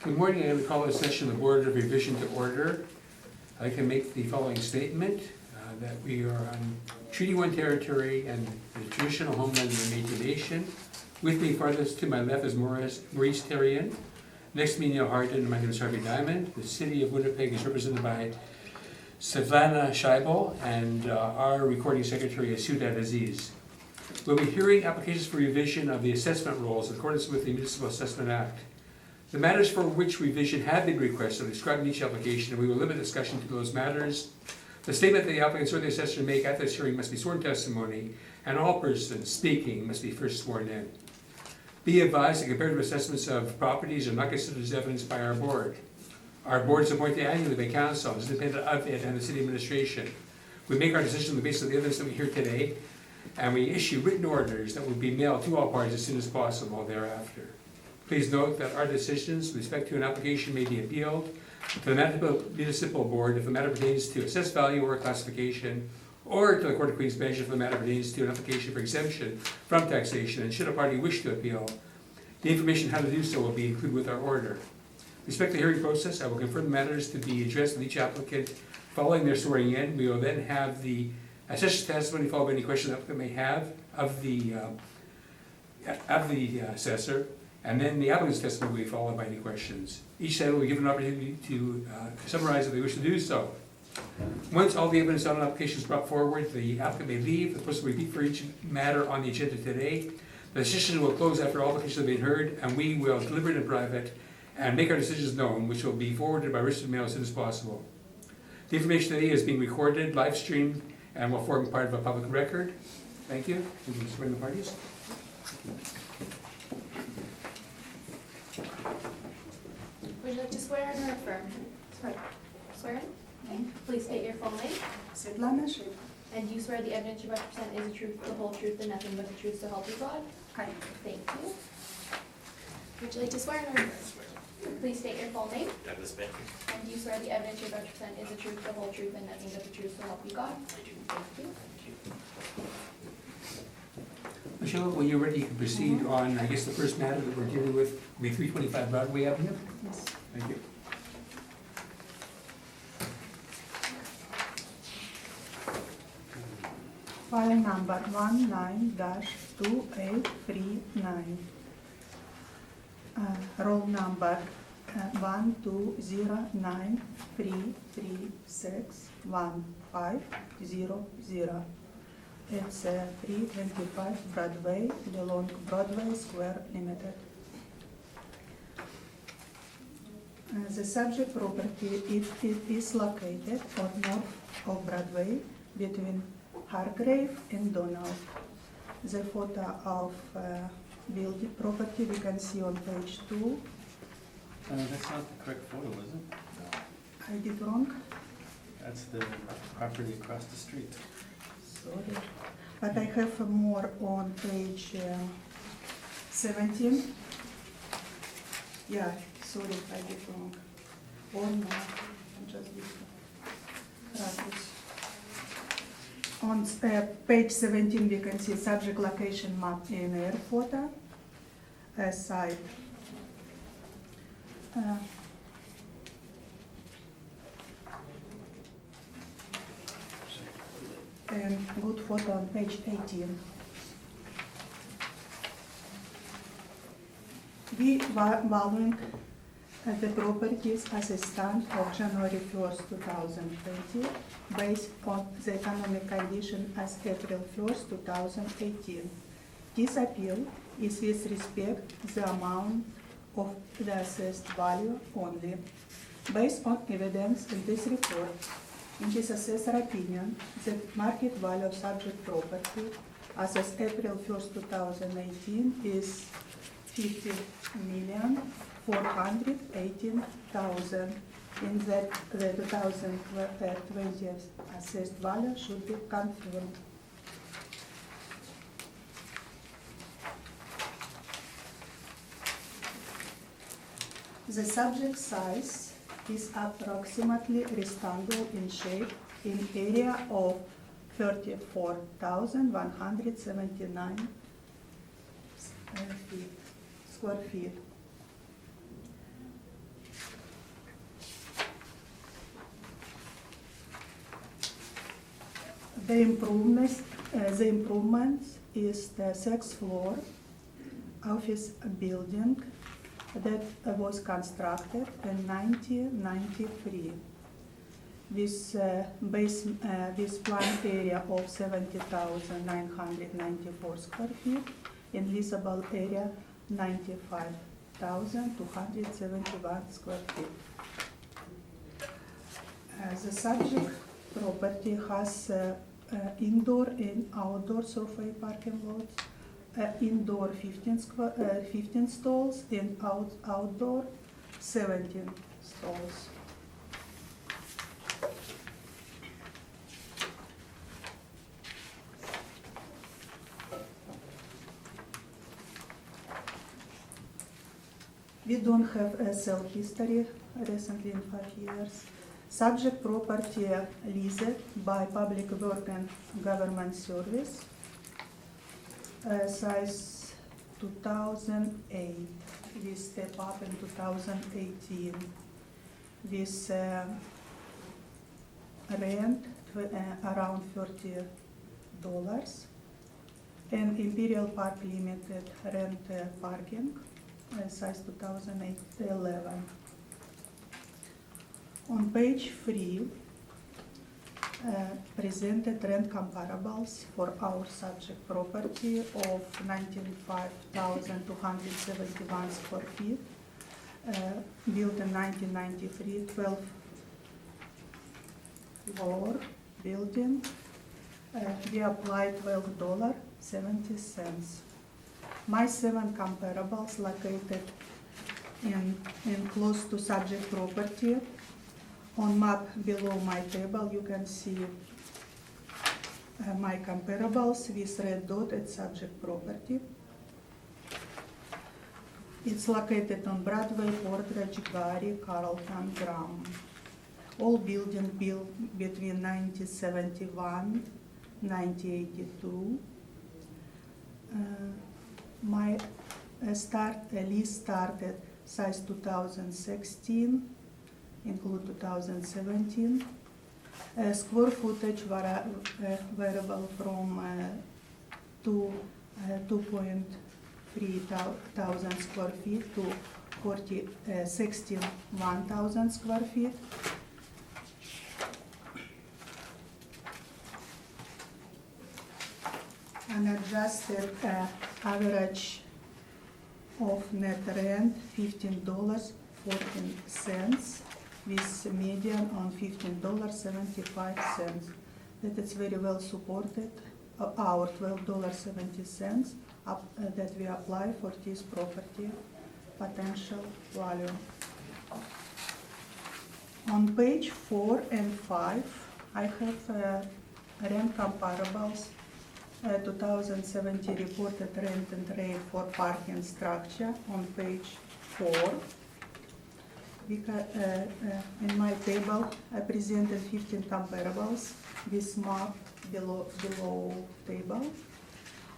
Good morning. I would call this session of the Board of Revision to order. I can make the following statement, that we are on Treaty 1 territory and the traditional homeland of the Métis Nation. With me farthest to my left is Maurice Terrien. Next to me, Neil Harden, and my name is Harvey Diamond. The city of Winnipeg is represented by Savannah Scheibel, and our recording secretary is Sudat Aziz. We'll be hearing applications for revision of the assessment rolls in accordance with the Municipal Assessment Act. The matters for which revision have been requested are described in each application, and we will limit discussion to those matters. The statement that the applicants or the assessor make at this hearing must be sworn testimony, and all persons speaking must be first sworn in. Be advised that comparative assessments of properties are not considered as evidence by our board. Our board is appointed annually by council, is independent of it and the city administration. We make our decisions on the basis of the evidence that we hear today, and we issue written orders that will be mailed to all parties as soon as possible thereafter. Please note that our decisions with respect to an application may be appealed to the Municipal Board if the matter pertains to assessed value or classification, or to the Court of Queen's Bench if the matter pertains to an application for exemption from taxation, and should a party wish to appeal, the information how to do so will be included with our order. With respect to the hearing process, I will confirm the matters to be addressed with each applicant following their swearing in. We will then have the assessor's testimony followed by any questions the applicant may have of the assessor, and then the applicant's testimony will be followed by any questions. Each side will be given an opportunity to summarize if they wish to do so. Once all the evidence on an application is brought forward, the applicant may leave. The person will repeat for each matter on the agenda today. The session will close after all applications have been heard, and we will deliberate in private and make our decisions known, which will be forwarded by registered mail as soon as possible. The information today is being recorded, live streamed, and will form part of a public record. Thank you. We can swear in the parties. Would you like to swear in or affirm? Swear in? Please state your full name. Svetlana Ship. And do you swear the evidence you represent is the truth, the whole truth, and nothing but the truth, so help you God? Hi. Thank you. Would you like to swear in or affirm? Please state your full name. Douglas Bentley. And do you swear the evidence you represent is the truth, the whole truth, and nothing but the truth, so help you God? I do. Thank you. Michelle, when you're ready, you can proceed on, I guess, the first matter that we're dealing with, will be 325 Broadway Avenue. Yes. Thank you. File number 19-2839. Roll number 12093361500. It's 325 Broadway, Long Broadway Square Limited. The subject property it is located on north of Broadway between Hargrave and Donald. The photo of building property we can see on page 2. That's not the correct photo, is it? No. I did wrong, That's the property across the street. sorry. But I have more on page 17. Yeah, sorry, I did wrong. Or no, just this one. On page 17, we can see subject location map in air photo, side. And good photo on page 18. We valuing the properties as a stand of January 1st, 2020, based on the economic condition as April 1st, 2018. This appeal is with respect to the amount of the assessed value only, based on evidence in this report. In this assessor opinion, the market value of subject property as of April 1st, 2018 is $50,418,000, in that the 2020 assessed value should be confirmed. The subject size is approximately rectangle in shape in area of 34,179 square feet. The improvements is the sixth floor office building that was constructed in 1993 with with plan area of 70,994 square feet and leasable area 95,271 square feet. The subject property has indoor and outdoor survey parking lots, indoor 15 stalls and outdoor 17 stalls. We don't have a sale history recently in 5 years. Subject property leased by Public Work and Government Service, size 2008. We step up in 2018 with rent around $30 and Imperial Park Limited rent parking, size 2011. On page 3, presented rent comparables for our subject property of 95,271 square feet, built in 1993, 12 floor building. We applied $12.70. My 7 comparables located in close to subject property. On map below my table, you can see my comparables with red dot at subject property. It's located on Broadway, Portridge, Gary, Carlton, Graham. All buildings built between 1971 and 1982. My lease started size 2016. Include 2017. Square footage variable from 2.3 thousand square feet to 61,000 square feet. Unadjusted average of net rent $15.14. With median on $15.75. That is very well supported. Our $12.70 that we apply for this property potential value. On page 4 and 5, I have rent comparables. 2017 reported rent and rate for parking structure on page 4. In my table, I presented 15 comparables with map below table.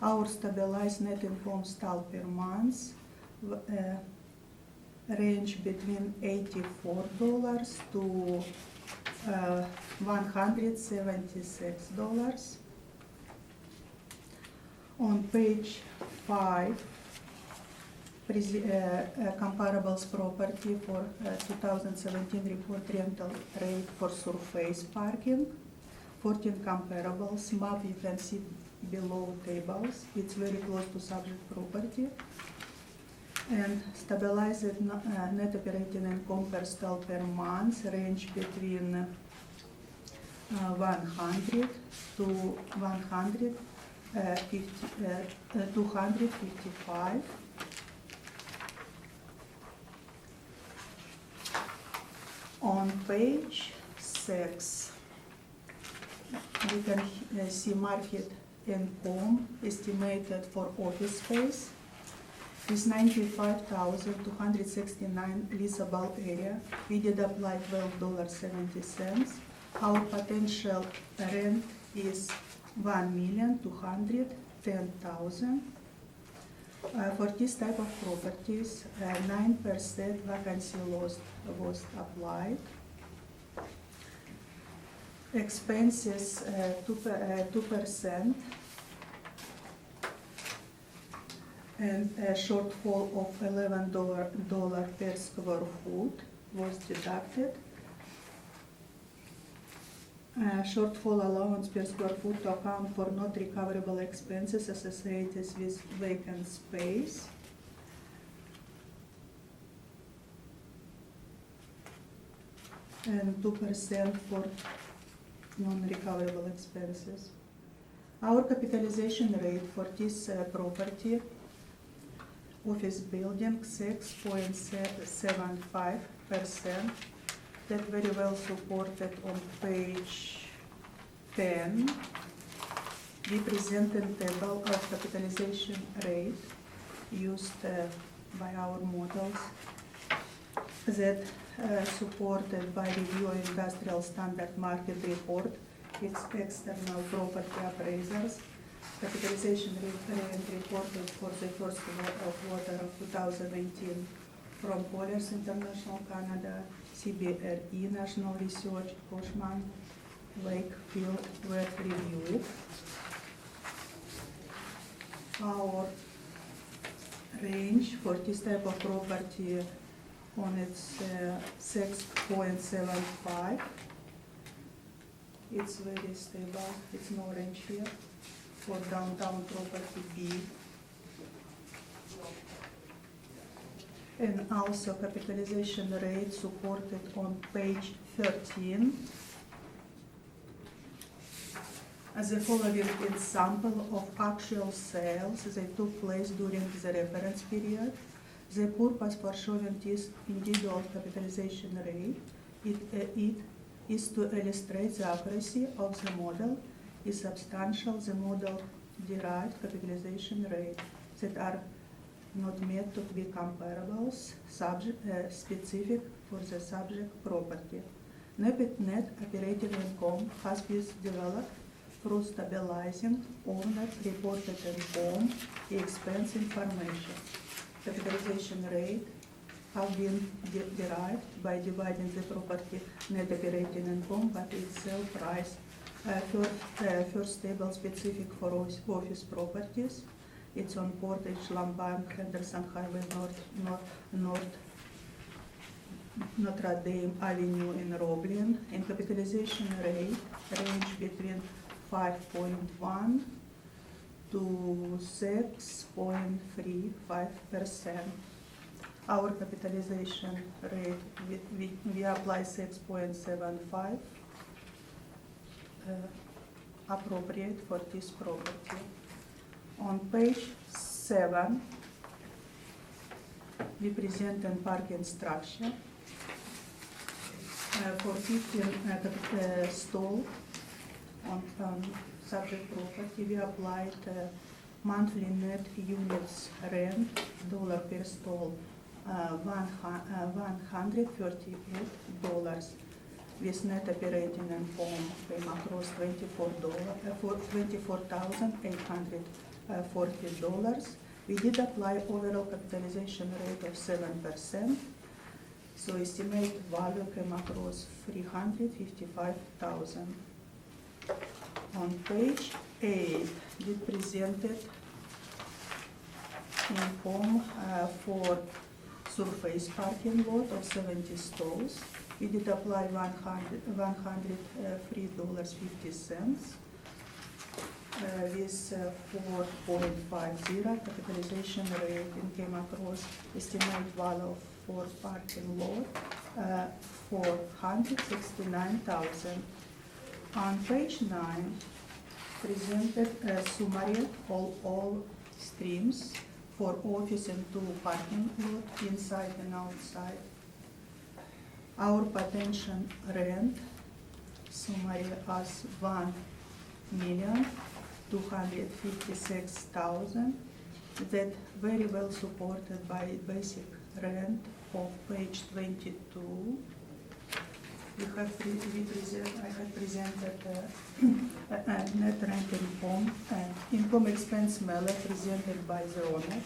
Our stabilized net income stall per month range between $84 to $176. On page 5, comparables property for 2017 report rental rate for surface parking. 14 comparables. Map you can see below tables. It's very close to subject property. And stabilized net operating income per stall per month range between 100 to 255. On page 6, we can see market income estimated for office space is 95,269 leasable area. We did apply $12.70. Our potential rent is $1,210,000. For this type of properties, 9% vacancy loss was applied. Expenses, 2%. And a shortfall of $11 per square foot was deducted. Shortfall allowance per square foot to account for not recoverable expenses associated with vacant space. And 2% for non-recoverable expenses. Our capitalization rate for this property, office building, 6.75%. That very well supported on page 10. We present a table of capitalization rate used by our models that supported by review of industrial standard market report, its external property appraisers. Capitalization rate reported for the first quarter of 2018 from Colliers International Canada, CBRE National Research, Cushman, Wakefield were reviewed. Our range for this type of property on its 6.75. It's very stable, it's no range here. For downtown property B. And also capitalization rate supported on page 13. As a following example of actual sales that took place during the reference period, the purpose for showing this individual capitalization rate, it is to illustrate the accuracy of the model is substantial. The model derived capitalization rate that are not met to be comparables, specific for the subject property. Net operating income has been developed through stabilizing owner reported income, expense information. Capitalization rate have been derived by dividing the property net operating income by its sale price. First table specific for office properties. It's on Portage, Lambank, Henderson Highway, North Notre Dame Avenue in Roblin. And capitalization rate range between 5.1 to 6.35%. Our capitalization rate, we apply 6.75, appropriate for this property. On page 7, we present a parking structure for 15 stall on subject property. We applied monthly net units rent, dollar per stall, $138. With net operating income came across $24,840. We did apply overall capitalization rate of 7%. So estimate value came across $355,000. On page 8, we presented income for surface parking lot of 70 stalls. We did apply $103.50 with 4.50 capitalization rate, and came across estimate value for parking lot $469,000. On page 9, presented a summary of all streams for office and 2 parking lot inside and outside. Our potential rent summary as $1,256,000. That very well supported by basic rent of page 22. I have presented net rent income and income expense mailer presented by the owner.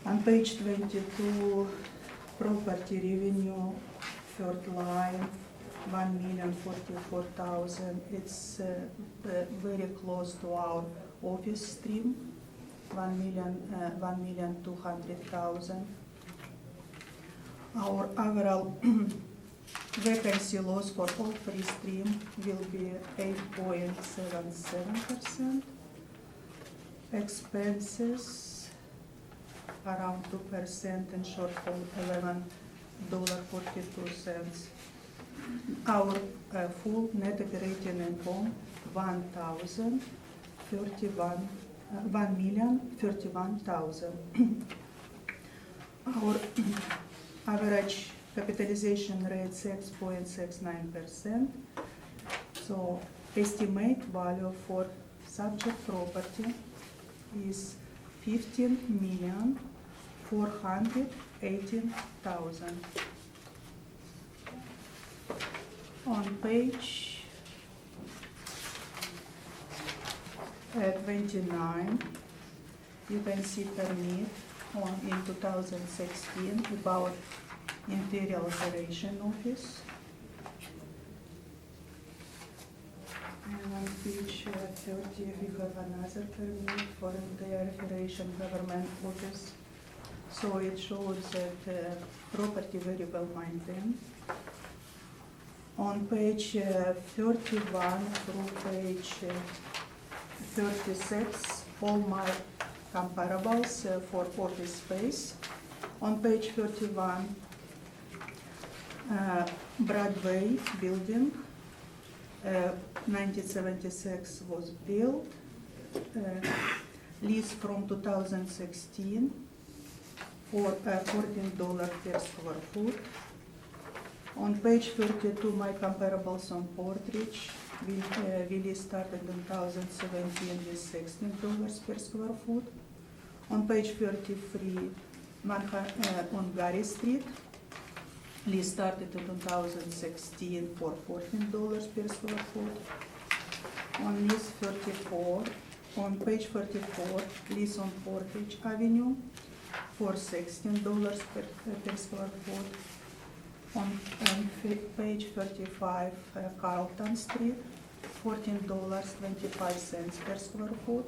On page 22, property revenue, third line, 1,044,000. It's very close to our office stream, 1,200,000. Our overall vacancy loss for all three stream will be 8.77%. Expenses around 2% and shortfall $11.42. Our full net operating income, 1,031,000. Our average capitalization rate 6.69%. So estimate value for subject property is 15,418,000. On page 29, you can see permit in 2016 about Interior Operation Office. And on page 30, we have another permit for Interior Operation Government Office. So it shows that property very well maintained. On page 31 through page 36, all my comparables for office space. On page 31, Broadway building, 1976 was built, lease from 2016 for $14 per square foot. On page 32, my comparables on Portridge, we lease started in 2017 with $16 per square foot. On page 33, on Gary Street, lease started in 2016 for $14 per square foot. On lease 34, on page 44, lease on Portage Avenue for $16 per square foot. On page 35, Carlton Street, $14.25 per square foot.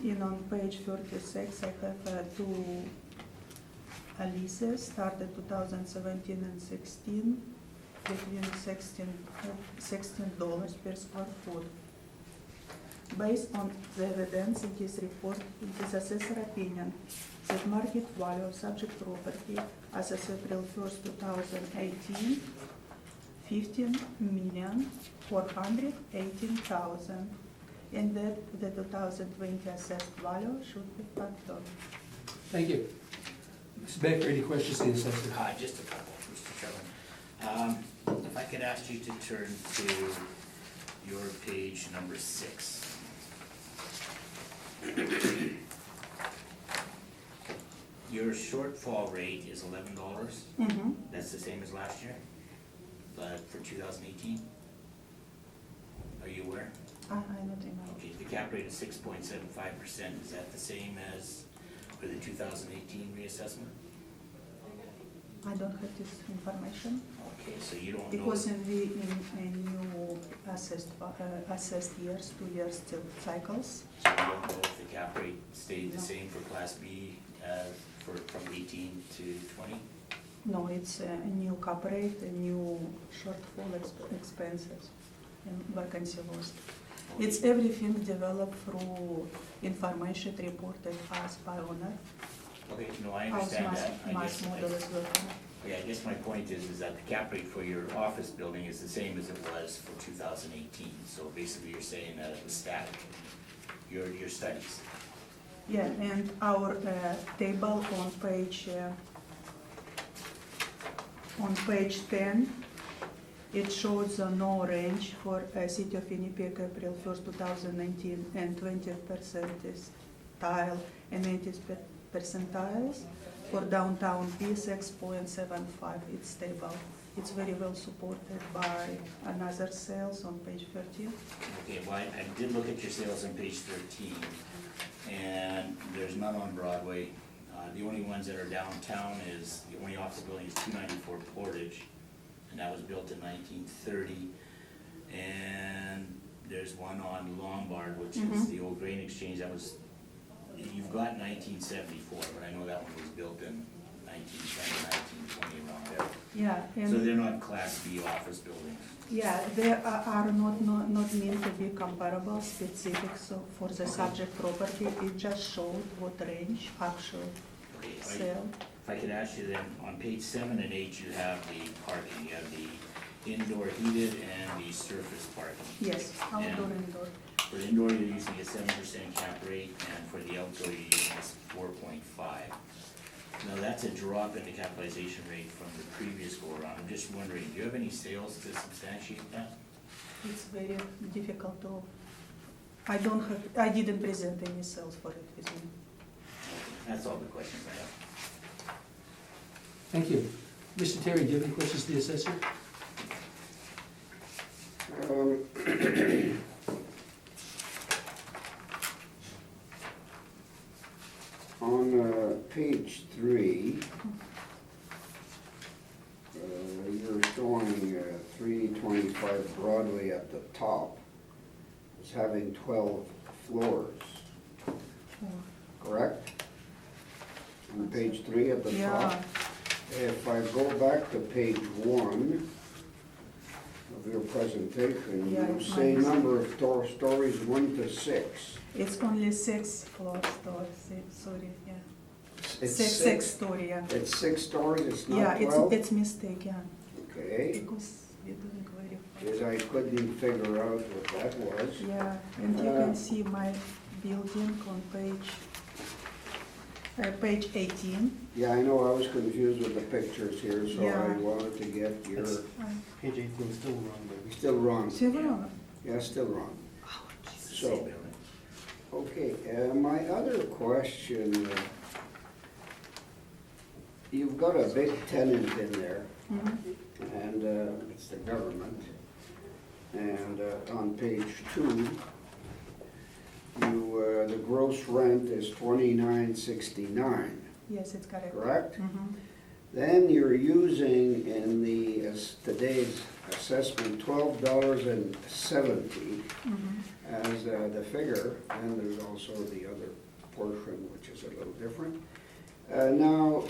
And on page 36, I have two leases started 2017 and 16, between $16 per square foot. Based on the evidence in this report, it is assessor opinion that market value of subject property as of April 1st, 2018, $15,418,000, and that the 2020 assessed value should be factored. Thank you. Mr. Baker, any questions to the assessor? Just a couple, Mr. Chairman. If I could ask you to turn to your page number 6. Your shortfall rate is $11. Mm-hmm. That's the same as last year, but for 2018? Are you aware? I don't know. Okay, the cap rate is 6.75%. Is that the same as for the 2018 reassessment? I don't have this information. Okay, so you don't know. Because in new assessed years, 2 years cycles. So you don't know if the cap rate stayed the No. same for Class B from 18 to 20? No, it's a new cap rate, a new shortfall expenses and vacancy loss. It's everything developed through information reported us by owner. Okay, no, I House understand that. mass model is working. I guess my point is that the cap rate for your office building is the same as it was for 2018. So basically you're saying that it was static, your studies. Yeah, and our table on page 10, it shows no range for City of Winnipeg, April 1st, 2019, and 20th percentile and 80th percentiles. For downtown B, 6.75, it's stable. It's very well supported by another sales on page 13. Okay, well, I did look at your sales on page 13, and there's none on Broadway. The only ones that are downtown is, the only office building is 294 Portage, and and that was built in 1930. And there's one on Lombard, which is the old grain exchange, that was, you've got 1974, but I know that one was built in 1910, 1920, around there. Yeah, So and, they're not Class B office buildings. yeah, they are not meant to be comparable, specific, so for the subject property, it just showed what range actual Okay, sale. if I could ask you then, on page 7 and 8, you have the parking, you have the indoor heated and the surface parking. Yes, outdoor, indoor. For indoor, you're using a 7% cap rate, and for the outdoor, you're using a 4.5. Now, that's a drop in the capitalization rate from the previous go-around. I'm just wondering, do you have any sales to substantiate that? It's very difficult to, I didn't present any sales for it with me. That's all the questions I have. Thank you. Mr. Terry, do you have any questions to the assessor? On page 3, you're showing 325 Broadway at the top as having 12 floors, correct? On page 3 at the Yeah, top. If I go back to page 1 of your presentation, Yeah, you it's say minus- number of stories 1 to 6. it's only 6 floors, sorry, yeah. It's Six story, yeah. It's 6 stories, it's Yeah, not 12? it's mistake, yeah, Okay, because we didn't verify. because I couldn't figure out what that was. Yeah, and you can see my building on page 18. Yeah, I know, I was confused with the pictures here, so I Yeah. wanted to get your, That's- Page 18 is still wrong, baby. still wrong. Silver? Yeah, still wrong. It's the So- same building. Okay, my other question, you've got a big tenant in there, and it's the government. And on page 2, the gross rent is $29.69, Yes, it's correct. correct? Mhm. Then you're using in today's assessment, $12.70 Mhm. as the figure, and there's also the other portion, which is a little different. Now,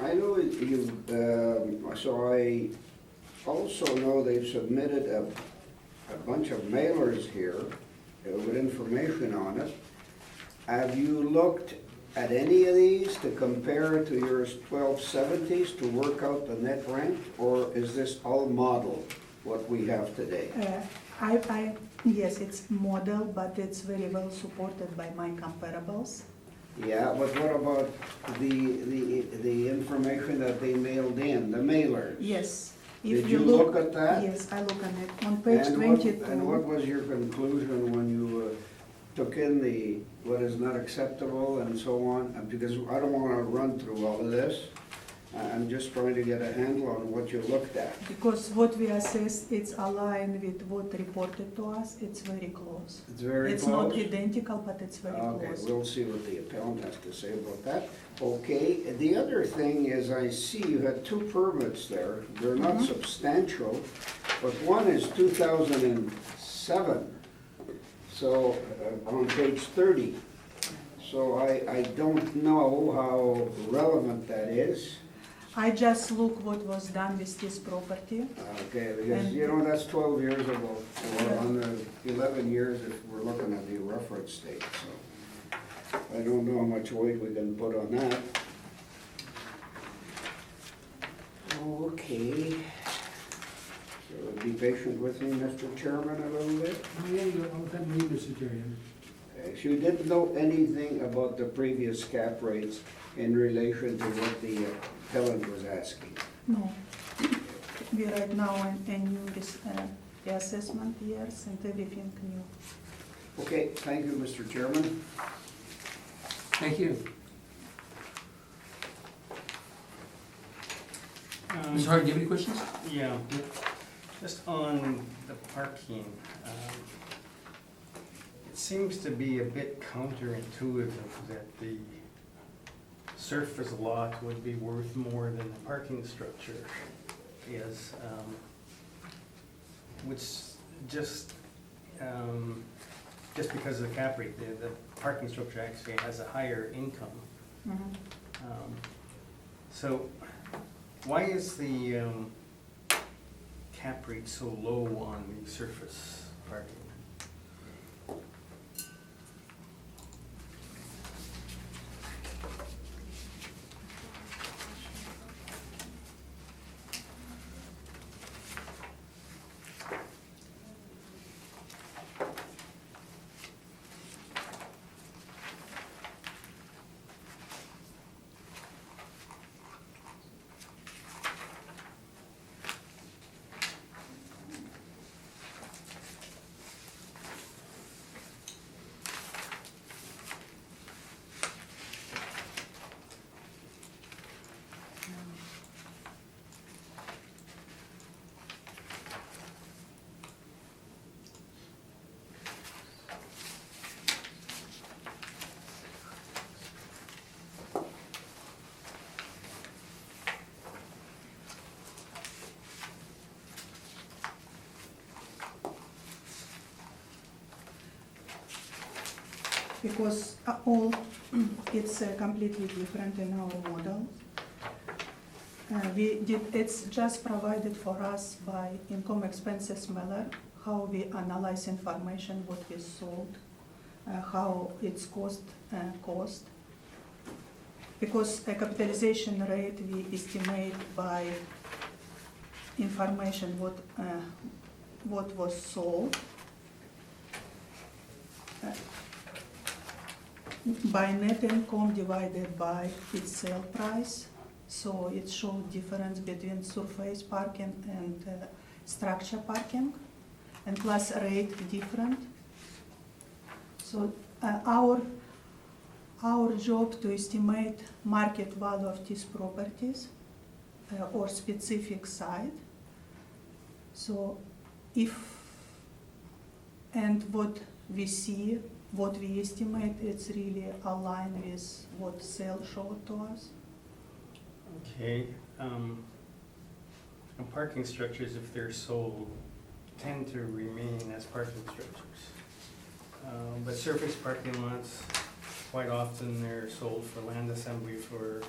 I know so I also know they've submitted a bunch of mailers here with information on it. Have you looked at any of these to compare to your 1270s to work out the net rent, or is this all modeled, what we have today? Yes, it's model, but it's very well supported by my comparables. Yeah, but what about the information that they mailed in, the mailers? Yes. Did If you look at that? Yes, I look at it. On page And 22. what was your conclusion when you took in what is not acceptable and so on? Because I don't want to run through all of this. I'm just trying to get a handle on what you looked at. Because what we assess, it's aligned with what reported to us, it's very close. It's very It's not close? identical, but it's very Okay, close. we'll see what the appellant has to say about that. Okay, the other thing is I see you had 2 permits there. They're not Mhm. substantial, but one is 2007. So, on page 30. So I don't know how relevant that is. I just look what was done with this property. Okay, because, And- that's 12 years ago, or on the 11 years if we're looking at the reference date, so. I don't know how much weight we can put on that. Okay. So be patient with me, Mr. Chairman, a little bit. Oh, yeah, you got all the time, Mr. Terry. Okay, so you didn't know anything about the previous cap rates in relation to what the appellant was asking? No. We right now in new the assessment years and everything new. Okay, thank you, Mr. Chairman. Thank you. Mr. Hart, do you have any questions? Yeah, just on the parking, it seems to be a bit counterintuitive that the surface lot would be worth more than the parking structure is. which just, just because of the cap rate, the parking structure actually has a higher income. So why is the cap rate so low on the surface parking? Because it's completely different in our model. It's just provided for us by income expenses mailer, how we analyze information, what we sold, how it's cost. Because a capitalization rate we estimate by information what was sold. By net income divided by its sale price, so it shows difference between surface parking and structure parking, and plus rate different. So our job to estimate market value of these properties or specific site. So what we see, what we estimate, it's really aligned with what sales showed to us. Okay, and parking structures, if they're sold, tend to remain as parking structures. But surface parking lots, quite often they're sold for land assembly for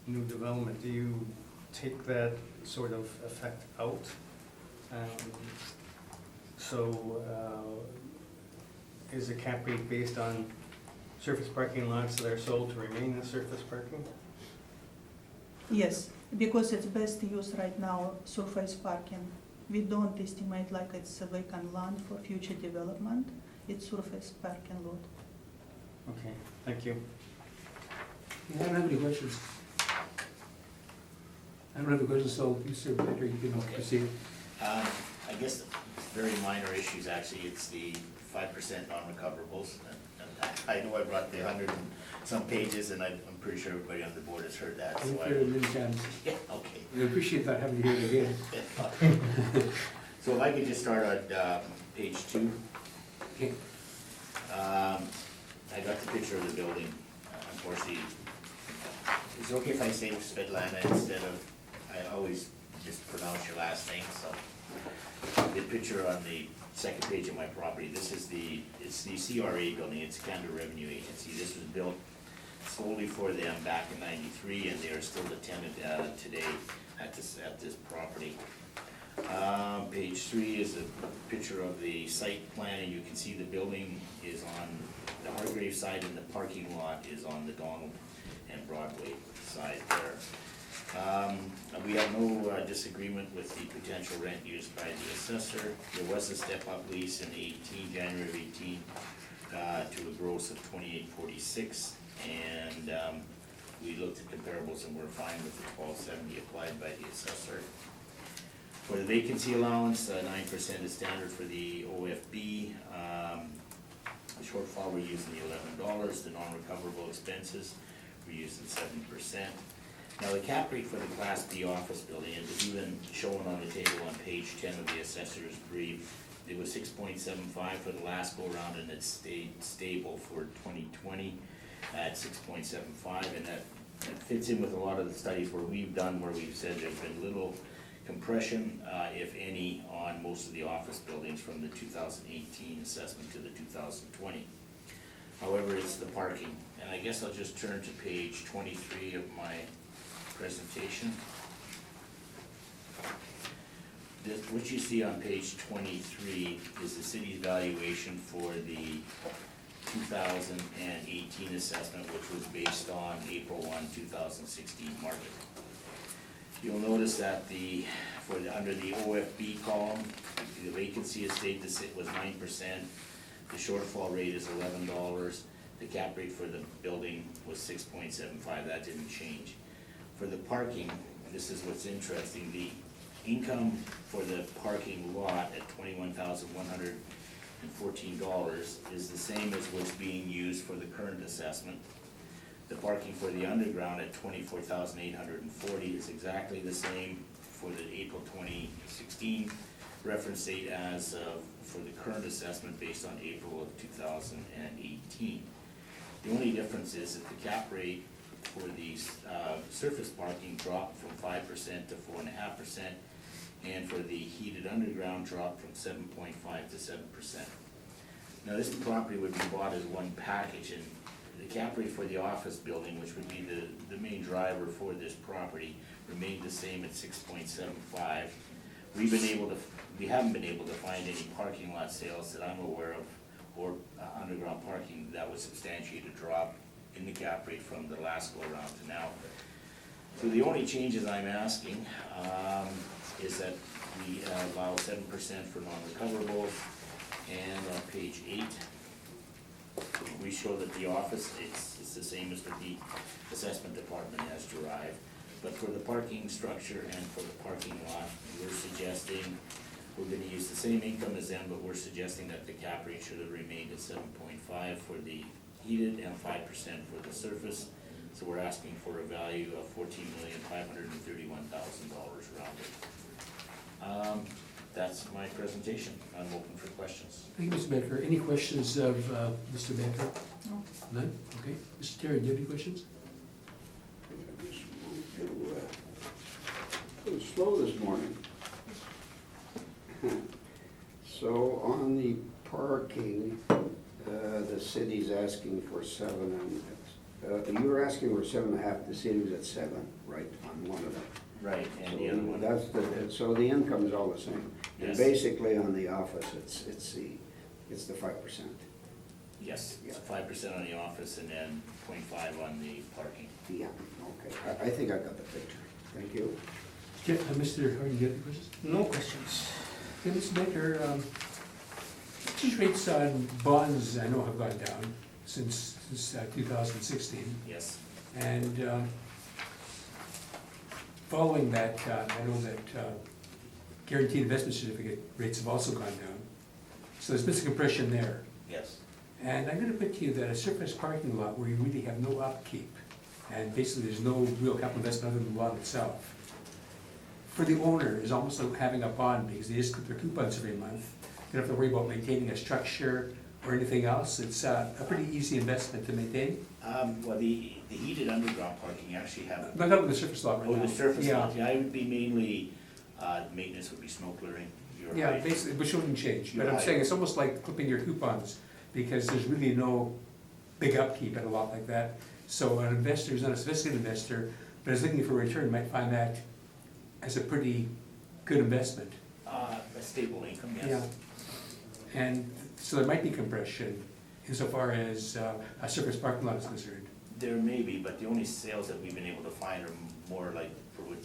new development. Do you take that sort of effect out? Is the cap rate based on surface parking lots that are sold to remain as surface parking? Yes, because it's best use right now, surface parking. We don't estimate like it's a vacant land for future development. It's surface parking lot. Okay, thank you. Yeah, I don't have any questions. I don't have any questions, so Mr. Victor, you can Okay. proceed. I guess very minor issues, actually, it's the 5% non-recoverables. And I know I brought the 100 and some pages, and I'm pretty sure everybody on the board has heard that, so We've I. heard it many times. Yeah, okay. We appreciate not having to hear it again. So if I could just start on page 2. Okay. I got the picture of the building, unfortunately. Is it okay if I say Svetlana instead of, I always just pronounce your last name, so. The picture on the second page of my property, it's the CRA building, it's Canada Revenue Agency. This was built solely for them back in '93, and they are still the tenant today at this property. Page 3 is a picture of the site plan, and you can see the building is on the Hargrave side, and the parking lot is on the Donald and Broadway side there. We have no disagreement with the potential rent used by the assessor. There was a step-up lease in January of 18, to a gross of $28.46, and we looked at comparables and we're fine with the $12.70 applied by the assessor. For the vacancy allowance, 9% is standard for the OFB. The shortfall, we're using the $11. The non-recoverable expenses, we're using 7%. Now, the cap rate for the Class B office building, it was even shown on the table on page 10 of the assessor's brief. It was 6.75 for the last go-around, and it stayed stable for 2020 at 6.75, and that fits in with a lot of the studies where we've said there's been little compression, if any, on most of the office buildings from the 2018 assessment to the 2020. However, it's the parking, and I guess I'll just turn to page 23 of my presentation. What you see on page 23 is the city's valuation for the 2018 assessment, which was based on April 1, 2016 market. You'll notice that under the OFB column, the vacancy has stayed the same, was 9%. The shortfall rate is $11. The cap rate for the building was 6.75. That didn't change. For the parking, this is what's interesting. The income for the parking lot at $21,114 is the same as what's being used for the current assessment. The parking for the underground at $24,840 is exactly the same for the April 2016 reference date as for the current assessment based on April of 2018. The only difference is that the cap rate for the surface parking dropped from 5% to 4.5%, and for the heated underground dropped from 7.5 to 7%. Now, this property would be bought as one package, and the cap rate for the office building, which would be the main driver for this property, remained the same at 6.75. We haven't been able to find any parking lot sales that I'm aware of, or underground parking that would substantiate a drop in the cap rate from the last go around to now. So the only changes I'm asking is that we allow 7% for non-recoverables, and on page 8, we show that the office, it's the same as what the assessment department has derived. But for the parking structure and for the parking lot, we're suggesting, we're gonna use the same income as them, but we're suggesting that the cap rate should have remained at 7.5 for the heated and 5% for the surface. So we're asking for a value of $14,531,000 rounded. That's my presentation. I'm open for questions. Thank you, Mr. Becker. Any questions of Mr. Becker? No. None? Okay. Mr. Terry, do you have any questions? I just moved a little slow this morning. So on the parking, the city's asking for 7, and you were asking for 7.5, the city was at 7, right, on one of them. Right, and So the other one. so the income is all the same. And Yes. basically on the office, it's the 5%. Yes, it's 5% on the office and then 0.5 on the parking. Yeah, okay. I think I got the picture. Thank you. Yeah, Mr. Harding, do you have any questions? No questions. Okay, Mr. Becker, interest rates on bonds I know have gone down since 2016. Yes. And following that, I know that guaranteed investment certificate rates have also gone down. So there's been some compression there. Yes. And I'm gonna put to you that a surface parking lot where you really have no upkeep, and basically there's no real capital investment other than the lot itself, for the owner is almost like having a bond, because they just clip their coupons every month. They don't have to worry about maintaining a structure or anything else. It's a pretty easy investment to maintain. Well, the heated underground parking actually have. Not up with the surface lot right now. Oh, the surface Yeah. lot, yeah, I would be mainly, maintenance would be snow clearing. You're Yeah, right. basically, which wouldn't change, but You're I'm right. saying it's almost like clipping your coupons, because there's really no big upkeep at a lot like that. So an investor who's not a sophisticated investor, but is looking for a return, might find that as a pretty good investment. A stable income, yes. Yeah. And so there might be compression insofar as a surface parking lot is concerned. There may be, but the only sales that we've been able to find are more like for what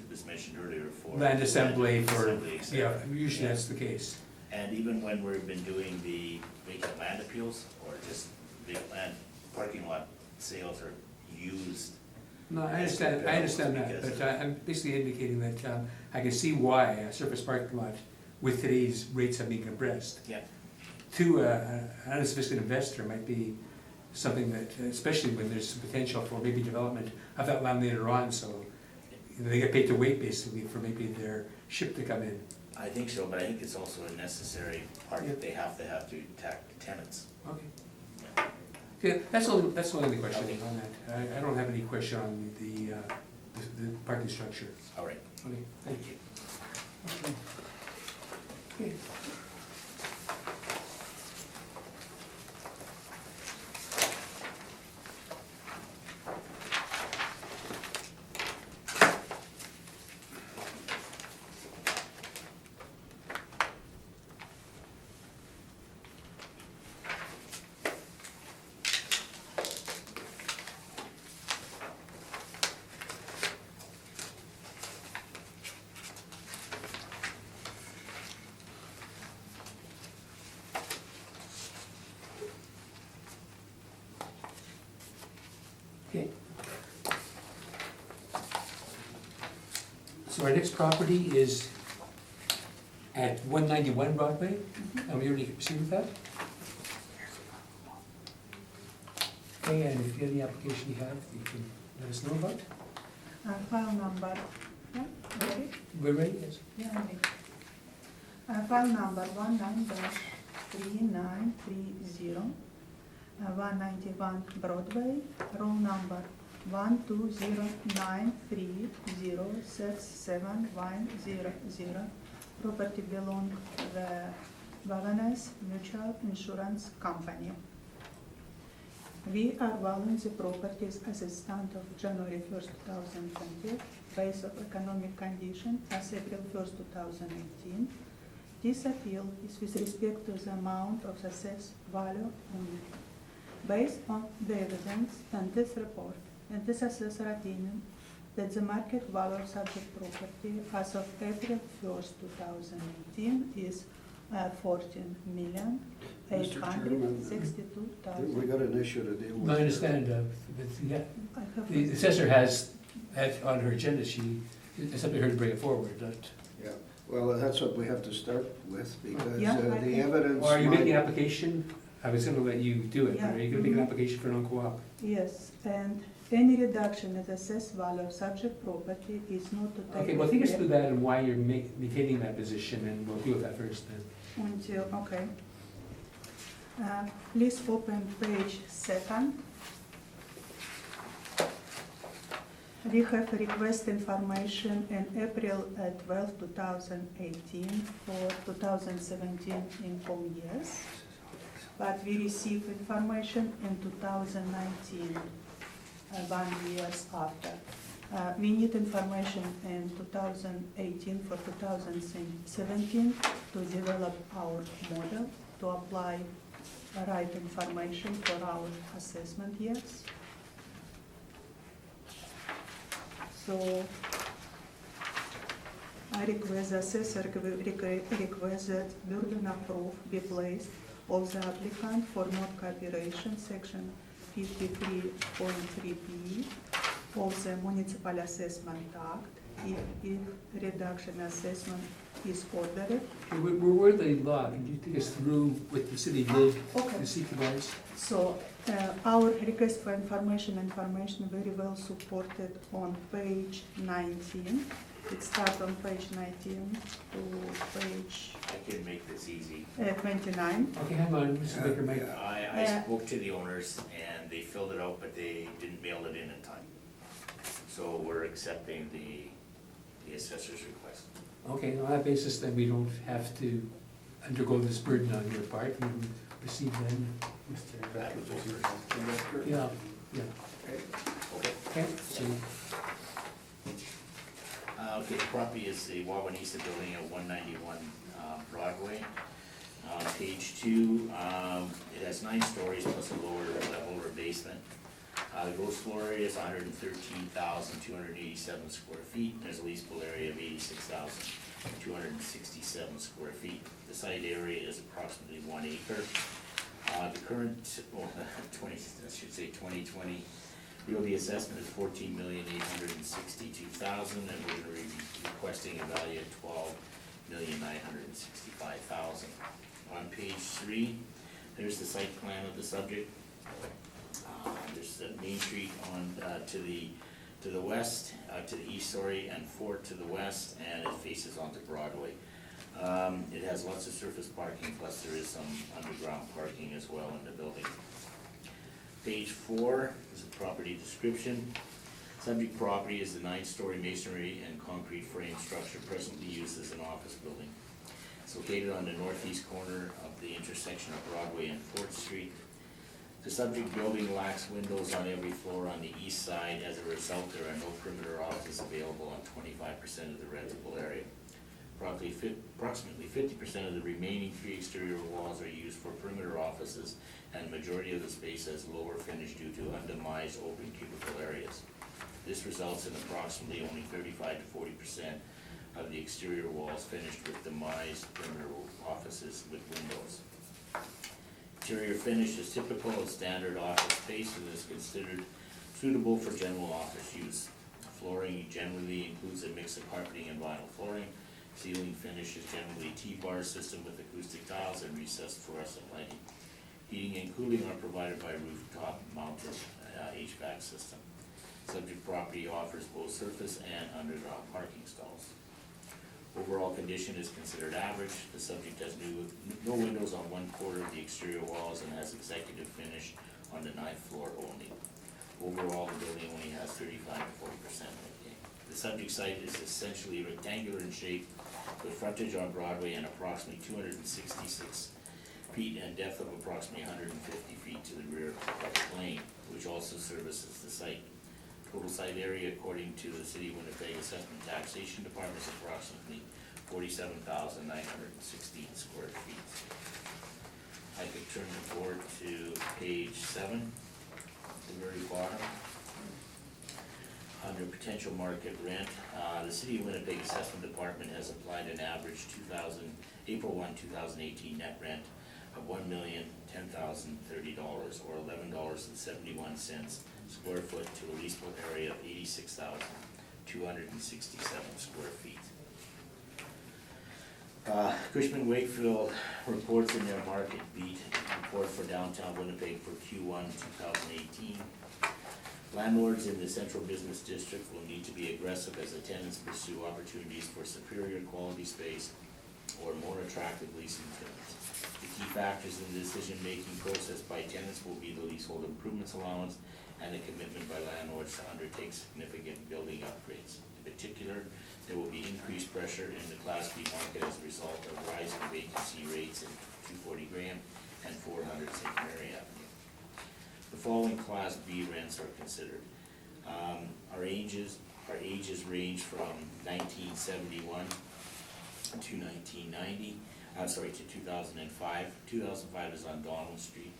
was mentioned earlier for. Land assembly for, assembly, et cetera. yeah, usually that's the case. And even when we've been doing the vacant land appeals, or just vacant land parking lot sales are used. No, I understand that, Because- but I'm basically indicating that I can see why a surface parking lot with today's rates have been compressed. Yeah, To an unsophisticated investor might be something that, especially when there's potential for maybe development of that land later on, so they get paid to wait basically for maybe their ship to come in. I think so, but I think it's also a necessary part that they have to attack tenants. Okay. Yeah, that's the only question on that. I don't have any question on the the parking structure. All right. Okay, thank you. Okay. Okay. So our next property is at 191 Broadway, and we already received that. Okay, and if you have any application you have, you can let us know about. File number, yeah, ready? We're ready, yes. Yeah, I'm ready. File number 19-3930, 191 Broadway, room number 12093067100. Property belong to the Wellness Mutual Insurance Company. We are valuing the properties as a stand of January 1st, 2020, based on economic condition as April 1st, 2018. This appeal is with respect to the amount of assessed value only. Based on the evidence and this report and this assessor opinion that the market value of subject property as of April 1st, 2018 is 14,862,000. We got an issue to deal with. I understand, but yeah, I have the assessor has on her agenda, it's up to her to bring it forward, not. Yeah, well, that's what we have to start with, because Yeah, I the think- evidence. Or are you making an might- application? I was gonna let you do it, but are you gonna make an Yeah. application for non-co-op? Yes, and any reduction in the assessed value of subject property is not to take Okay, well, take us effect through that and why you're maintaining that position, and we'll deal with that first then. until, okay. Please open page 2. We have request information in April 12, 2018 for 2017 income years. But we received information in 2019, 1 year after. We need information in 2018 for 2017 to develop our model, to apply right information for our assessment years. So I request the assessor request that burden of proof be placed of the applicant for not cooperation, section 53.3b of the Municipal Assessment Act, if reduction assessment is ordered. Okay, we're where the law, can you take us through what the city did Okay. to seek advice? So our request for information very well supported on page 19. It starts on page 19 to page I can make this easy. 29. Okay, hang on, Mr. Baker, Mike. I spoke to the owners and they filled it out, but they didn't mail it in time. So we're accepting the assessor's request. Okay, on that basis, then we don't have to undergo this burden on your part, we can receive them. Mr. That was over. Yeah, yeah, okay, so, Okay, the property is the Wawanesa building at 191 Broadway. Page 2, it has 9 stories plus a lower level or basement. The gross floor area is 113,287 square feet. There's a leasable area of 86,267 square feet. The site area is approximately 1 acre. The current, 2020 realty assessment is $14,862,000, and we're gonna be requesting a value of $12,965,000. On page 3, there's the site plan of the subject. There's the Main Street on, to the west, to the east, sorry, and Fort to the west, and it faces onto Broadway. It has lots of surface parking, plus there is some underground parking as well in the building. Page 4 is a property description. Subject property is the 9-story masonry and concrete frame structure presently used as an office building. It's located on the northeast corner of the intersection of Broadway and 4th Street. The subject building lacks windows on every floor on the east side. As a result, there are no perimeter offices available on 25% of the rentable area. Approximately 50% of the remaining 3 exterior walls are used for perimeter offices, and the majority of the space has lower finish due to undemised open cubicle areas. This results in approximately only 35 to 40% of the exterior walls finished with demised perimeter offices with windows. Interior finish is typical of standard office space and is considered suitable for general office use. Flooring generally includes a mix of carpeting and vinyl flooring. Ceiling finish is generally T-bar system with acoustic tiles and recessed fluorescent lighting. Heating and cooling are provided by rooftop mounted HVAC system. Subject property offers both surface and underground parking stalls. Overall condition is considered average. The subject has no windows on 1/4 of the exterior walls and has executive finish on the 9th floor only. Overall, the building only has 35 to 40% lighting. The subject site is essentially rectangular in shape with frontage on Broadway and approximately 266 feet and depth of approximately 150 feet to the rear of the lane, which also services the site. Total site area, according to the City of Winnipeg Assessment Taxation Department, is approximately 47,916 square feet. I could turn the board to page 7, at the very bottom. Under potential market rent, the City of Winnipeg Assessment Department has applied an average April 1, 2018 net rent of $1,010,030 or $11.71 square foot to a leasable area of 86,267 square feet. Cushman Wakefield reports in their market beat report for downtown Winnipeg for Q1 2018. Landlords in the central business district will need to be aggressive as the tenants pursue opportunities for superior quality space or more attractive leasing terms. The key factors in the decision-making process by tenants will be the leasehold improvements allowance and a commitment by landlords to undertake significant building upgrades. In particular, there will be increased pressure in the Class B market as a result of rising vacancy rates in 240 Graham and 400 St. Mary Avenue. The following Class B rents are considered. Our ages range from 1971 to 1990. To 2005. 2005 is on Donald Street.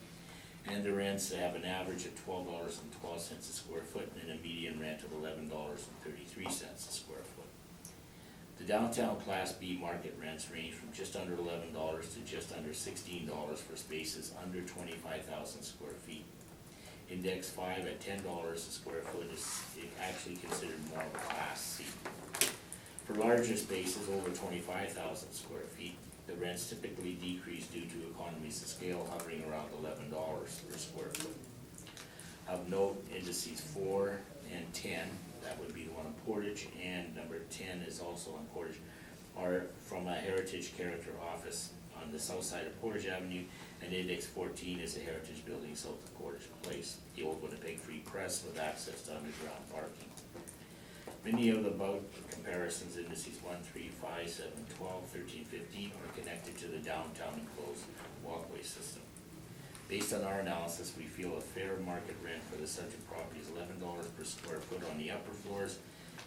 And the rents have an average of $12.12 a square foot and a median rent of $11.33 a square foot. The downtown Class B market rents range from just under $11 to just under $16 for spaces under 25,000 square feet. Index 5 at $10 a square foot is actually considered more of a Class C. For larger spaces over 25,000 square feet, the rents typically decrease due to economies of scale hovering around $11 per square foot. Of note, indices 4 and 10, that would be the one in Portage, and number 10 is also on Portage, are from a heritage character office on the south side of Portage Avenue, and index 14 is a heritage building south of Portage Place, the old Winnipeg Free Press with access to underground parking. Many of the above comparisons, indices 1, 3, 5, 7, 12, 13, 15 are connected to the downtown enclosed walkway system. Based on our analysis, we feel a fair market rent for the subject property is $11 per square foot on the upper floors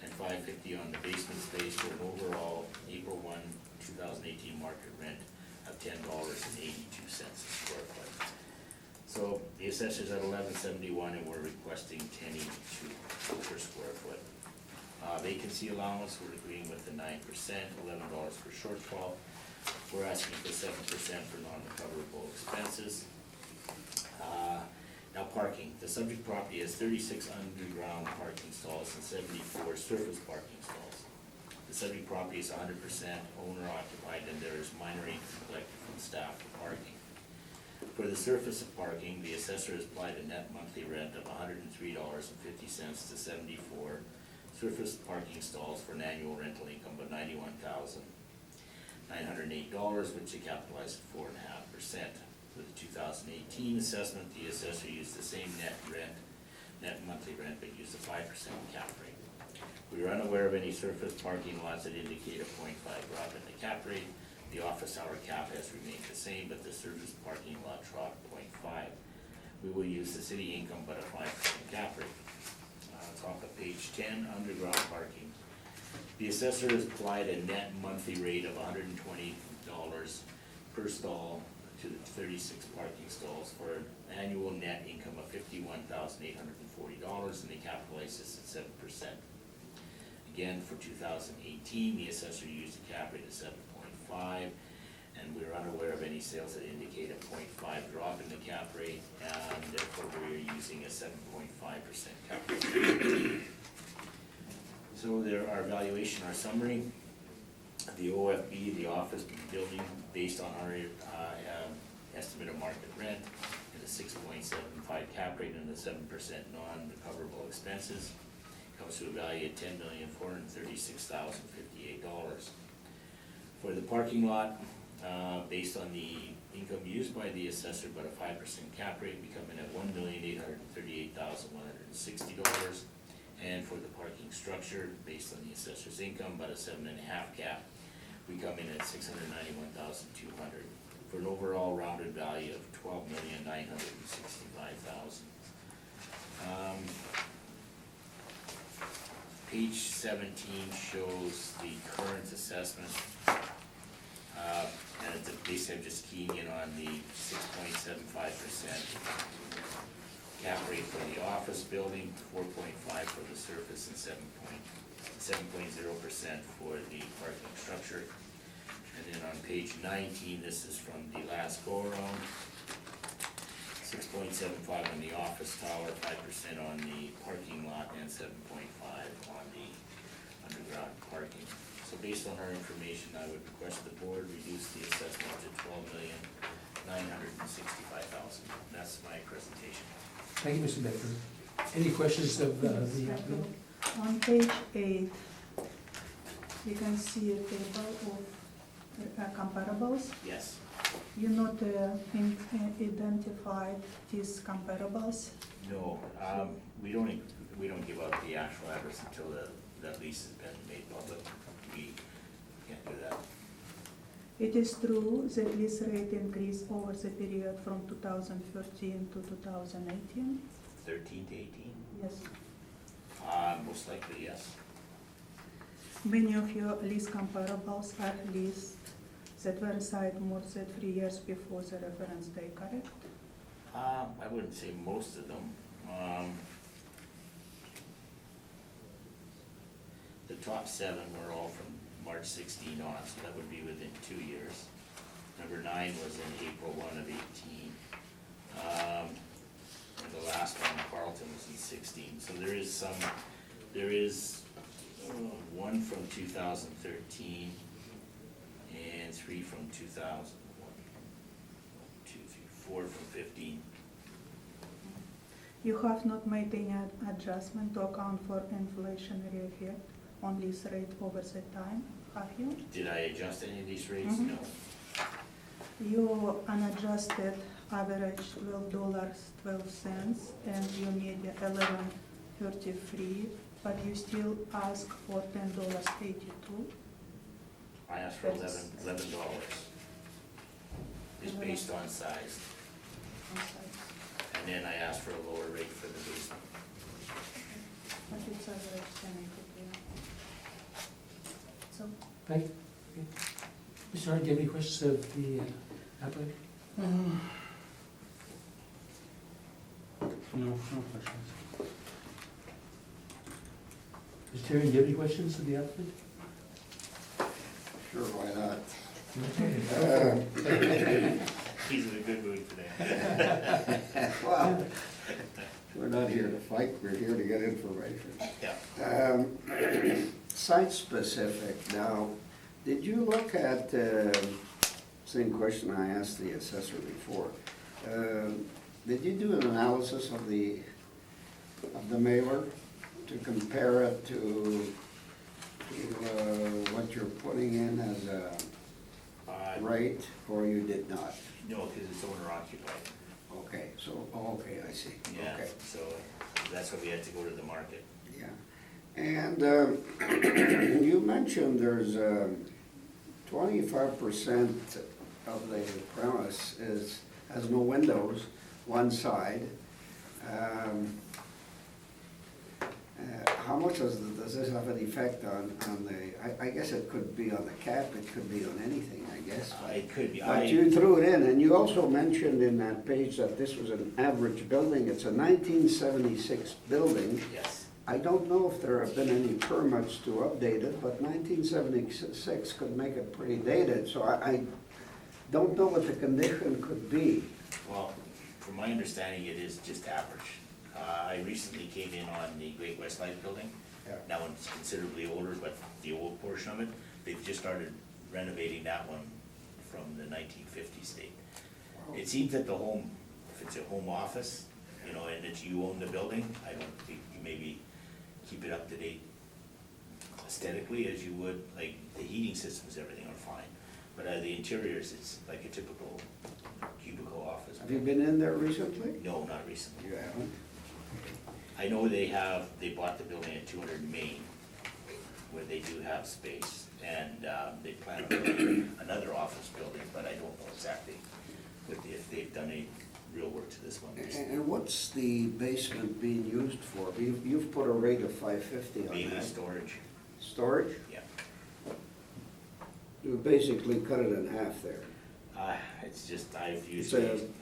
and $5.50 on the basement space for an overall April 1, 2018 market rent of $10.82 a square foot. So the assessor's at $11.71 and we're requesting $10.82 per square foot. Vacancy allowance, we're agreeing with the 9%, $11 for shortfall. We're asking for 7% for non-recoverable expenses. Now parking. The subject property has 36 underground parking stalls and 74 surface parking stalls. The subject property is 100% owner occupied and there is minor income collected from staff for parking. For the surface of parking, the assessor has applied a net monthly rent of $103.50 to 74 surface parking stalls for an annual rental income of $91,908, which is capitalized at 4.5%. For the 2018 assessment, the assessor used the same net rent net monthly rent, but use a 5% cap rate. We are unaware of any surface parking lots that indicate a 0.5 drop in the cap rate. The office hour cap has remained the same, but the surface parking lot dropped 0.5. We will use the city income, but a 5% cap rate. Top of page 10, underground parking. The assessor has applied a net monthly rate of $120 per stall to the 36 parking stalls for an annual net income of $51,840, and they capitalize this at 7%. Again, for 2018, the assessor used a cap rate of 7.5, and we're unaware of any sales that indicate a 0.5 drop in the cap rate, and therefore we're using a 7.5% cap rate. So there, our valuation, our summary, the OFB, the office building, based on our estimate of market rent, and a 6.75 cap rate and a 7% non-recoverable expenses, comes to a value of $10,436,058. For the parking lot, based on the income used by the assessor, but a 5% cap rate, we come in at $1,838,160. And for the parking structure, based on the assessor's income, but a 7.5 cap, we come in at $691,200, for an overall rounded value of $12,965,000. Page 17 shows the current assessment. And it's basically I'm just keying in on the 6.75% cap rate for the office building, 4.5 for the surface, and 7.0% for the parking structure. And then on page 19, this is from the last go-around, 6.75 on the office tower, 5% on the parking lot, and 7.5 on the underground parking. So based on our information, I would request the board reduce the assessment to $12,965,000. That's my presentation. Thank you, Mr. Becker. Any questions of the applicant? On page 8, you can see a table of comparables. Yes. You not identified these comparables. No, we don't give out the actual address until that lease has been made public. We can't do that. It is true that lease rate increased over the period from 2013 to 2018? 13 to 18? Yes. Most likely, yes. Many of your lease comparables are leased that were signed more than 3 years before the reference day, correct? I wouldn't say most of them. The top 7 were all from March 16 on, so that would be within 2 years. Number 9 was in April 1 of 18. And the last one, Carlton, was in 16. So there is one from 2013 and 3 from 2001. 2, 3, 4 from 15. You have not made any adjustment to account for inflationary effect on lease rate over the time, have you? Did I adjust any of these rates? Mhm. No. Your unadjusted average $12.12 and you made $11.33, but you still ask for $10.82. I asked for $11. It's based on size. And then I asked for a lower rate for the basement. But it's average 10.83. So, Thank you. Mr. Hart, do you have any questions of the applicant? No questions. Mr. Terry, do you have any questions of the applicant? Sure, why not? He's in a good mood today. Well, we're not here to fight, we're here to get information. Yeah. Site-specific, now, did you look at, same question I asked the assessor before. Did you do an analysis of the mailer to compare it to what you're putting in as a rate, or you did not? No, because it's owner occupied. Okay, so, okay, I see. Yeah, Okay. so That's why we had to go to the market. Yeah. And you mentioned there's 25% of the premise has no windows, one side. How much does this have an effect on the, I guess it could be on the cap, it could be on anything, I guess. It could be. But you threw it in, and you also mentioned in that page that this was an average building. It's a 1976 building. Yes. I don't know if there have been any permits to update it, but 1976 could make it pretty dated, so I don't know what the condition could be. Well, from my understanding, it is just average. I recently came in on the Great West Life building. Yeah. That one's considerably older, but the old portion of it, they've just started renovating that one from the 1950s date. It seems that the home, if it's a home office, you know, and it's you own the building, I don't think you maybe keep it up to date aesthetically as you would, like, the heating systems, everything are fine. But the interiors, it's like a typical cubicle office. Have you been in there recently? No, not recently. You haven't? I know they bought the building at 200 Main, where they do have space, and they plan on building another office building, but I don't know exactly if they've done any real work to this one. And what's the basement being used for? You've put a rate of 550 on Mainly that. storage, Storage? yeah. You basically cut it in half there. It's just, I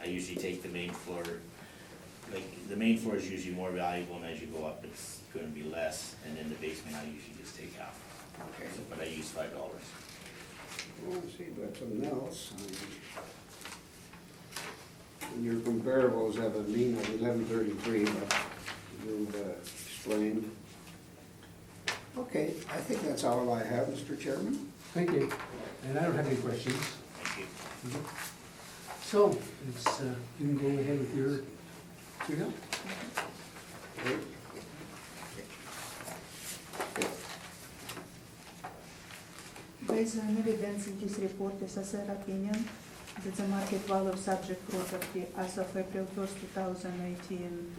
usually take the main floor, like, the main floor is usually more valuable, and as you go up, it's gonna be less, and in the basement, I usually just take half. Okay. But I use $5. Well, let's see, but something else. And your comparables have a mean of 1133, but you've explained. Okay, I think that's all I have, Mr. Chairman. Thank you. And I don't have any questions. Thank you. So, it's, you can go ahead with your, Based on evidence in this report, the assessor opinion that the market value of subject property as of April 1st, 2018,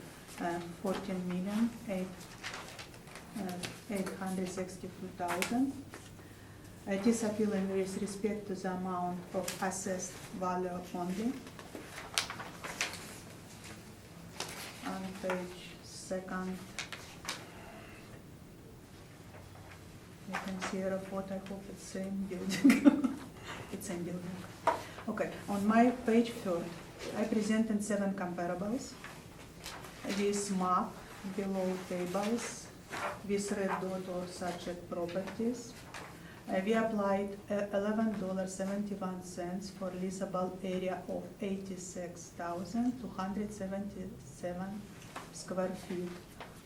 14,862,000. It is appealing with respect to the amount of assessed value only. On page second, you can see a report, I hope it's same building. It's same building. Okay, on my page third, I presented 7 comparables. This map below tables with red dot or subject properties. We applied $11.71 for leasable area of 86,277 square feet.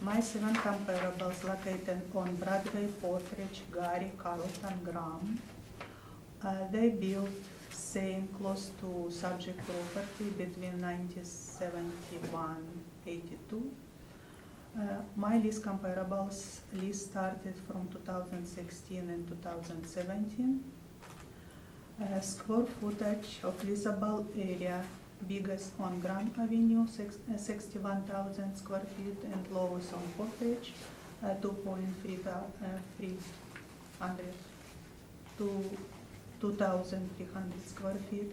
My 7 comparables located on Broadway, Portridge, Gary, Carlton, Graham. They built same close to subject property between 1971-82. My lease comparables lease started from 2016 and 2017. Square footage of leasable area biggest on Grand Avenue, 61,000 square feet, and lowest on Portridge, 2,300 square feet.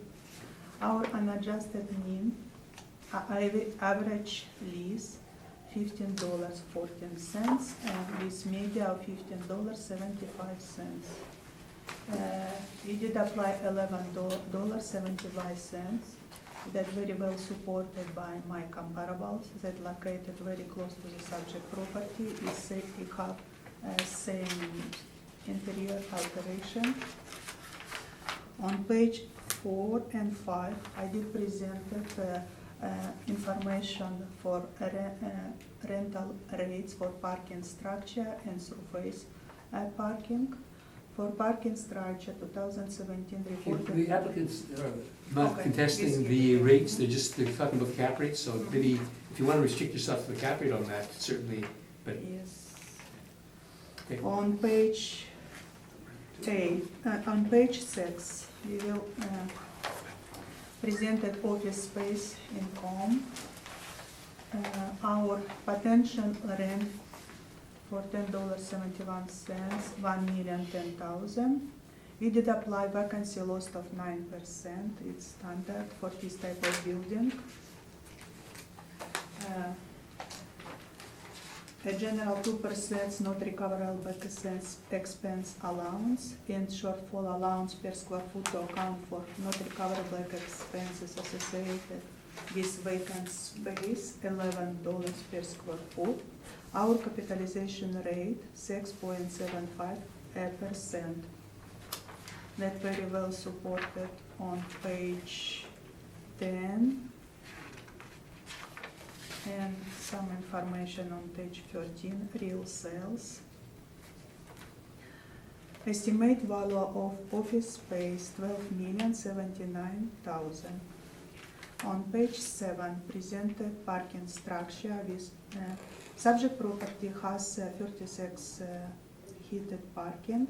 Our unadjusted mean average lease $15.14, and with media of $15.75. We did apply $11.75. That very well supported by my comparables that located very close to the subject property. We have same interior alteration. On page 4 and 5, I did present information for rental rates for parking structure and surface parking. For parking structure, 2017 report. The applicants are not Okay. contesting the rates, they're talking about the cap rates, so maybe if you want to restrict yourself to the cap rate on that, certainly, but. Yes. Okay. On page 6, we will presented office space in Com. Our potential rent for $10.71, 1,010,000. We did apply vacancy loss of 9%, it's standard for this type of building. A general 2% not recoverable expense allowance and shortfall allowance per square foot to account for not recoverable expenses associated with vacant space, $11 per square foot. Our capitalization rate, 6.75%. That very well supported on page 10. And some information on page 13, real sales. Estimate value of office space, 12,079,000. On page 7, presented parking structure with subject property has 36 heated parking.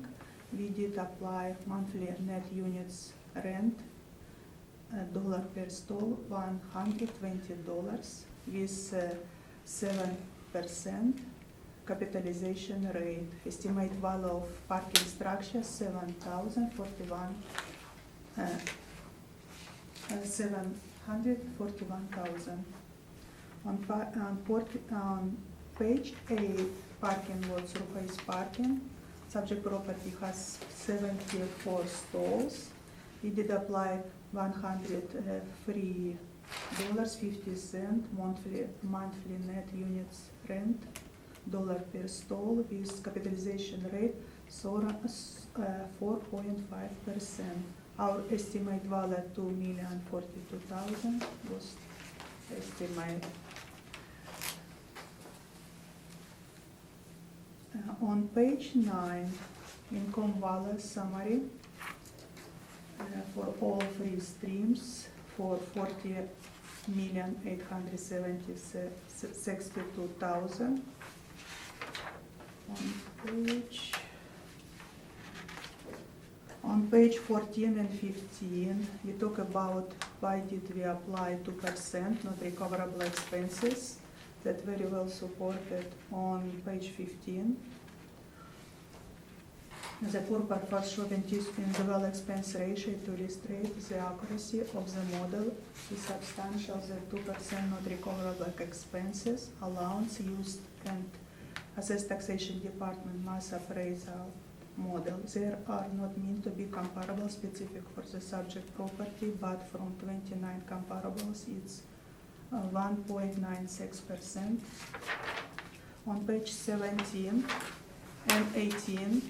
We did apply monthly net units rent, dollar per stall, $120 with 7% capitalization rate. Estimate value of parking structure, $741,000. On page 8, parking lot surface parking. Subject property has 74 stalls. We did apply $103.50 monthly net units rent, dollar per stall with capitalization rate 4.5%. Our estimate value $2,042,000 was estimated. On page 9, income value summary for all three streams for $40,862,000. On page 14 and 15, we talk about why did we apply 2% not recoverable expenses. That very well supported on page 15. The purpose was showing this individual expense ratio to illustrate the accuracy of the model. The substantial, the 2% not recoverable expenses, allowance used and assessed taxation department mass appraisal model. They are not meant to be comparable specific for the subject property, but from 29 comparables, it's 1.96%. On page 17 and 18,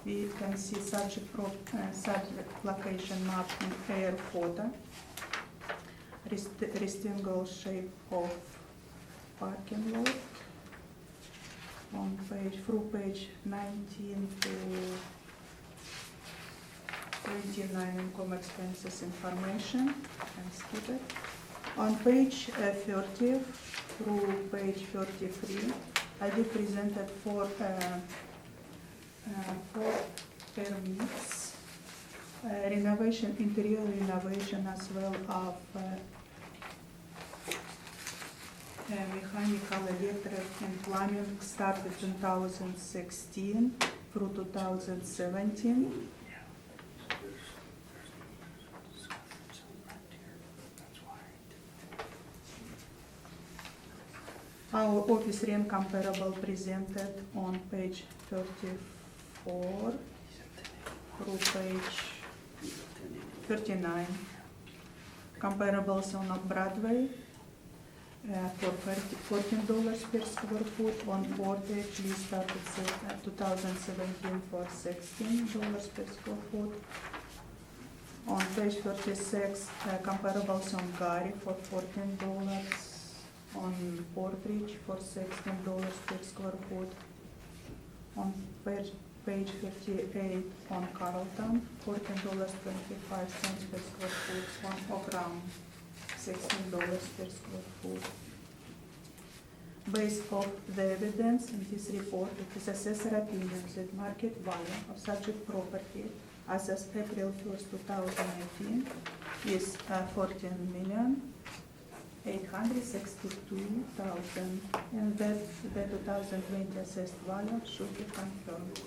we can see subject location map in air photo, rectangle shape of parking lot. On page, through page 19 to 29, income expenses information, and skip it. On page 30 through page 33, I did presented four permits, renovation, interior renovation, as well as mechanical, electric, and plumbing started 2016 through 2017. Our office rent comparable presented on page 34 through page 39. Comparables on Broadway for $14 per square foot. On Portage, we started 2017 for $16 per square foot. On page 36, comparables on Gary for $14. On Portage for $16 per square foot. On page 58 on Carlton, $14.25 per square foot. On Oak Run, $16 per square foot. Based on the evidence in this report, it is assessor opinion that market value of subject property as of April 1st, 2018 is $14 million. $862,000, and that the 2020 assessed value should be confirmed.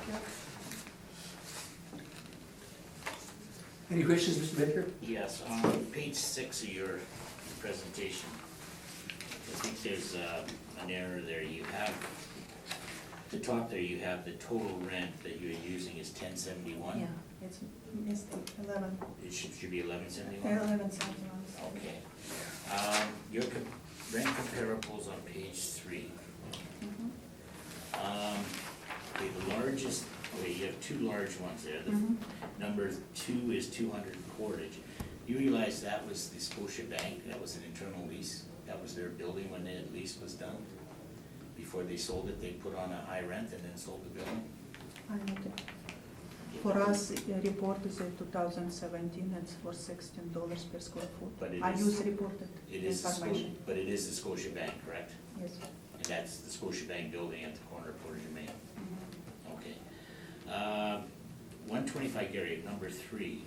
Okay. Any questions, Mr. Baker? Yes, on page 6 of your presentation, I think there's an error there. You have, the top there, you have the total rent that you're using is $10.71. Yeah, it's mistake, 11, It should be $11.71? 11 cents. Okay. Your rent comparables on page 3. Mhm. Okay, the largest, okay, you have two large ones there. The Mhm. number 2 is 200 Portage. You realize that was the Scotia Bank, that was an internal lease? That was their building when the lease was done? Before they sold it, they put on a high rent and then sold the building? I know that. For us, report is a 2017, it's for $16 per square foot. But it I is- use reported It is the information. but it is the Scotia Bank, correct? Yes. And that's the Scotia Bank building at the corner of Portage and Main? Mhm. Okay. 125 Gary, number 3.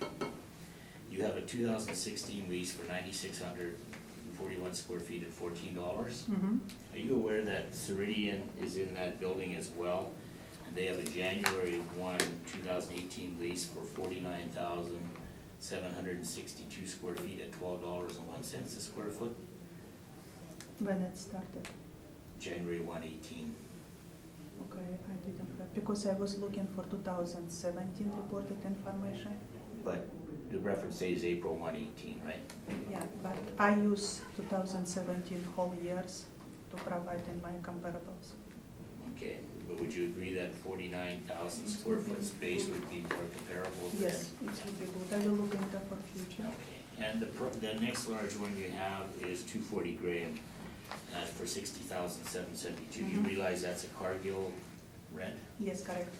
You have a 2016 lease for 9,641 square feet at $14. Mhm. Are you aware that Ceridian is in that building as well? And they have a January 1, 2018 lease for 49,762 square feet at $12.01 a square foot? When it started, January 1, 18. okay, I didn't have, because I was looking for 2017 reported information. But the reference says April 1, 18, right? Yeah, but I use 2017 whole years to provide in my comparables. Okay, but would you agree that 49,000 square foot space would be more comparable than? Yes, it will be good. I will look into for future. Okay, and the next large one you have is 240 Graham, for 60,772. You Mhm. realize that's a Cargill rent? Yes, correct.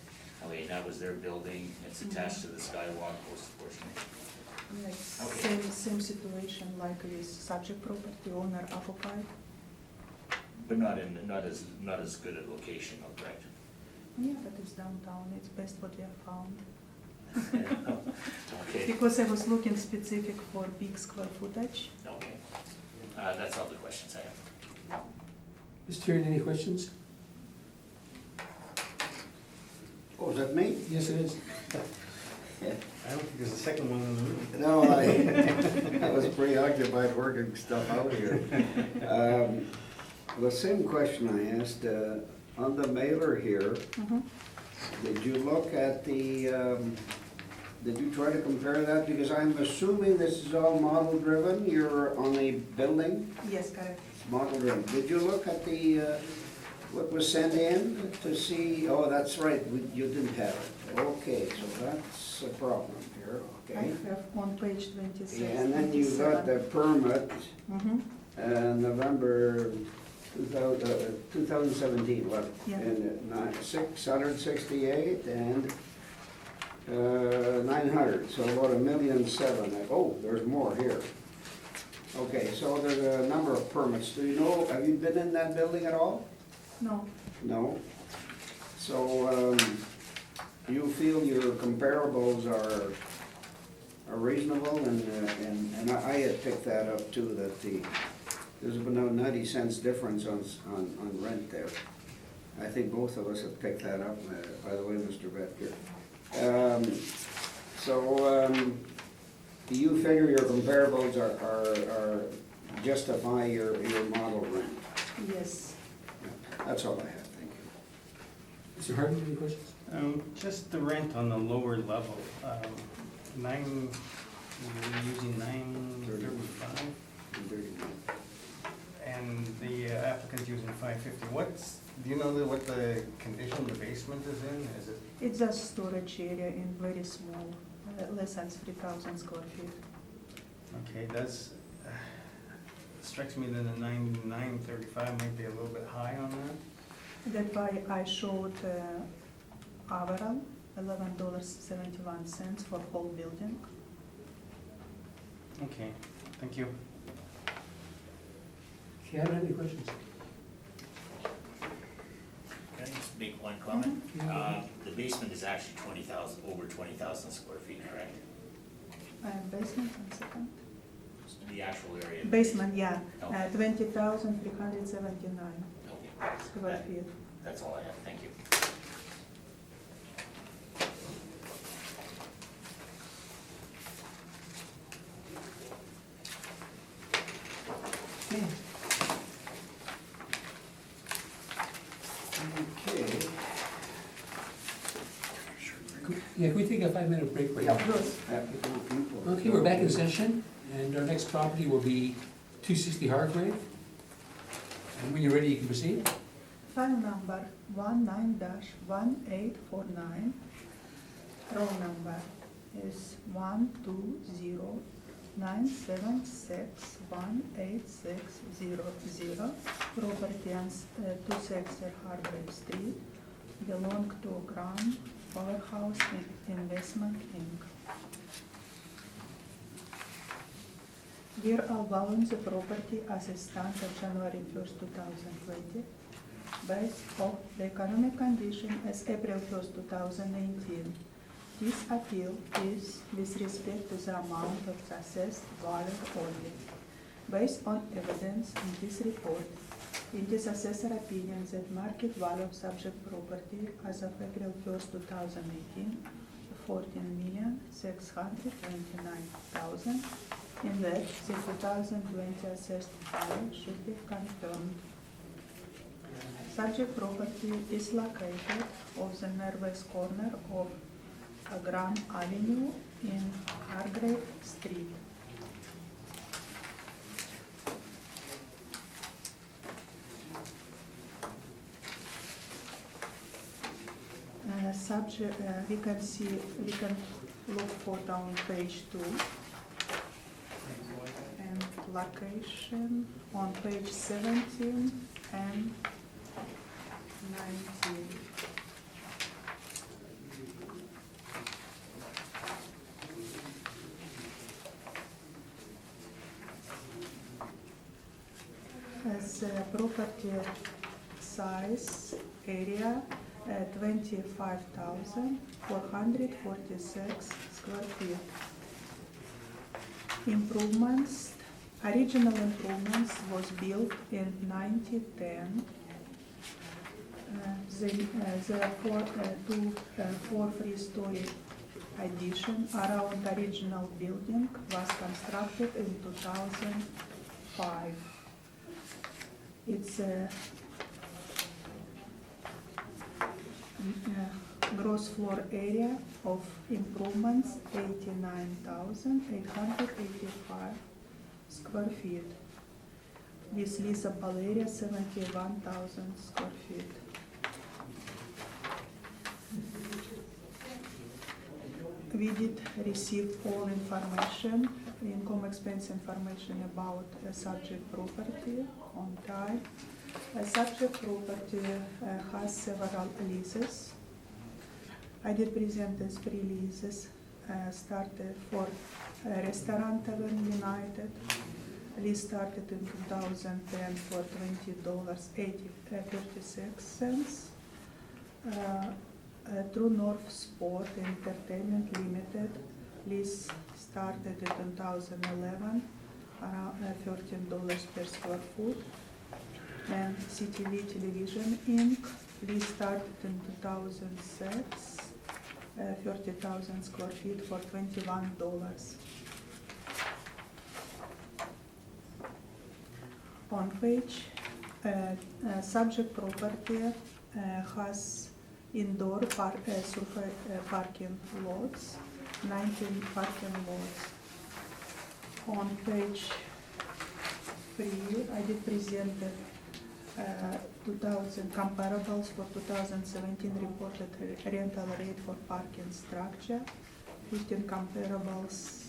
Okay, and that was their building, it's attached to the Skywalk Coast portion. Like Okay. same situation like with subject property owner occupied. But not as good a location, though, correct? Yeah, but it's downtown. It's best what we have found. Okay, Because I was looking specific for big square footage. okay. That's all the questions I have. Mr. Terry, any questions? Oh, is that me? Yes, it is. I don't think there's a second one in the room. No, I was preoccupied working stuff out here. The same question I asked, on the mailer here, Mhm. did you look at the, did you try to compare that? Because I'm assuming this is all model driven, you're on a building, Yes, correct. it's model driven. Did you look at the, what was sent in to see, oh, that's right, you didn't have it. Okay, so that's a problem here, I okay. have on page 26. Yeah, and then you got the permit, Mhm. November 2017, what? Yeah. And 668 and 900, so about 1,700,000. Oh, there's more here. Okay, so there's a number of permits. Do you know, have you been in that building at all? No, No? So, you feel your comparables are reasonable, and I had picked that up too, that there's about 90 cents difference on rent there. I think both of us have picked that up, by the way, Mr. Betker. Do you figure your comparables are justify your model rent? yes. That's all I have, thank you. Mr. Harden, any questions? Just the rent on the lower level, we're using 935, and the applicant's using 550. Do you know what the condition the basement is in? Is it? It's a storage area in very small, less than 3,000 square feet. Okay, strikes me that the 935 might be a little bit high on that. That's why I showed overall $11.71 for whole building. Okay, thank you. Kevin, any questions? Can I just make one comment? Mhm. The basement is actually 20,000, over 20,000 square feet, correct? Basement, 1 second. the actual area. Basement, yeah, Okay. 20,379 Okay, square feet. that's all I have, thank you. Okay. Okay. Yeah, can we take a 5-minute break right now? Okay, we're back in session, and our next property will be 260 Hargrave. And when you're ready, you can proceed. File number 19-1849. Row number is 120-976-18600. Property on 260 Hargrave Street, belong to Grand Powerhouse Investment Inc. Dear all values the property as it stands on January 1st, 2020, based on the economic condition as April 1st, 2019. This appeal is with respect to the amount of assessed value only. Based on evidence in this report, it is assessor opinion that market value of subject property as of April 1st, 2018, 14,629,000, in that the 2020 assessed value should be confirmed. Subject property is located off the northwest corner of Grand Avenue in Hargrave Street. We can look for on page 2. And location on page 17 and 19. As property size area 25,446 square feet. Improvements, original improvements was built in 1910. Therefore, four three-story addition around original building was constructed in 2005. It's gross floor area of improvements 89,885 square feet, with leasable area 71,000 square feet. We did receive all information, income expense information about a subject property on time. A subject property has several leases. I did present these 3 leases, started for Restaurant Tavern United. Lease started in 2010 for $20.36. True North Sport Entertainment Limited. Lease started in 2011, around $13 per square foot. And CTV Television Inc. Lease started in 2006, 30,000 square feet for $21. On page, subject property has indoor parking lots, 19 parking lots. On page 3, I did present the 2000 comparables for 2017 reported rental rate for parking structure, 15 comparables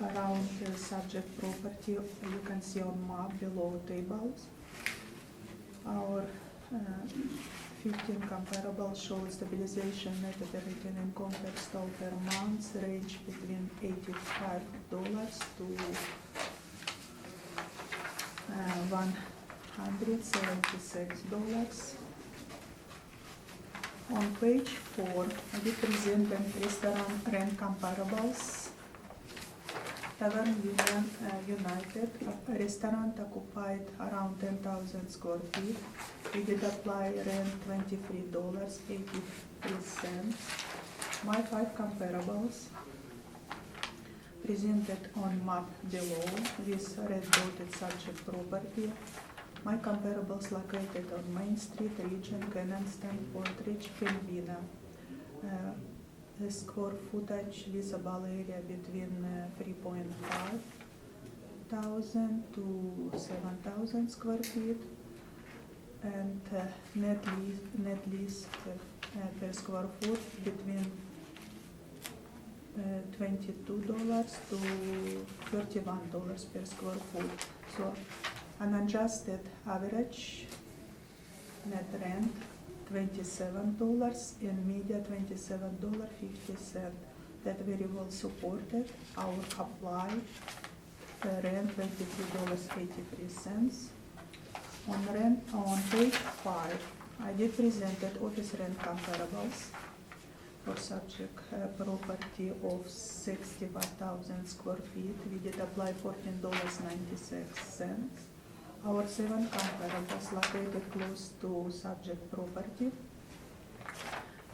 around the subject property. You can see on map below tables. Our 15 comparables show stabilization net operating income per stall per month range between $85 to $176. On page 4, we present the restaurant rent comparables. Tavern United, a restaurant occupied around 10,000 square feet. We did apply rent $23.83. My 5 comparables presented on map below with red dotted subject property. My comparables located on Main Street, Region, Kennelston, Portridge, Pembina. The square footage leasable area between 3.5 thousand to 7,000 square feet, and net lease per square foot between $22 to $31 per square foot. So unadjusted average net rent $27 and media $27.50. That very well supported. Our applied rent $23.83. On page 5, I did present that office rent comparables for subject property of 61,000 square feet. We did apply $14.96. Our 7 comparables located close to subject property.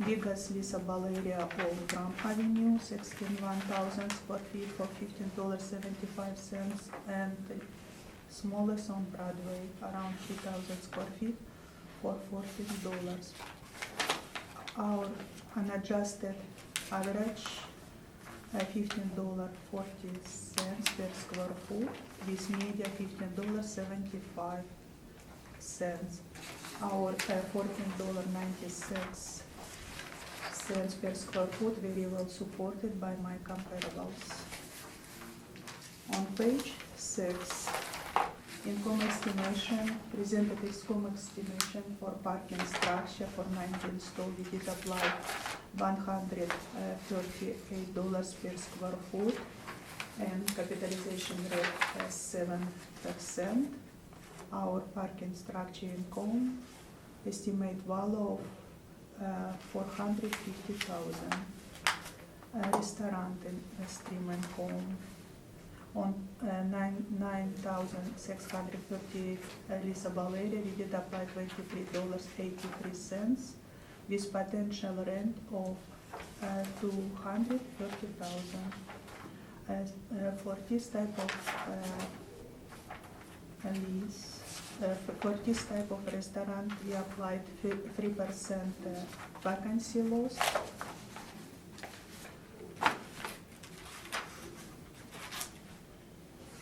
Biggest leasable area of Drum Avenue, 61,000 square feet for $15.75, and the smallest on Broadway, around 3,000 square feet for $14. Our unadjusted average, $15.40 per square foot, with media $15.75. Our $14.96 per square foot, very well supported by my comparables. On page 6, income estimation, presented income estimation for parking structure for 19 stall. We did apply $138 per square foot, and capitalization rate 7%. Our parking structure income estimate value of $450,000. Restaurant and stream income on 9,650 leasable area. We did apply $23.83 with potential rent of $230,000. For this type of lease, for this type of restaurant, we applied 3% vacancy loss.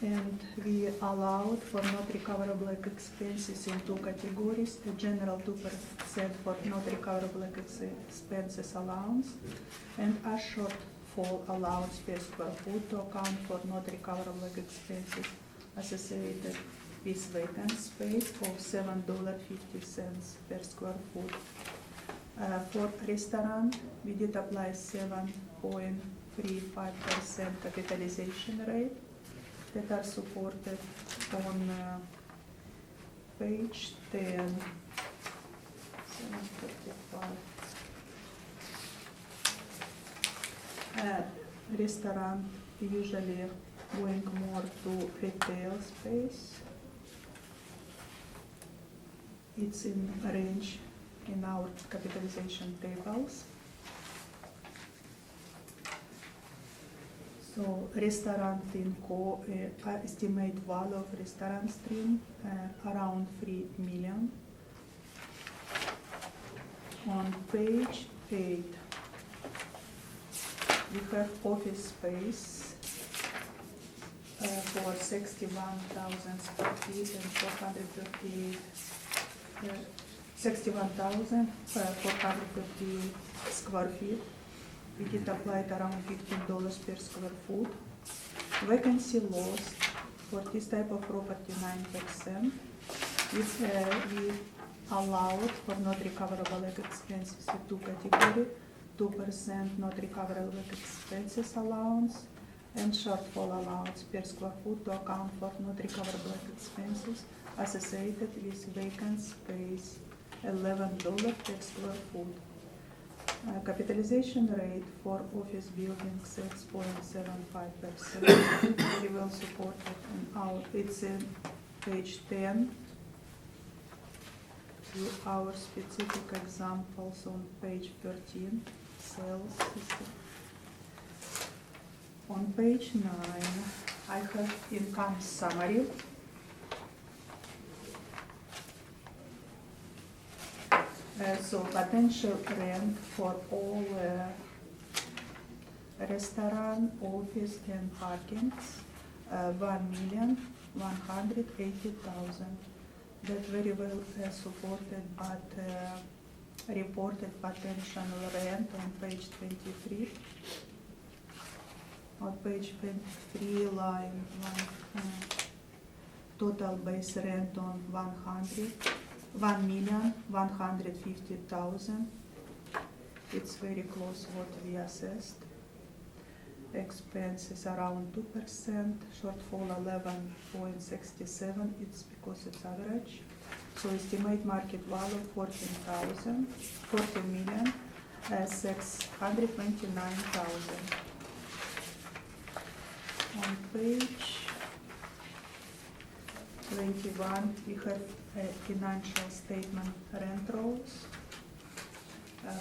And we allowed for not recoverable expenses in 2 categories: a general 2% for not recoverable expenses allowance, and a shortfall allowance per square foot to account for not recoverable expenses associated with vacant space of $7.50 per square foot. For restaurant, we did apply 7.35% capitalization rate that are supported on page 10, 735. Restaurant usually going more to retail space. It's in range in our capitalization tables. So restaurant estimate value of restaurant stream around $3 million. On page 8, we have office space for 61,000 square feet and 61,450 square feet. We did apply it around $15 per square foot. Vacancy loss for this type of property 9%. We allowed for not recoverable expenses in 2 categories: 2% not recoverable expenses allowance and shortfall allowance per square foot to account for not recoverable expenses associated with vacant space, $11 per square foot. Capitalization rate for office building 6.75%. Very well supported it's in page 10. Our specific examples on page 13, sales system. On page 9, I have income summary. So potential rent for all restaurant, office and parkings, 1,180,000. That very well supported, but reported potential rent on page 23. On page 23, line 1, total base rent on 1,150,000. It's very close what we assessed. Expenses around 2%, shortfall 11.67, it's because it's average. So estimate market value 14,629,000. On page 21, we have a financial statement rent rolls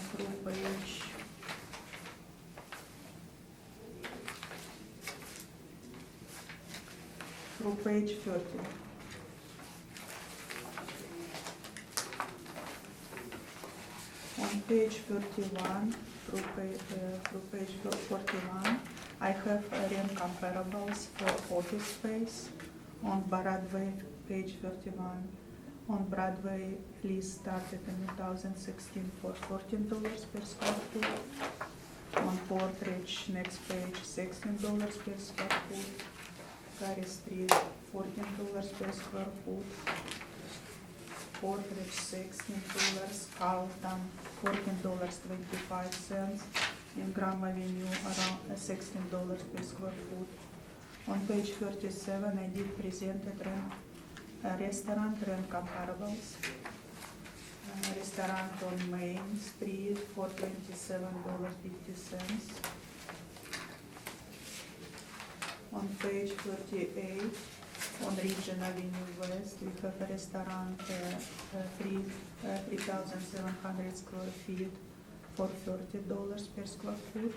through page 30. On page 31 through page 41, I have rent comparables for office space. On Broadway, page 31. On Broadway, lease started in 2016 for $14 per square foot. On Portridge, next page, $16 per square foot. Carey Street, $14 per square foot. Portridge, $16. Carlton, $14.25. In Graham Avenue, around $16 per square foot. On page 37, I did present restaurant rent comparables. Restaurant on Main Street for $27.50. On page 38, on Region Avenue West, we have a restaurant 3,700 square feet for $30 per square foot.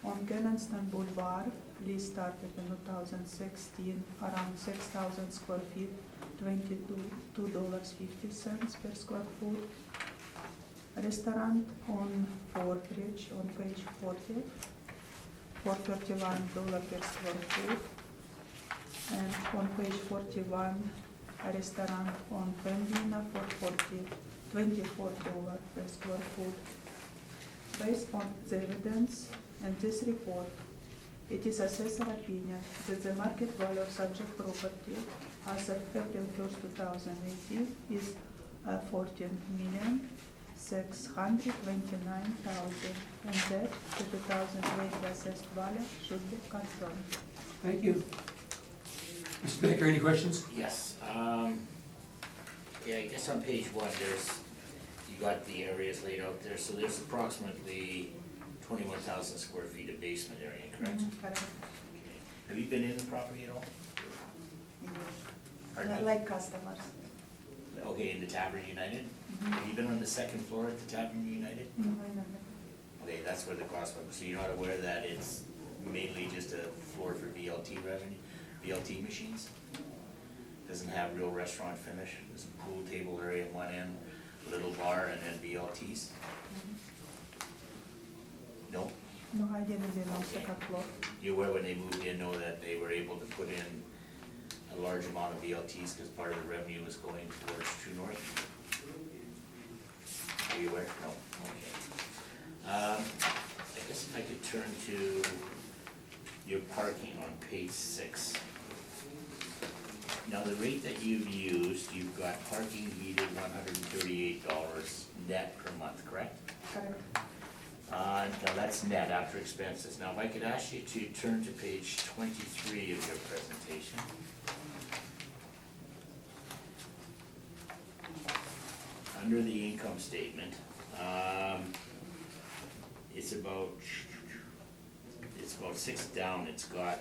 On Kennelston Boulevard, lease started in 2016, around 6,000 square feet, $22.50 per square foot. Restaurant on Portridge on page 40 for $31 per square foot. And on page 41, a restaurant on Pembina for $24 per square foot. Based on the evidence and this report, it is assessor opinion that the market value of subject property as of April 1st, 2018 is 14,629,000, and that the 2020 assessed value should be confirmed. Thank you. Mr. Baker, any questions? Yes, yeah, I guess on page 1, you got the areas laid out there, so there's approximately 21,000 square feet of basement area, correct? Correct. Okay. Have you been in the property at all? Pardon? Like customers. Okay, in the Tavern United? Have you been on the second floor at the Tavern United? No, I know. Okay, that's where the crosswalk, so you're not aware that it's mainly just a floor for BLT revenue, BLT machines? Doesn't have real restaurant finish, there's a pool table area at one end, a little bar, and then BLTs? No? No, I didn't belong second floor. You aware when they moved in, know that they were able to put in a large amount of BLTs because part of the revenue was going towards True North? Are you aware? No? Okay. I guess if I could turn to your parking on page 6. Now, the rate that you've used, you've got parking heated $138 net per month, correct? Correct. Now that's net after expenses. Now, if I could ask you to turn to page 23 of your presentation. Under the income statement, it's about 6 down, it's got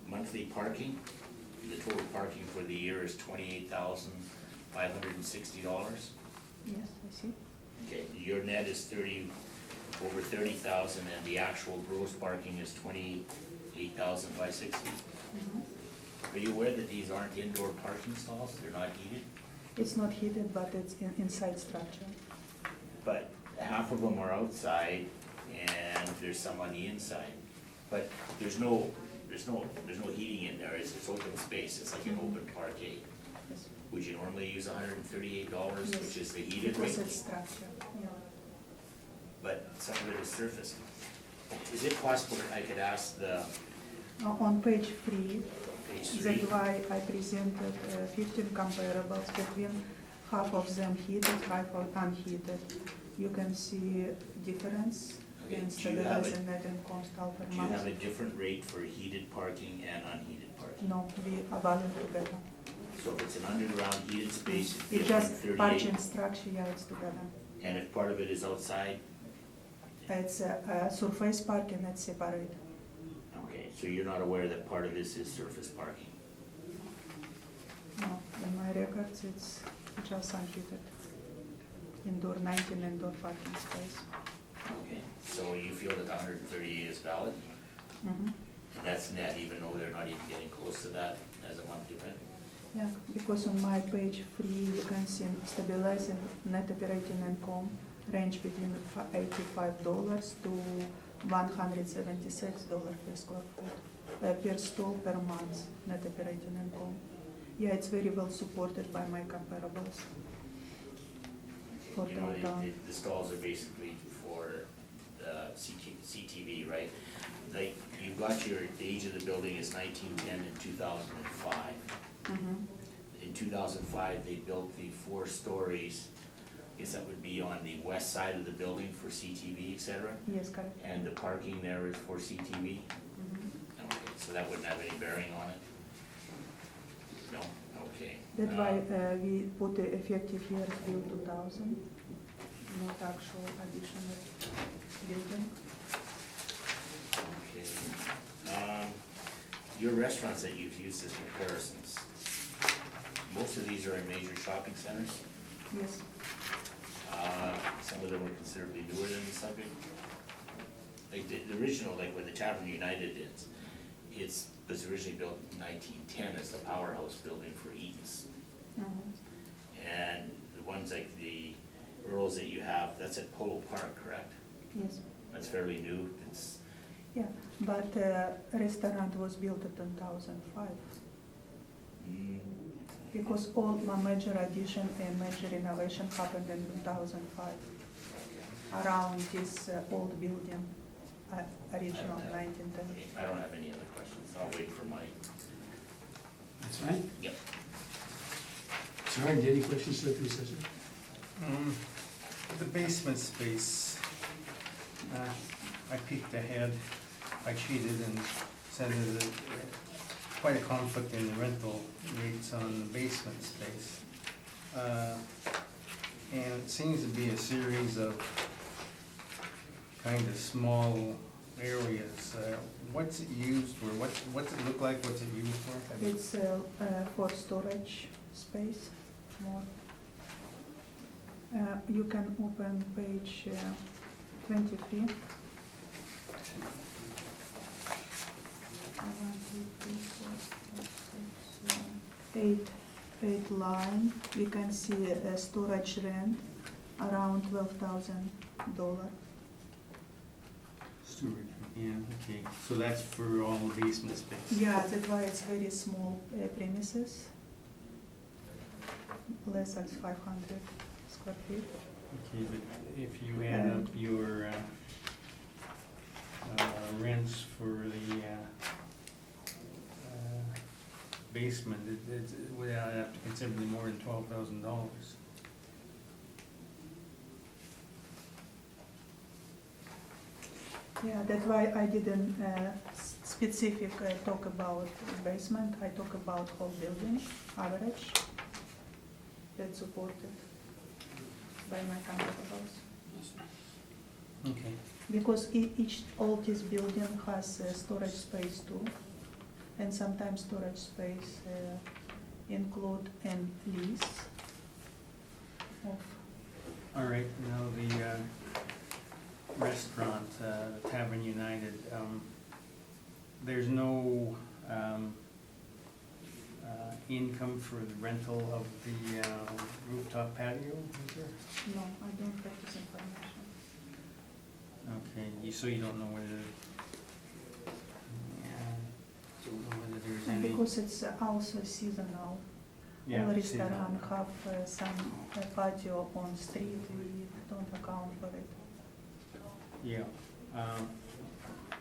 monthly parking. The total parking for the year is $28,560. Yes, I see. Okay, your net is over 30,000, and the actual gross parking is 28,560. Are you aware that these aren't indoor parking stalls? They're not heated? It's not heated, but it's inside structure. But half of them are outside, and there's some on the inside. But there's no heating in there, it's open space, it's like an open parquet. Yes. Would you normally use $138, Yes. which is the heated Because rate? it's structure, yeah. But some of it is surface. Is it possible I could ask the On page 3, page that's 3? why I presented 15 comparables between half of them heated, half of unheated. You can see difference Okay, in do you have stabilizing net income style per Do you have month. a different rate for heated parking and unheated parking? No, we evaluate together. So if it's an underground heated space, it'd be It's just $138, parking structure, yeah, it's together. and if part of it is outside, It's surface parking, it's separate. okay, so you're not aware that part of this is surface parking? No, in my records, it's just unheated. Indoor, 19 indoor parking space. Okay, so you feel that the 138 is valid? Mhm. And that's net, even though they're not even getting close to that as a monthly rent? Yeah, because on my page 3, you can see stabilizing net operating income range between $85 to $176 per square foot, per store per month, net operating income. Yeah, it's very well supported by my comparables for You know, downtown. the stalls are basically for CTV, right? Like, you've got the age of the building is 1910 and 2005. Mhm. In 2005, they built the 4 stories, I guess that would be on the west side of the building for CTV, et cetera, Yes, correct. and the parking there is for CTV? Mhm. Okay, so that wouldn't have any bearing on it? No? Okay. That's why we put the effective year till 2000, not actual additional building. Okay. Your restaurants that you've used as comparisons, most of these are in major shopping centers. Yes, Some of them are considerably newer than the subject. Like the original, like where the Tavern United is, was originally built in 1910 as the powerhouse building for Eaton's. mhm. And the ones like the Earls that you have, that's at Polo Park, correct? Yes, That's fairly new, it's, yeah, but restaurant was built in 2005, mm, because all my major addition and major renovation happened in 2005, around this old building, original 1910. okay, I don't have any other questions, I'll wait for Mike. That's fine. Yep. Sorry, any questions to the assessor? The basement space, I peeked ahead, I cheated and said there's quite a conflict in the rental rates on the basement space. And it seems to be a series of kind of small areas. What's it used for? What's it look like? What's it used for? It's for storage space more. You can open page 23. 8 line, we can see a storage rent around $12,000. Storage, yeah, okay. So that's for all the basement space? Yeah, that's why it's very small premises, less than 500 square feet. Okay, but if you add up your rents for the basement, it would add up to considerably more than $12,000. Yeah, that's why I didn't specific talk about basement, I talk about whole building, average, that's supported by my comparables. Okay. Because all this building has storage space too. And sometimes storage space include an lease of, All right, now the restaurant, Tavern United, there's no income for the rental of the rooftop patio, is there? no, I don't have this information. Okay, so you don't know whether, don't know whether there's any. Because it's also seasonal. Yeah, All seasonal. restaurant have some patio on street, we don't account for it. Yeah.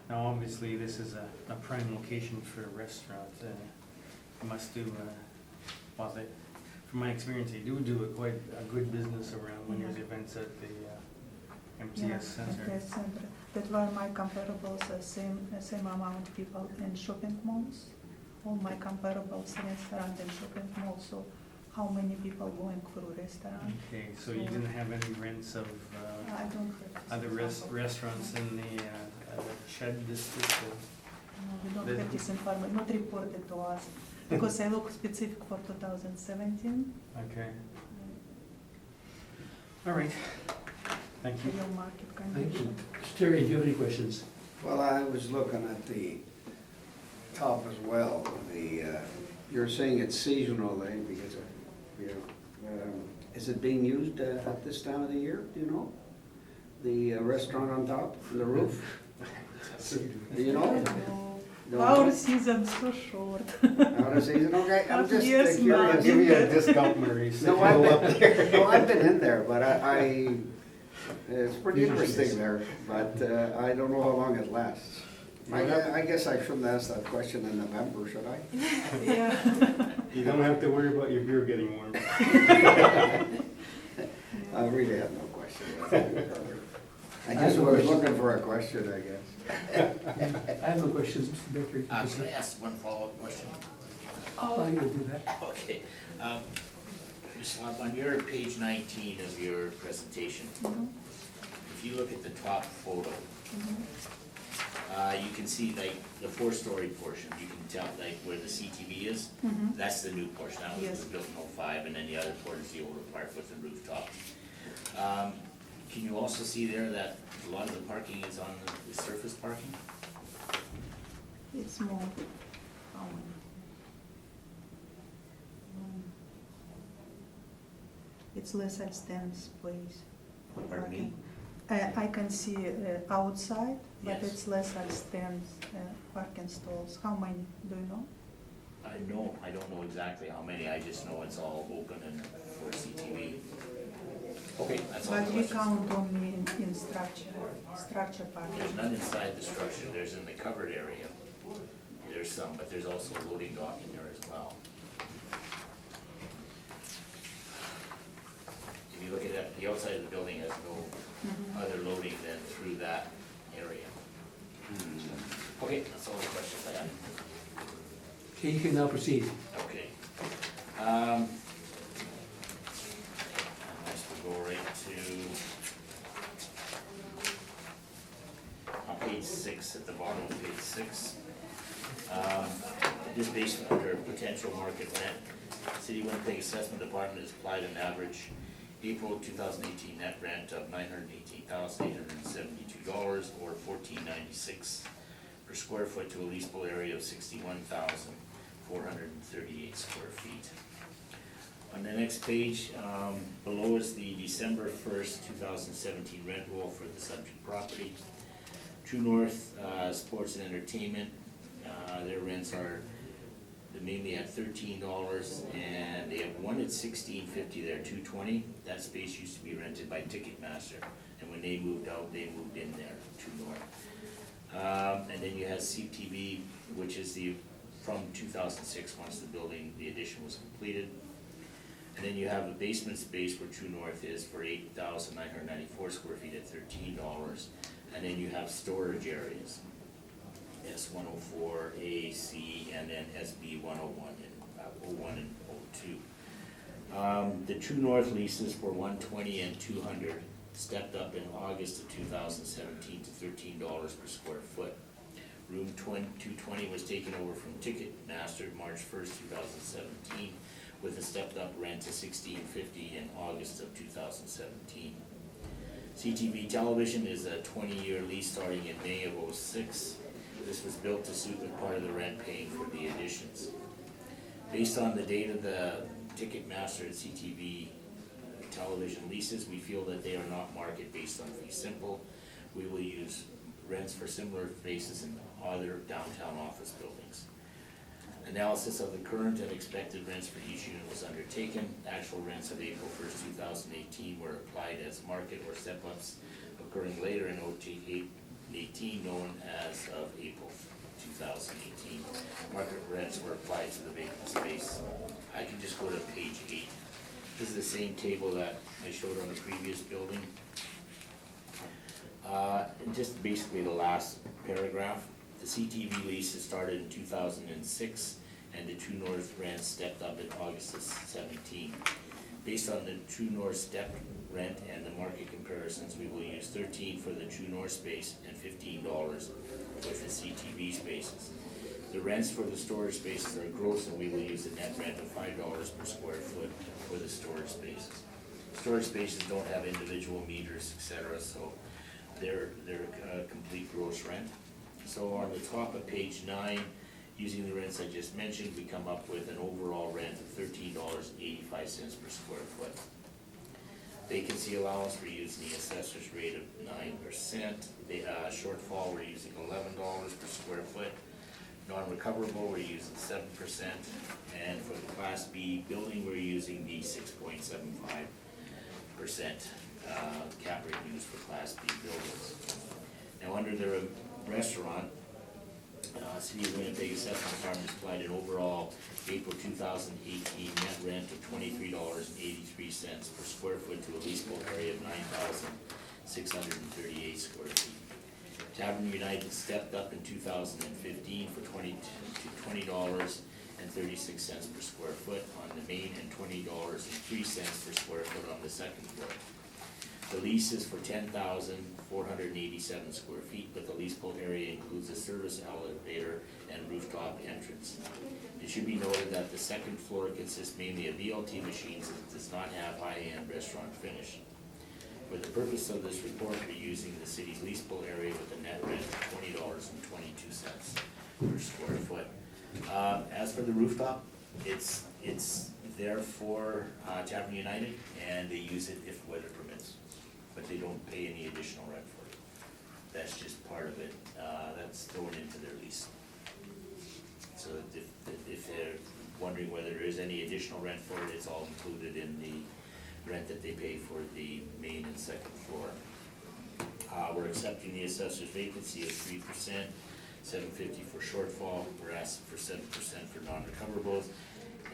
Now, obviously, this is a prime location for a restaurant. Must do, well, from my experience, they do a quite a good business around when there's events at the MTS Center. MTS Center. That's why my comparables are same amount people in shopping malls. All my comparables restaurant and shopping malls, so how many people going through restaurant? Okay, so you didn't have any rents of I don't have. other restaurants in the Shed District? Or? No, we don't have this information, not reported to us, because I look specific for 2017. Okay, all right. Thank you. Real market Thank condition. you. Mr. Terry, do you have any questions? Well, I was looking at the top as well, you're saying it's seasonal, because of, is it being used at this time of the year, do you know? The restaurant on top, the roof? Do you know? No. Our season's so short. Out of season, okay, I'm just Yes, curious. ma'am. Give you a discount, Maurice. No, I've been in there, but it's pretty interesting there, but I don't know how long it lasts. I guess I shouldn't ask that question in November, should I? Yeah. You don't have to worry about your beer getting warm. I really have no question. I just was looking for a question, I guess. I have no questions, Mr. Baker. Can I ask one follow-up question? Oh, you'll do that. Okay. Ms. Lab, on your page 19 of your presentation, if you look at the top photo, you can see like the four-story portion, you can tell like where the CTV is, that's the new portion, that was Yes. built in '05, and then the other portion is the older part with the rooftop. Can you also see there that a lot of the parking is on the surface parking? It's more, how many? It's less than space for Pardon me? parking. I can see outside, but Yes. it's less than stands, parking stalls. How many, do you know? I don't know exactly how many, I just know it's all open and for CTV. Okay, that's all the But we questions. count only in structure parking. There's none inside the structure, there's in the covered area. There's some, but there's also a loading dock in there as well. If you look at that, the outside of the building has no other loading than through that area. Okay, that's all the questions I have. Okay, you can now proceed. Okay. Let's go right to, on page 6, at the bottom of page 6. This based under potential market rent. City Winnipeg Assessment Department has applied an average April 2018 net rent of $918,872 or $14.96 per square foot to a leasable area of 61,438 square feet. On the next page, below is the December 1st, 2017 rent roll for the subject property. True North Sports and Entertainment, their rents are mainly at $13, and they have one at $16.50 there, $2.20. That space used to be rented by Ticketmaster, and when they moved out, they moved in there, True North. And then you have CTV, which is from 2006, once the addition was completed. And then you have a basement space where True North is for 8,994 square feet at $13. And then you have storage areas, S104, A, C, and then SB 101 and 01 and 02. The True North leases for 120 and 200 stepped up in August of 2017 to $13 per square foot. Room 220 was taken over from Ticketmaster March 1st, 2017, with a stepped up rent to $16.50 in August of 2017. CTV Television is a 20-year lease starting in May of '06. This was built to suit with part of the rent paying for the additions. Based on the date of the Ticketmaster and CTV television leases, we feel that they are not market based on fee simple. We will use rents for similar spaces in other downtown office buildings. Analysis of the current and expected rents for each unit was undertaken. Actual rents of April 1st, 2018 were applied as market or step-ups occurring later in 2018, known as of April 2018. Market rents were applied to the vacant space. I can just go to page 8. This is the same table that I showed on the previous building. Just basically the last paragraph. The CTV leases started in 2006, and the True North rent stepped up in August of 17. Based on the True North stepped rent and the market comparisons, we will use $13 for the True North space and $15 with the CTV spaces. The rents for the storage spaces are gross, and we will use a net rent of $5 per square foot for the storage spaces. Storage spaces don't have individual meters, etc., so they're complete gross rent. So on the top of page 9, using the rents I just mentioned, we come up with an overall rent of $13.85 per square foot. Vacancy allowance, we're using the assessor's rate of 9%. The shortfall, we're using $11 per square foot. Non-recoverable, we're using 7%. And for the Class B building, we're using the 6.75% cap rate used for Class B buildings. Now, under the restaurant, City of Winnipeg Assessment Department applied an overall April 2018 net rent of $23.83 per square foot to a leasable area of 9,638 square feet. Tavern United stepped up in 2015 for $20.36 per square foot on the main and $20.03 per square foot on the second floor. The lease is for 10,487 square feet, but the leasable area includes a service elevator and rooftop entrance. It should be noted that the second floor consists mainly of VLT machines and does not have high-end restaurant finish. For the purpose of this report, we're using the city's leasable area with a net rent of $20.22 per square foot. As for the rooftop, it's there for Tavern United, and they use it if weather permits, but they don't pay any additional rent for it. That's just part of it. That's thrown into their lease. So if they're wondering whether there is any additional rent for it, it's all included in the rent that they pay for the main and second floor. We're accepting the assessor's vacancy of 3%, $750 for shortfall. We're asking for 7% for non-recoverables,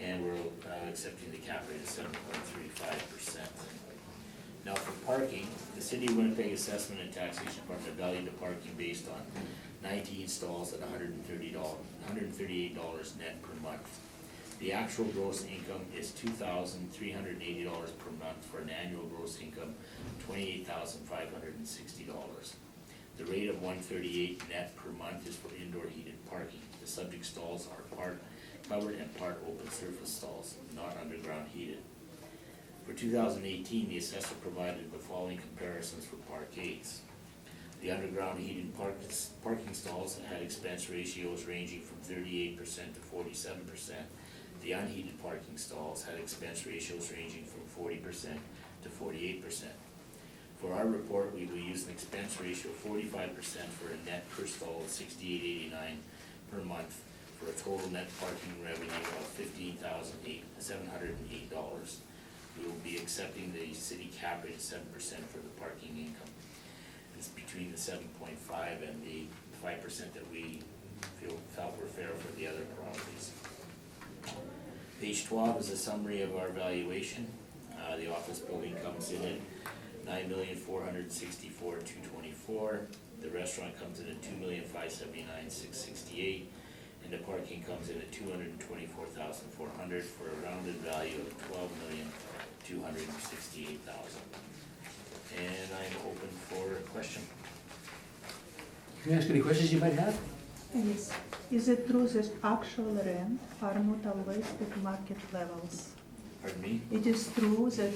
and we're accepting the cap rate of 7.35%. Now for parking, the City of Winnipeg Assessment and Taxation Department valued the parking based on 19 stalls at $138 net per month. The actual gross income is $2,380 per month for an annual gross income of $28,560. The rate of $138 net per month is for indoor heated parking. The subject stalls are part covered and part open surface stalls, not underground heated. For 2018, the assessor provided the following comparisons for parkades. The underground heated parking stalls had expense ratios ranging from 38% to 47%. The unheated parking stalls had expense ratios ranging from 40% to 48%. For our report, we will use an expense ratio of 45% for a net per stall of $68.89 per month for a total net parking revenue of $15,708. We will be accepting the city cap rate of 7% for the parking income. It's between the 7.5 and the 5% that we felt were fair for the other properties. Page 12 is a summary of our valuation. The office building comes in at $9,464,224. The restaurant comes in at $2,579,668, and the parking comes in at $224,400 for a rounded value of $12,268,000. and I'm open for a question. Can I ask any questions you might have? Yes. Is it true that actual rent are not always at market levels? Pardon me? It is true that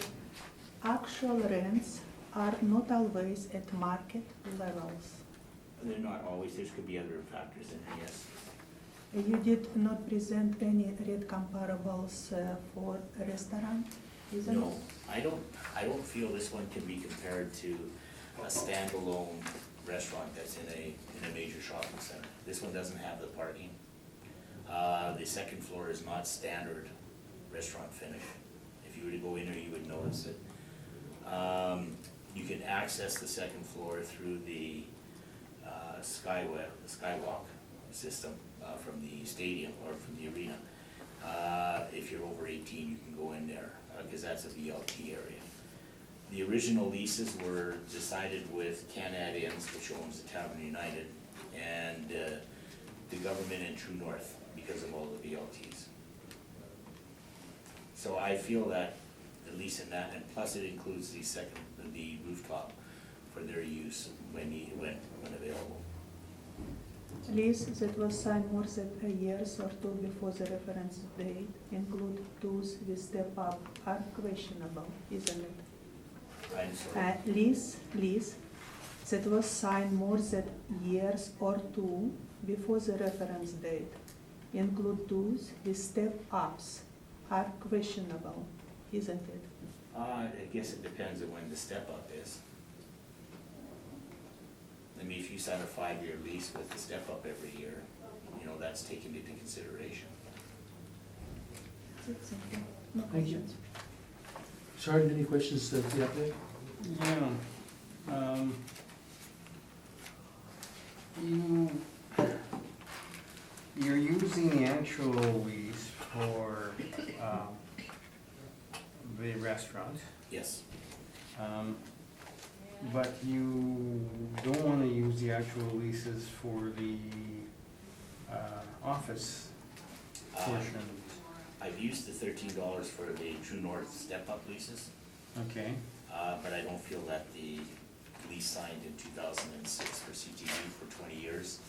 actual rents are not always at market levels. They're not always, there could be other factors in there, yes. You did not present any rate comparables for restaurant, isn't it? No, I don't feel this one can be compared to a standalone restaurant that's in a major shopping center. This one doesn't have the parking. The second floor is not standard restaurant finish. If you were to go in there, you would notice it. You can access the second floor through the skywalk system from the stadium or from the arena. If you're over 18, you can go in there, because that's a VLT area. The original leases were decided with Canadians, which owns the Tavern United, and the government in True North, because of all the VLTs. So I feel that, at least in that, and plus it includes the rooftop for their use when available. Lease that was signed more than a year or two before the reference date include tools with step up are questionable, isn't it? I'm sorry. Lease that was signed more than years or two before the reference date include tools with step ups are questionable, isn't it? I guess it depends on when the step up is. I mean, if you sign a 5-year lease with the step up every year, that's taken into consideration. That's it, thank you. No Thank you. questions. Sergeant, any questions to the applicant? Yeah. You're using the actual lease for the restaurant, Yes. but you don't want to use the actual leases for the office portion. I've used the $13 for the True North step-up leases, Okay, but I don't feel that the lease signed in 2006 for CTV for 20 years,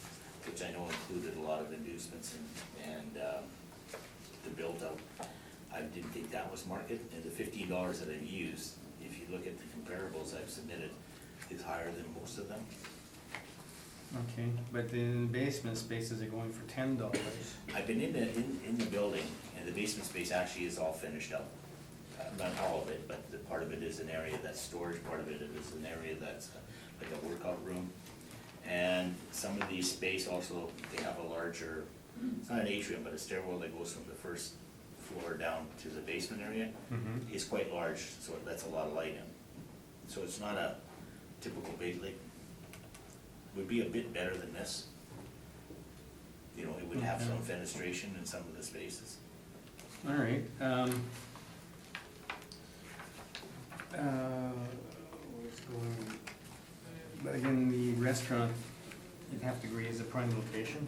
which I know included a lot of inducements and the build-out, I didn't think that was market. And the $15 that I've used, if you look at the comparables I've submitted, is higher than most of them. okay, but the basement spaces are going for $10. I've been in the building, and the basement space actually is all finished up. Not all of it, but the part of it is an area that's storage, part of it is an area that's like a workout room. And some of the space also, they have a larger, it's not an atrium, but a stairwell that goes from the first floor down to the basement area. Mm-hmm. Is quite large, so it lets a lot of light in. So it's not a typical bait lake. Would be a bit better than this. It would have some fenestration in some of the spaces. All right. Where's going? But again, the restaurant, you'd have to agree, is a prime location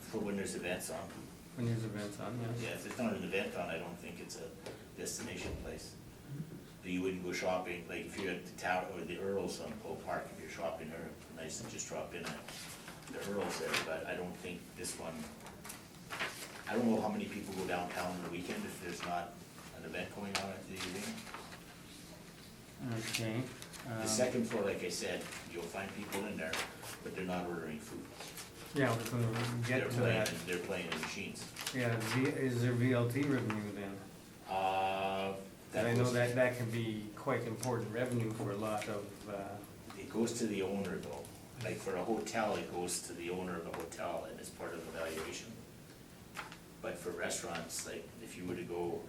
For when there's events on. when there's events on, yes? Yeah, if there's not an event on, I don't think it's a destination place. You wouldn't go shopping, like if you're at the tower or the Earls on Poe Park, if you're shopping there, nice to just drop in at the Earls there, but I don't think this one, I don't know how many people go downtown on the weekend if there's not an event going on at the evening. Okay. The second floor, like I said, you'll find people in there, but they're not ordering food. Yeah, we're gonna get to that. They're playing the machines. Yeah, is there VLT revenue then? That I know goes- that can be quite important revenue for a lot of, It goes to the owner though. Like for a hotel, it goes to the owner of the hotel and it's part of the valuation. But for restaurants, like if you were to go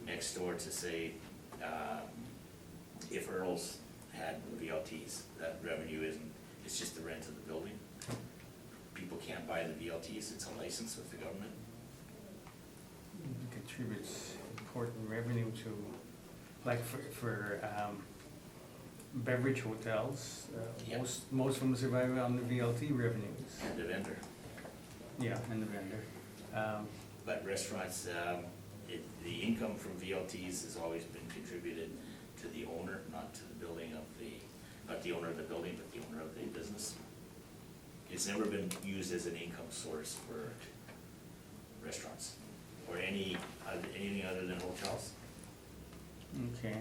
next door to say, if Earl's had VLTs, that revenue isn't, it's just the rent of the building. People can't buy the VLTs, it's a license with the government. contributes important revenue to, like for beverage hotels. Yep. Most of them survive on the VLT revenues. And the vendor. Yeah, and the vendor. But restaurants, the income from VLTs has always been contributed to to the owner, not to the building of the, not the owner of the building, but the owner of the business. It's never been used as an income source for restaurants or anything other than hotels. Okay.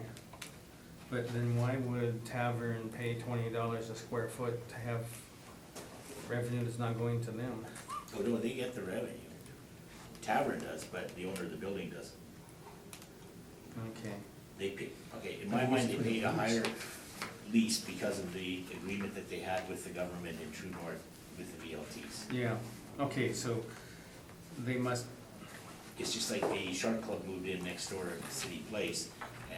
But then why would tavern pay $20 a square foot to have revenue that's not going to them? Oh, no, they get the revenue. Tavern does, but the owner of the building doesn't. Okay. They pay, okay, in my mind, they paid a higher lease because of the agreement that they had with the government in True North with the VLTs. Yeah, okay, so they must, It's just like a Shark Club moved in next door at City Place,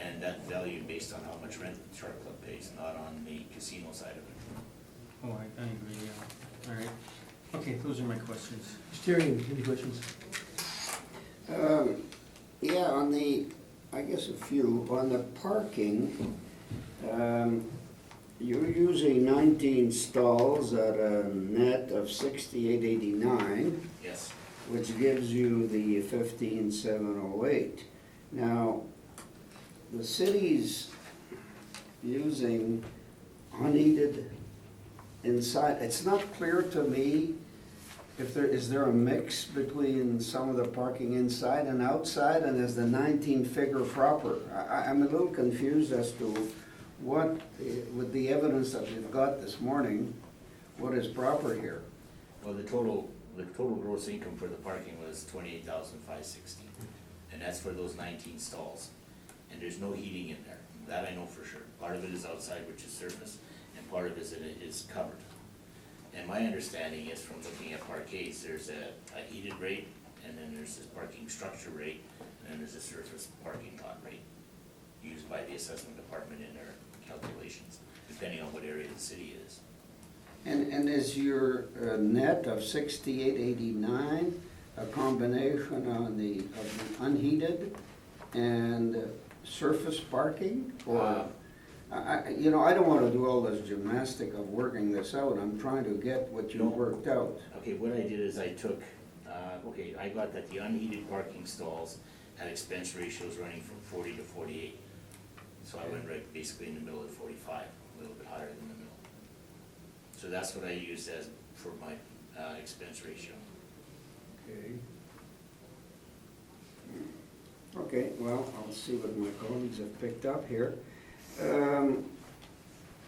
and that valued based on how much rent the Shark Club pays, not on the casino side of it. oh, I agree, yeah. All right. Okay, those are my questions. Mr. Tirian, any questions? Yeah, on the, I guess a few, on the parking, you're using 19 stalls at a net of 6889, Yes, which gives you the 15708. Now, the city's using unheated inside. It's not clear to me if is there a mix between some of the parking inside and outside, and is the 19 figure proper? I'm a little confused as to what, with the evidence that we've got this morning, what is proper here? well, the total gross income for the parking was 28,560, and that's for those 19 stalls. And there's no heating in there, that I know for sure. Part of it is outside, which is surface, and part of it is covered. And my understanding is from looking at parkades, there's a heated rate, and then there's this parking structure rate, and then there's a surface parking lot rate used by the assessment department in their calculations, depending on what area of the city it is. And is your net of 6889 a combination of the unheated and surface parking? Or, you know, I don't want to do all this gymnastic of working this out. I'm trying to get what you No. worked out. Okay, what I did is I took, I got that the unheated parking stalls had expense ratios running from 40 to 48. So I went right basically in the middle of 45, a little bit higher than the middle. So that's what I used as for my expense ratio. Okay. Okay, well, I'll see what my colleagues have picked up here. Now,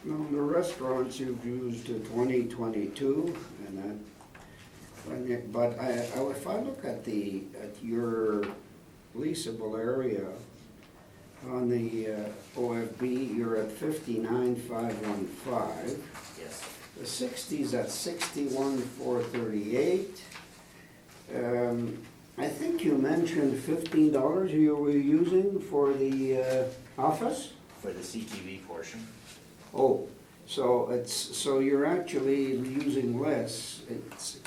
the restaurants, you've used 2022, and that, but if I look at your leasable area on the OFB, you're at 59,515. Yes. The 60's at 61,438. I think you mentioned $15 you were using for the office? For the CTV portion. Oh, so you're actually using less. It's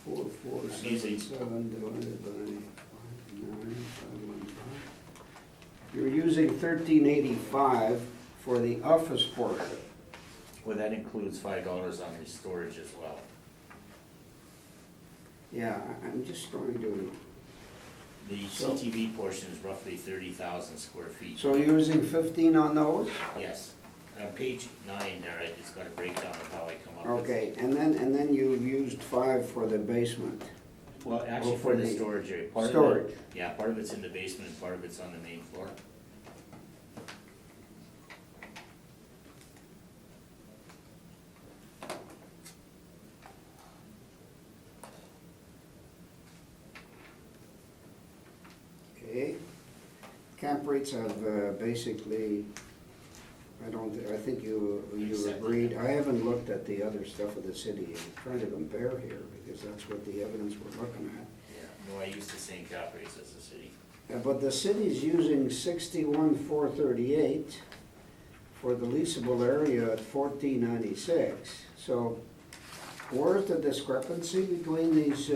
684,477 divided by 9,515. You're using 1385 for the office portion. Well, that includes $5 on the storage as well. Yeah, I'm just trying to. The So- CTV portion is roughly 30,000 square feet. So you're using 15 on those? Yes. On page 9 there, it's got a breakdown of how I come up with. Okay, and then you've used 5 for the basement. Well, actually for for the the storage area. Part of storage. it, yeah, part of it's in the basement and part of it's on the main floor. Okay. Camp rates have basically, I think you Accepted. agreed. I haven't looked at the other stuff of the city. I'm trying to compare here because that's what the evidence we're looking at. Yeah. No, I used the same cap rates as the city. But the city's using 61,438 for the leasable area at 1496. So where's the discrepancy between these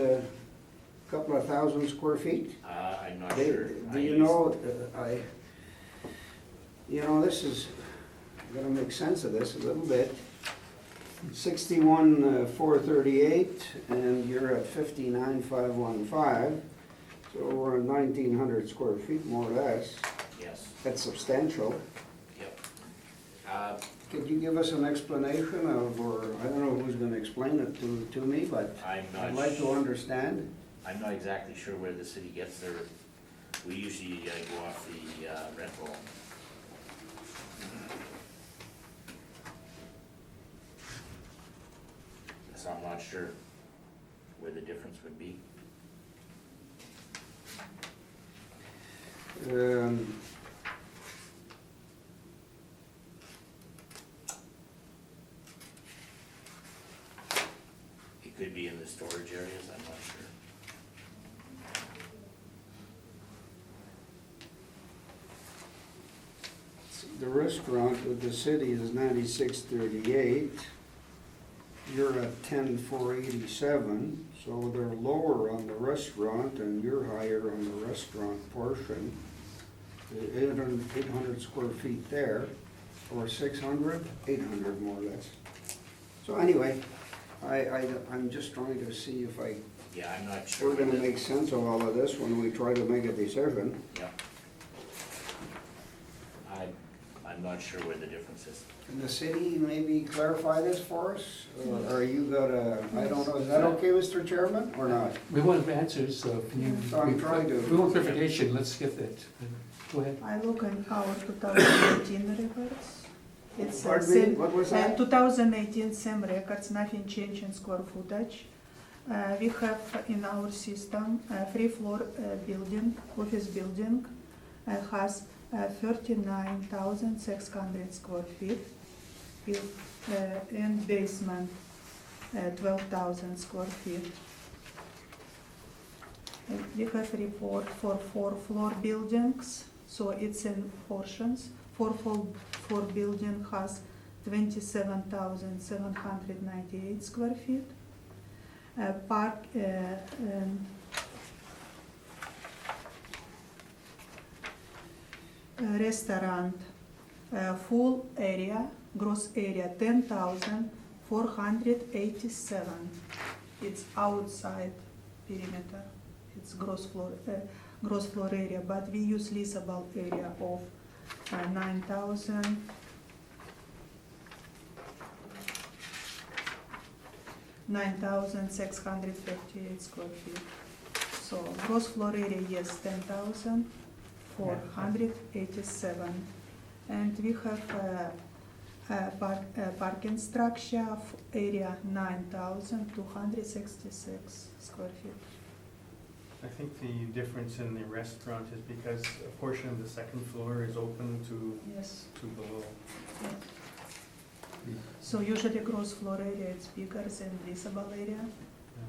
couple of thousand square feet? I'm not They- sure. Do you know, this is, gonna make sense of this a little bit. 61,438, and you're at 59,515, so we're at 1,900 square feet more or less. Yes, That's substantial. yep. Could you give us an explanation of, or I don't know who's gonna explain it to me, but I'm I'd not, like to understand. I'm not exactly sure where the city gets their, we usually go off the rent roll. So I'm not sure where the difference would be. It could be in the storage areas, I'm not sure. The restaurant with the city is 9638. You're at 10487, so they're lower on the restaurant and you're higher on the restaurant portion. 800 square feet there, or 600, 800 more or less. So anyway, I'm just trying to see if Yeah, I'm not sure. we're gonna make sense of all of this when we try to make a decision. Yeah. I'm not sure where the difference is. Can the city maybe clarify this for us? Or are you gonna, I don't know, is that okay, Mr. Chairman, or not? We want answers, so can you? I'm trying to- We want clarification, let's get that. Go ahead. I look in our 2018 records. It's Pardon me, what was that? 2018 same records, nothing changed in square footage. We have in our system a 3-floor building, office building, has 39,600 square feet. In basement, 12,000 square feet. And we have report for 4-floor buildings, so it's in portions. 4-floor building has 27,798 square feet. Restaurant, full area, gross area 10,487. It's outside perimeter. It's gross floor area, but we use leasable area of 9,658 square feet. So gross floor area, yes, 10,487. And we have a parking structure of area 9,266 square feet. I think the difference in the restaurant is because a portion of the second floor is open Yes. to below. Yes. So usually gross floor area is bigger than leasable area.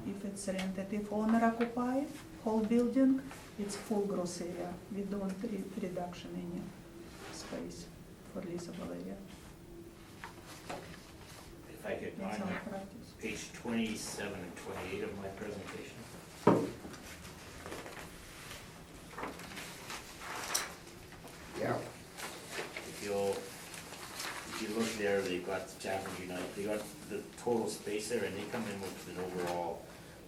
If it's rented, if owner occupy whole building, it's full gross area. We don't reduction any space for leasable area. If I could That's find our practice. page 27 and 28 of my presentation. Yeah. If you look there, they've got the Chapter Unite, they got the total space there, and they come in with an overall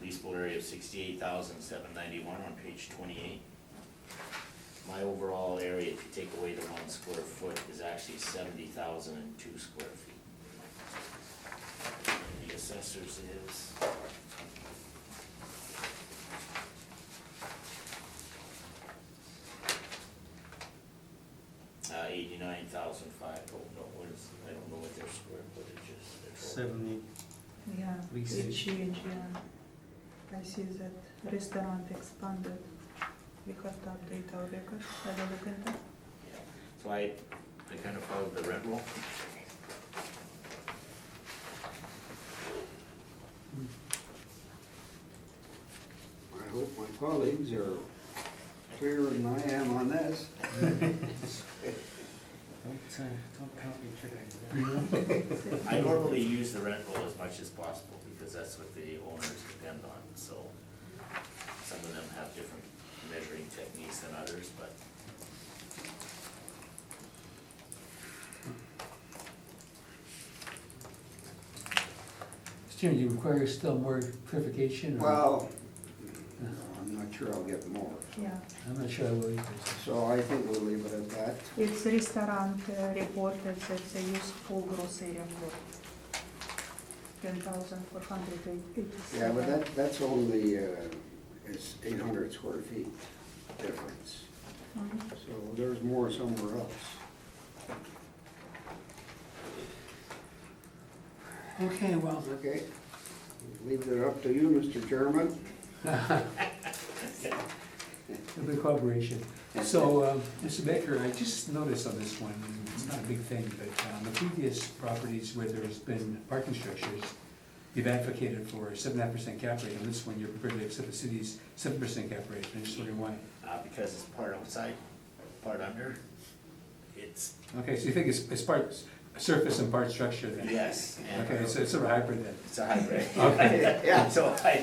leasable area of 68,791 on page 28. My overall area, if you take away the 1 square foot, is actually 70,002 square feet. And the assessors is 89,005. Oh no, what is? I don't know what their square footage is. Their total. 70. Yeah, Lease. it changed, yeah. I see that restaurant expanded. We have to update our records. I will look into it. Yeah. So I kind of followed the rent roll. I hope my colleagues are clearer than I am on this. Don't count your chickens. I normally use the rent roll as much as possible because that's what the owners depend on, so some of them have different measuring techniques than others, but Mr. Chairman, you require still more clarification? or- Well, I'm not sure I'll get more. Yeah, I'm not sure I will either. So I think we'll leave it at that. it's restaurant reported that they use full gross area floor. 10,487. Yeah, but that's only, it's 800 square feet difference. Mhm. So there's more somewhere else. Okay, well, Okay, leave it up to you, Mr. Chairman. a big cooperation. So, Mr. Baker, I just noticed on this one, and it's not a big thing, but the previous properties where there's been parking structures, you've advocated for a 7.5% cap rate. On this one, you're prepared to accept the city's 7% cap rate. I'm just wondering why. Because it's part outside, part under, it's, Okay, so you think it's part surface and part structure then? yes. and Okay, so it's sort of hybrid then. It's a hybrid. Okay. Yeah. So I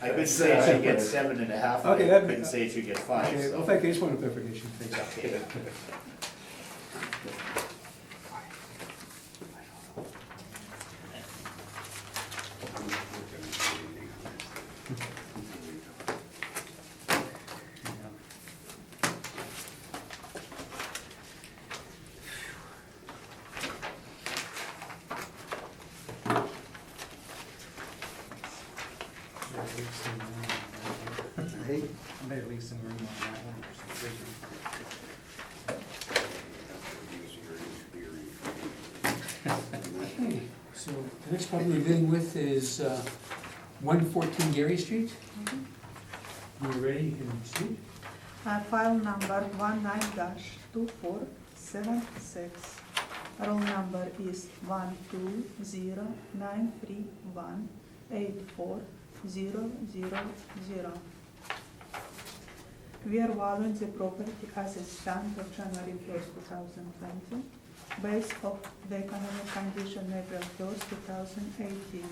couldn't say it should get 7.5, but Okay, I that- couldn't say it should get 5, Okay, well, so. thank you, I just wanted clarification, thanks. Okay. Hey, I better leave some room on that one for some figuring. Okay, so the next property we're dealing with is 114 Gary Street. You ready? You can proceed. File number 19-2476. Roll number is 12093184000. We are valuing the property as a stand of January 1st, 2020, based on the economic condition April 1st, 2018.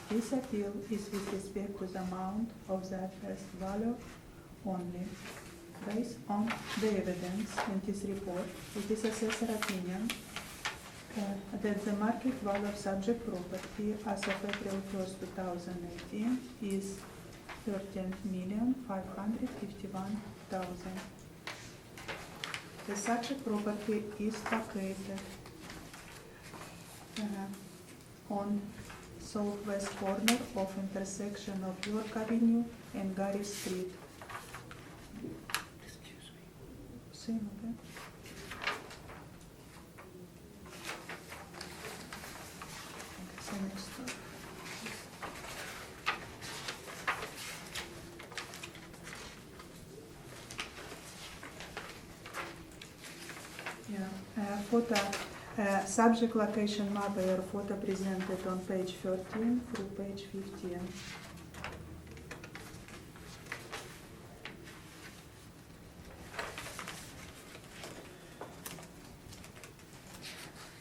This appeal is with respect to the amount of the assessed value only. Based on the evidence in this report, it is assessor opinion that the market value of subject property as of April 1st, 2018 is 13,551,000. The subject property is located on southwest corner of intersection of York Avenue and Gary Street. Same, okay? Okay, next one. Yeah, photo, subject location map or photo presented on page 13 through page 15.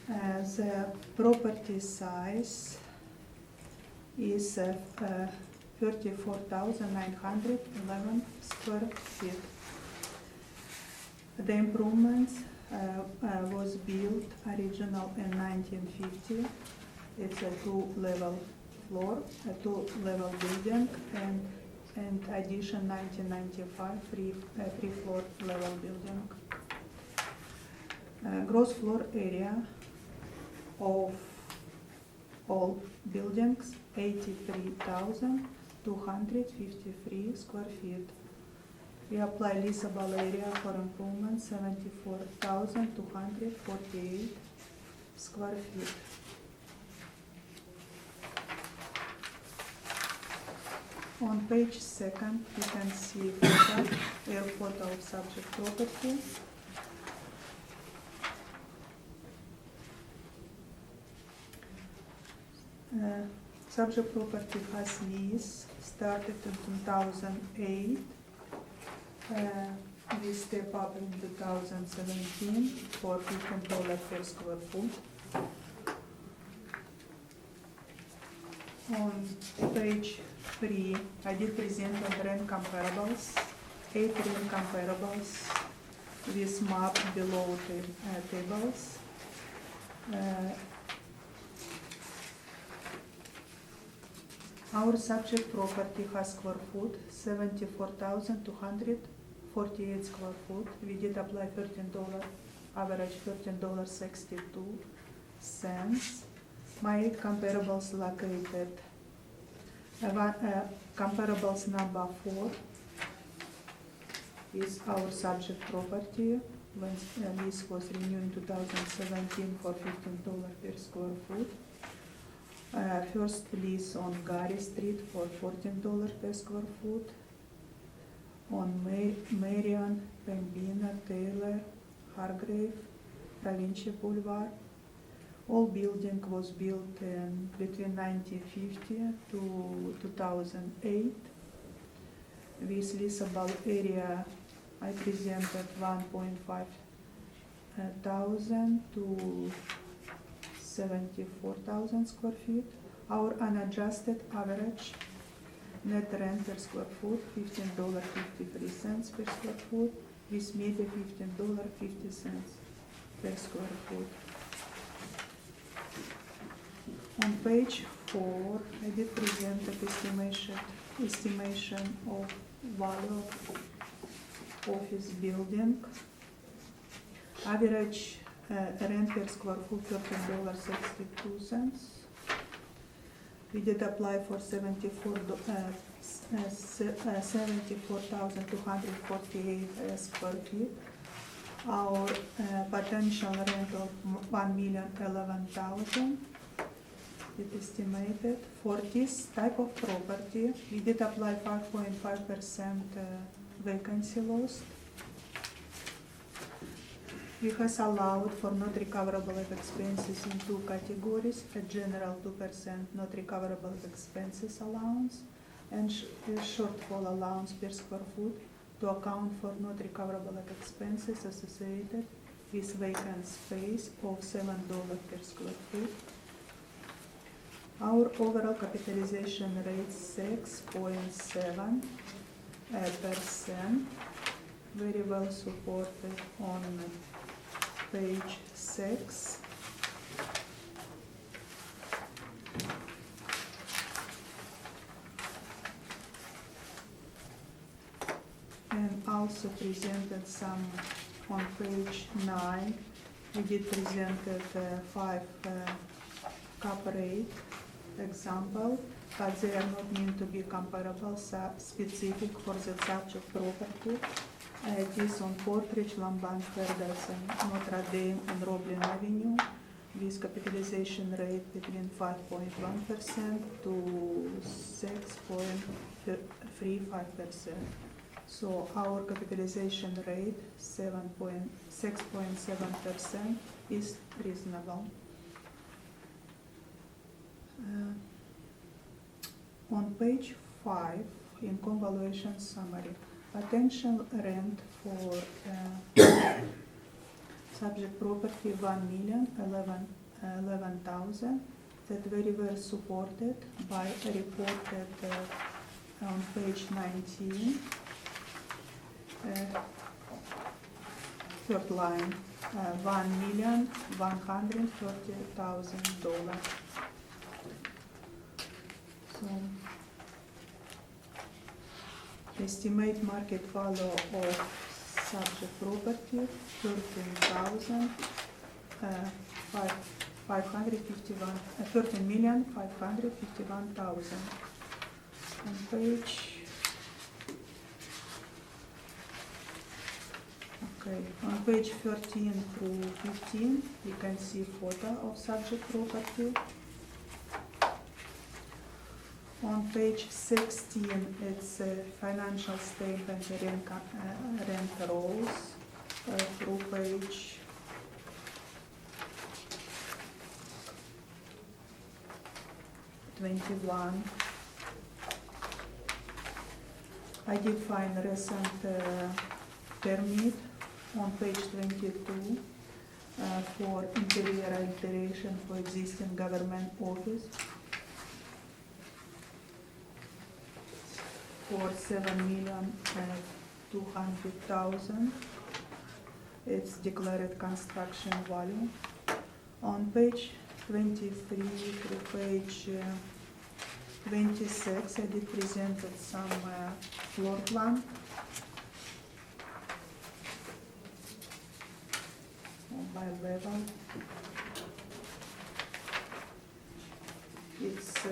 The property size is 34,911 square feet. The improvements was built original in 1950. It's a two-level floor, a two-level building, and addition 1995 three-floor level building. Gross floor area of all buildings 83,253 square feet. We apply leasable area for improvement 74,248 square feet. On page 2, you can see photo of subject property. Subject property has lease started in 2008. We step up in 2017 for $15 per square foot. On page 3, I did present on rent comparables, 8 rent comparables with map below the tables. Our subject property has square foot, 74,248 square foot. We did apply $13, average $13.62. My comparables located, comparables number 4 is our subject property. When lease was renewed in 2017 for $15 per square foot. First lease on Gary Street for $14 per square foot. On Marion, Pembina, Taylor, Hargrave, Provincia Boulevard. All building was built in between 1950 to 2008. With leasable area, I presented 1.5 thousand to 74,000 square feet. Our unadjusted average net rent per square foot, $15.53 per square foot, with media $15.50 per square foot. On page 4, I did present the estimation of value of office building. Average rent per square foot, $13.62. We did apply for 74,248 square feet. Our potential rent of $1,011,000. It estimated for this type of property. We did apply 5.5% vacancy loss. We has allowed for not recoverable expenses in 2 categories: a general 2% not recoverable expenses allowance and shortfall allowance per square foot to account for not recoverable expenses associated with vacant space of $7 per square foot. Our overall capitalization rate 6.7%, very well supported on page 6. And also presented some on page 9. We did presented 5 cap rate example, but they are not meant to be comparable, specific for the subject property. It is on Portridge, Lamban, Ferguson, Notre Dame, and Roblin Avenue, with capitalization rate between 5.1% to 6.35%. So our capitalization rate, 6.7%, is reasonable. On page 5, in convaluation summary, potential rent for subject property $1,011,000, that very well supported by a reported on page 19, third line, $1,130,000. So, estimate market value of subject property, $13,551,000. On page, on page 13 through 15, you can see photo of subject property. On page 16, it's a financial statement, rent rolls through page 21. I did find recent permit on page 22 for interior alteration for existing government office for $7,200,000. It's declared construction value. On page 23 through page 26, I did presented some floor plan. By level. It's 2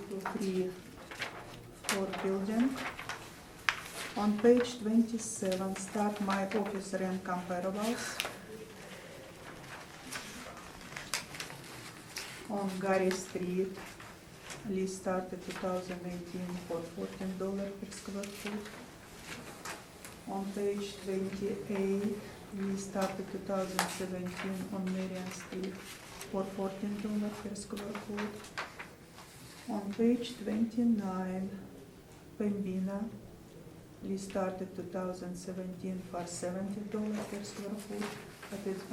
to 3 floor building. On page 27, start my office rent comparables. On Gary Street, lease started 2018 for $14 per square foot. On page 28, we started 2017 on Marion Street for $14 per square foot. On page 29, Pembina, we started 2017 for $70 per square foot, but it's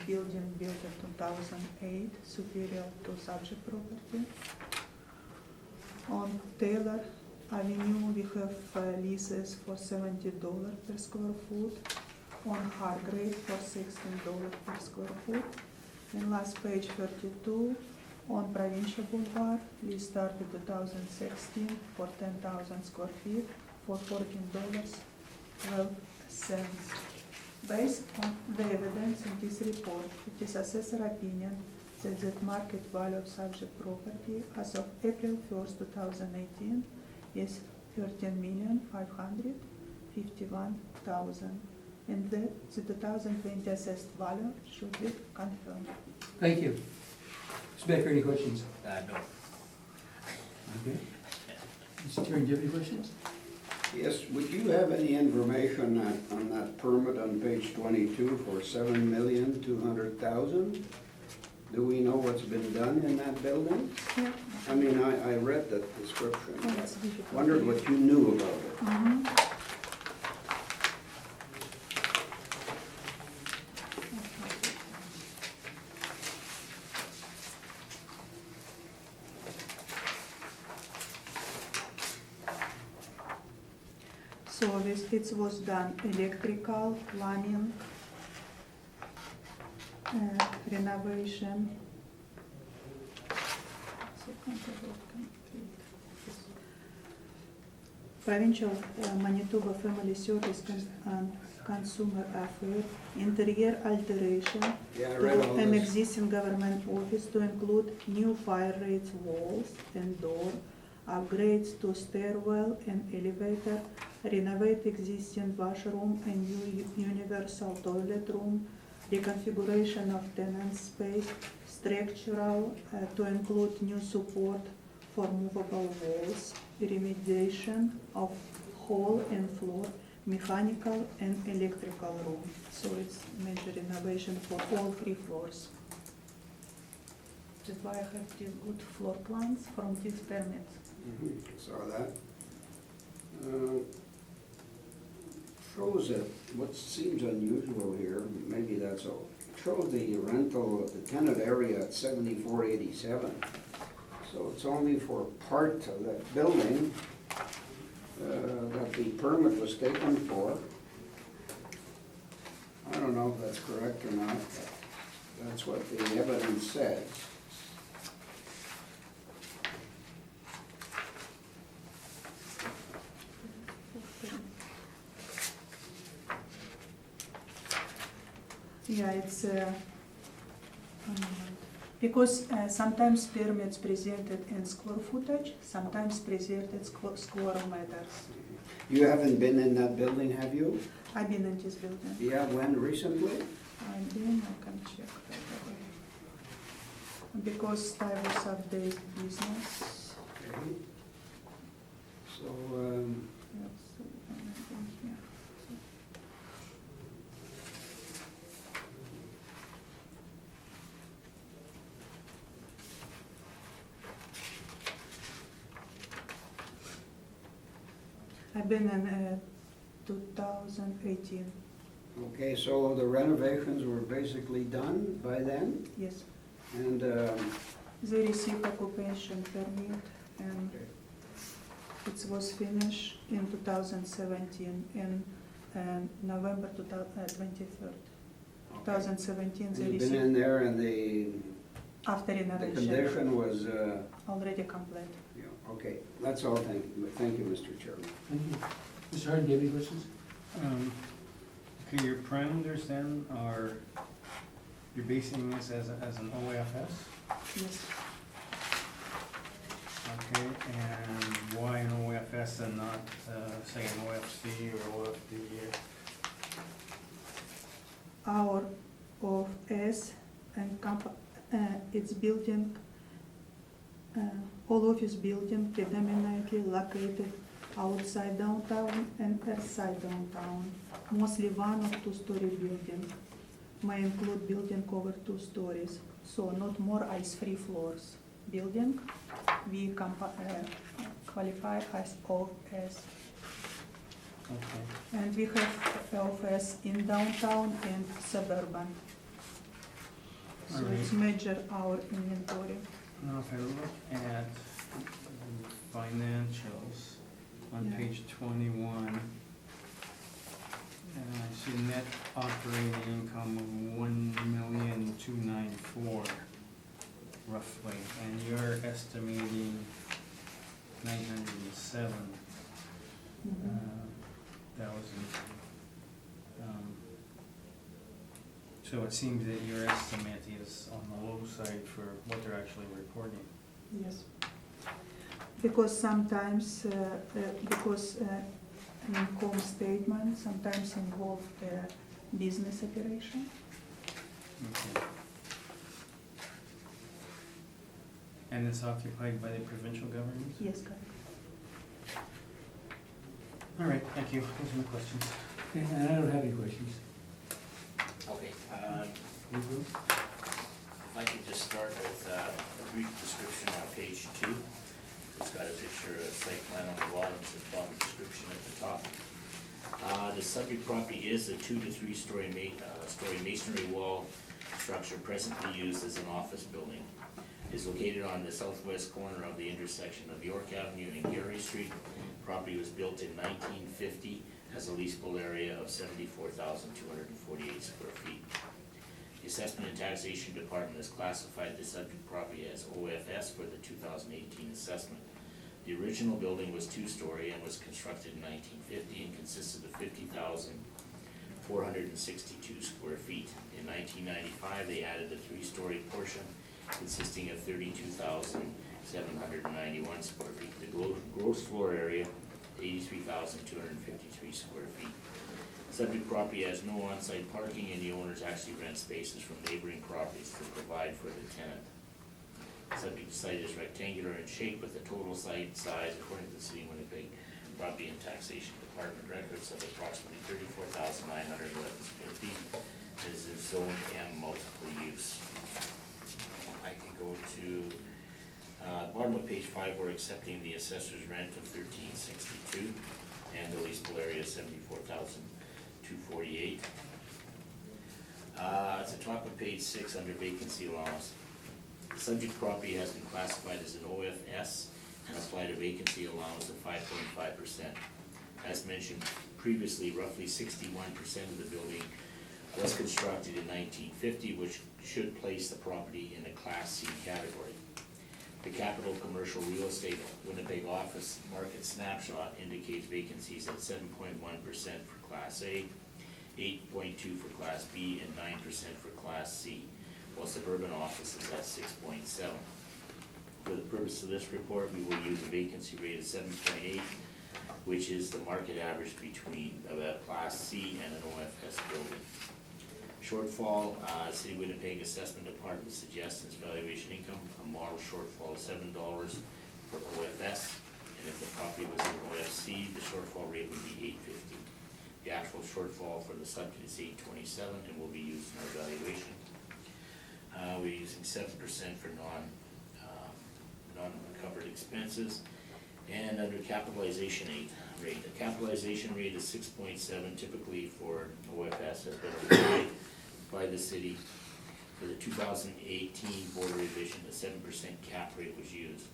building built in 2008, superior to subject property. On Taylor Avenue, we have leases for $70 per square foot. On Hargrave for $16 per square foot. And last page 32, on Provincial Boulevard, we started 2016 for 10,000 square feet for $14.12. Based on the evidence in this report, it is assessor opinion that the market value of subject property as of April 1st, 2018 is $13,551,000. And that the 2020 assessed value should be confirmed. Thank you. Mr. Becker, any questions? No. Okay. Mr. Terry, do you have any questions? Yes, would you have any information on that permit on page 22 for $7,200,000? Do we know what's been done in that building? Yeah. I mean, I read the description. Oh, it's difficult. Wondered what you knew about it. Mhm. So it was done electrical, plumbing, renovation. Provincial Manitoba Family Service and Consumer Affairs, interior alteration Yeah, I to read all an this. existing government office to include new fire rates walls and door, upgrades to stairwell and elevator, renovate existing washroom and new universal toilet room, reconfiguration of tenant space, structural to include new support for movable walls, remediation of hall and floor, mechanical and electrical room. So it's major renovation for all 3 floors. That's why I have these good floor plans from these permits. Saw that. Shows that what seems unusual here, maybe that's all, shows the rental, the tenant area at 7487. So it's only for part of that building that the permit was taken for. I don't know if that's correct or not, but that's what the evidence says. Yeah, it's because sometimes permits presented in square footage, sometimes presented square meters. You haven't been in that building, have you? I've been in this building. Yeah, when, recently? I've been, I can check right away. Because I was of days business. Okay. So, Let's see when I've been here. I've been in 2018, okay, so the renovations were basically done by then, yes. and, They received occupation permit and it was finished in 2017, in November 23rd. 2017, they you've been received, in there and the after renovation, condition was, already complete. yeah, Okay, that's all, thank you, Mr. Chairman. Thank you. Mr. Hardin, do you have any questions? Okay, your parameters then are, you're basing this as an OFS? Yes. Okay, and why an OFS and not, say, an OFC or OFD? Our office and it's building, all office building predominantly located outside downtown and inside downtown. Mostly 1 or 2 story building. May include building over 2 stories, so not more as 3 floors. Building, we qualify as OFS. Okay. And we have office in downtown and suburban. So it's measure our inventory. Now, if I look at the financials on Yeah. page 21, I see net operating income of 1,294,000 roughly, and you're estimating 907,000. So it seems that your estimate is on the low side for what they're actually reporting. Yes. Because sometimes, income statement sometimes involve business operation. Okay. And it's occupied by the provincial government? Yes, correct. All right, thank you. Those are my questions. Okay, and I don't have any questions. Okay, You go. if I could just start with a brief description on page 2. It's got a picture of site plan on the bottom, it's a bottom description at the top. The subject property is a 2 to 3 story masonry wall structure presently used as an office building. It is located on the southwest corner of the intersection of York Avenue and Gary Street. Property was built in 1950, has a leasable area of 74,248 square feet. The Assessment and Taxation Department has classified the subject property as OFS for the 2018 assessment. The original building was 2-story and was constructed in 1950 and consisted of 50,462 square feet. In 1995, they added the 3-story portion consisting of 32,791 square feet. The gross floor area, 83,253 square feet. Subject property has no on-site parking, and the owners actually rent spaces from neighboring properties to provide for the tenant. Subject site is rectangular in shape with a total site size, according to the City of Winnipeg Property and Taxation Department records, of approximately 34,911 square feet. It is zone M multiple use. I can go to bottom of page 5. We're accepting the assessor's rent of $13.62 and the leasable area 74,248. At the top of page 6 under vacancy allowance. The subject property has been classified as an OFS and applied a vacancy allowance of 5.5%. As mentioned previously, roughly 61% of the building was constructed in 1950, which should place the property in a Class C category. The Capital Commercial Real Estate Winnipeg Office Market Snapshot indicates vacancies at 7.1% for Class A, 8.2% for Class B, and 9% for Class C, while suburban office is at 6.7%. For the purpose of this report, we will use a vacancy rate of 7.8%, which is the market average between a Class C and an OFS building. Shortfall, City of Winnipeg Assessment Department suggests its valuation income, a model shortfall of $7 for OFS, and if the property was an OFC, the shortfall rate would be $8.50. The actual shortfall for the subject is $8.27 and will be used in our valuation. We're using 7% for non-recovered expenses. And under capitalization rate, the capitalization rate is 6.7, typically for OFS has been applied by the city. For the 2018 board revision, a 7% cap rate was used,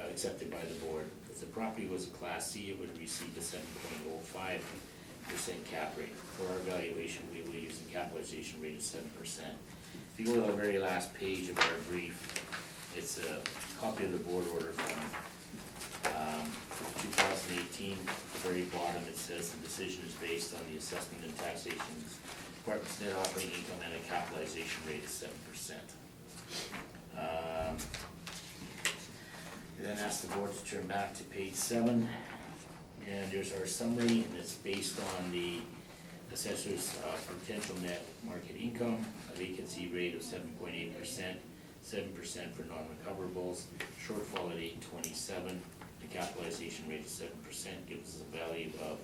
accepted by the board. If the property was a Class C, it would receive a 7.05% cap rate. For our valuation, we will use a capitalization rate of 7%. If you go to the very last page of our brief, it's a copy of the board order from 14, the very bottom, it says the decision is based on the assessment and taxation department's net operating income and a capitalization rate of 7%. Then ask the board to turn back to page 7, and there's our summary, and it's based on the assessor's potential net market income, a vacancy rate of 7.8%, 7% for non-recoverables, shortfall at 827, the capitalization rate of 7% gives us a value of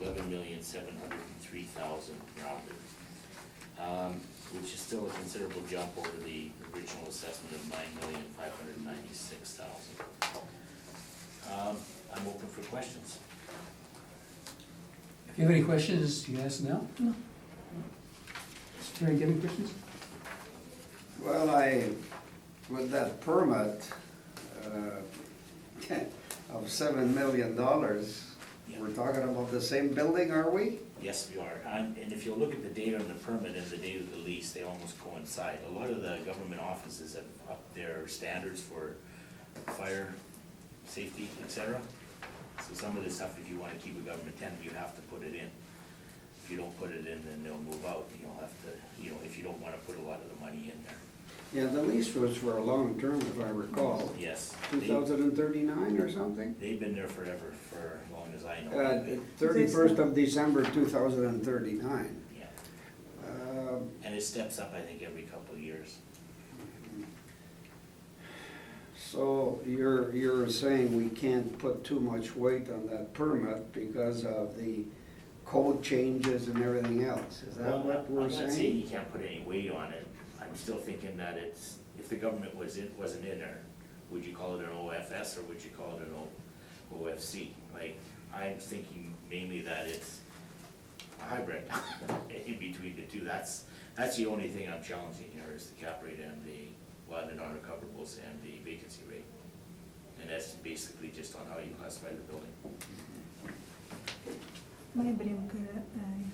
$11,703,000 rounded, which is still a considerable jump over the original assessment of $9,596,000. I'm open for questions. If you have any questions, you ask now. No. Mr. Terry, do you have any questions? Well, with that permit of $7 million, Yeah. we're talking about the same building, are we? Yes, we are. And if you look at the date on the permit and the date of the lease, they almost coincide. A lot of the government offices have upped their standards for fire, safety, et cetera. So some of this stuff, if you wanna keep a government tenant, you have to put it in. If you don't put it in, then they'll move out. You'll have to, if you don't wanna put a lot of the money in there. Yeah, the lease was for a long term, if I recall. Yes. 2039 or something? They've been there forever, for as long as I know. 31st of December 2039. Yeah. Uh, And it steps up, I think, every couple of years. So you're saying we can't put too much weight on that permit because of the code changes and everything else? Is that what we're I'm not saying saying? you can't put any weight on it. I'm still thinking that it's, if the government wasn't in there, would you call it an OFS or would you call it an OFC? Like, I'm thinking mainly that it's a hybrid in between the two. That's the only thing I'm challenging here is the cap rate and the non-recoverables and the vacancy rate. And that's basically just on how you classify the building. May I bring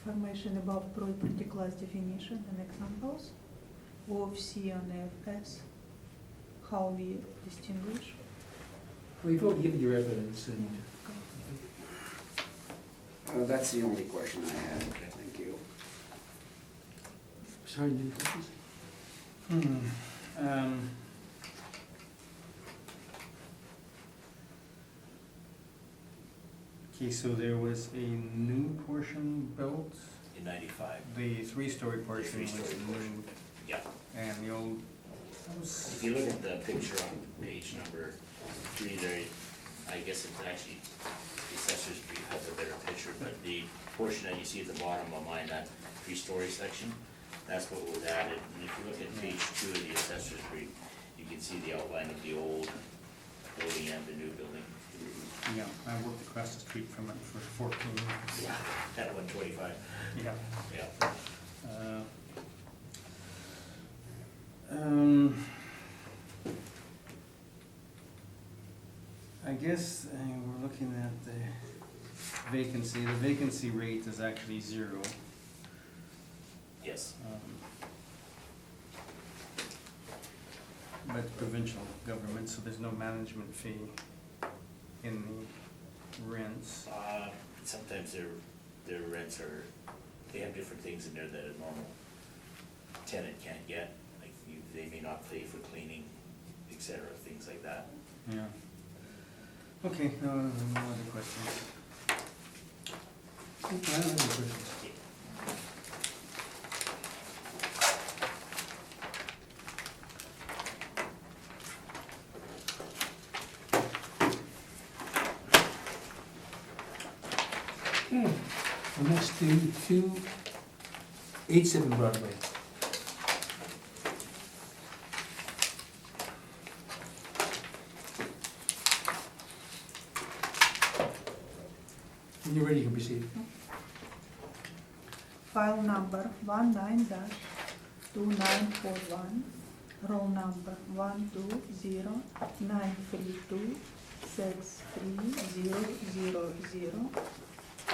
information about property class definition and examples? OFC and AFS, how we distinguish? Well, you've already given your evidence and. That's the only question I had. Thank you. Sorry, any questions? Okay, so there was a new portion built, In 95. the three-story portion was three-story portion. moved, Yeah. and the old, that was, If you look at the picture on page number 3 there, I guess it's actually, the assessor's brief has a better picture, but the portion that you see at the bottom of mine, that three-story section, that's what was added. And if you look at page 2 of the assessor's brief, you can see the outline of the old building and the new building. yeah, I worked across the street from it for 14 years. Yeah. At 125, Yeah. yeah. I guess we're looking at the vacancy. The vacancy rate is actually 0. Yes. But provincial government, so there's no management fee in the rents. Sometimes their rents are, they have different things in there that a normal tenant can't get. Like they may not pay for cleaning, et cetera, things like that. Yeah. Okay, no other questions. I don't have any questions. Okay, the next to 287 Broadway. When you're ready, you can proceed. File number 19-2941, roll number 12093263000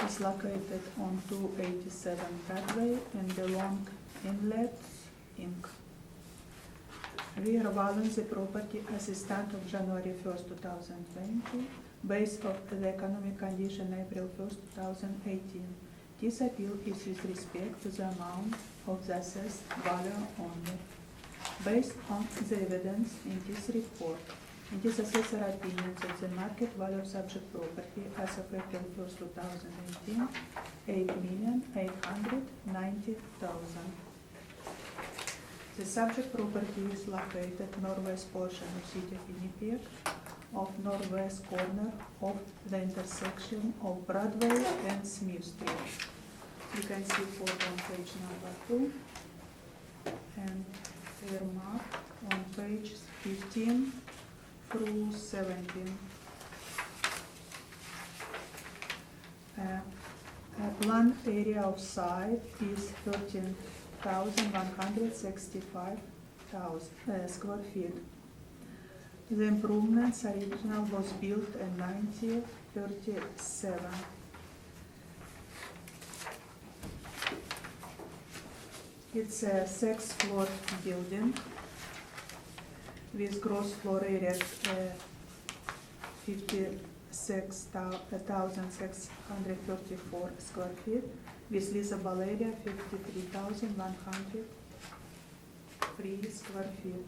is located on 287 Broadway and belong Inlets Inc. We are valuing the property as a start of January 1st, 2020 based on the economic condition April 1st, 2018. This appeal is with respect to the amount of the assessed value only. Based on the evidence in this report, it is assessor opinion that the market value of subject property as of April 1st, 2018, $8,890,000. The subject property is located northwest portion of City of Winnipeg, of northwest corner of the intersection of Broadway and Smith Street. You can see photo on page number 2 and their map on page 15 through 17. Plan area of site is 13,165 square feet. The improvements original was built in 1937. It's a 6-floor building with gross floor area 56,634 square feet, with leasable area 53,103 square feet.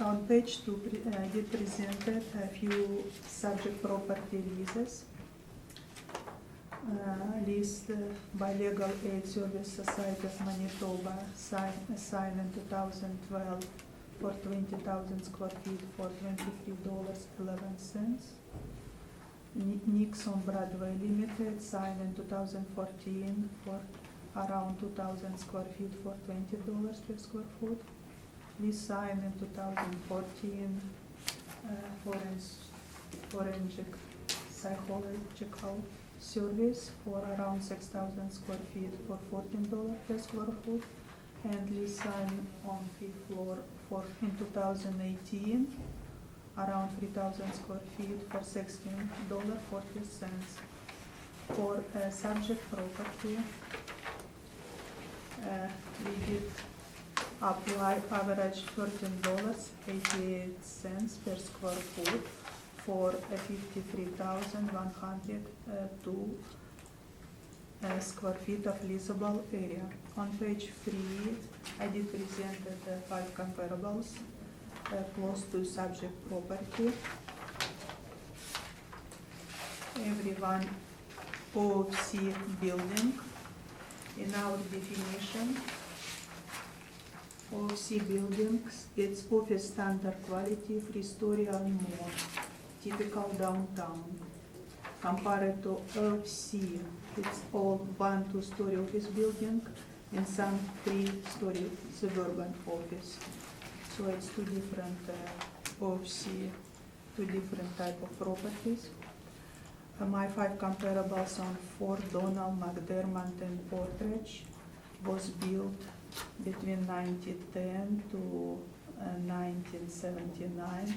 On page 2, we presented a few subject property leases. Leased by Legal Aid Service Society of Manitoba, signed in 2012 for 20,000 square feet for $23.11. Nixon Broadway Limited, signed in 2014 for around 2,000 square feet for $20 per square foot. We signed in 2014 forensic psychological service for around 6,000 square feet for $14 per square foot. And we signed on 5th floor in 2018 around 3,000 square feet for $16.40. For subject property, we did apply average $13.88 per square foot for 53,102 square feet of leasable area. On page 3, I did present the 5 comparables close to subject property. Everyone OFC building. In our definition, OFC buildings, it's office standard quality, 3-story or more, typical downtown. Compared to OFC, it's all 1-2-story office building and some 3-story suburban office. So it's two different OFC, two different type of properties. My 5 comparables on Fort Donald, McDermott, and Portridge was built between 1910 to 1979.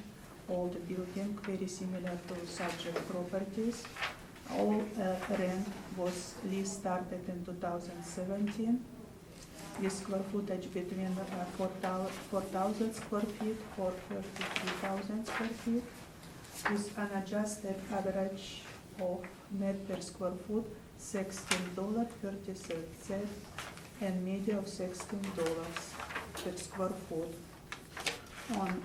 Old building, very similar to subject properties. All rent was lease started in 2017. With square footage between 4,000 square feet or 33,000 square feet, with an adjusted average of net per square foot $16.36 and media of $16 per square foot. On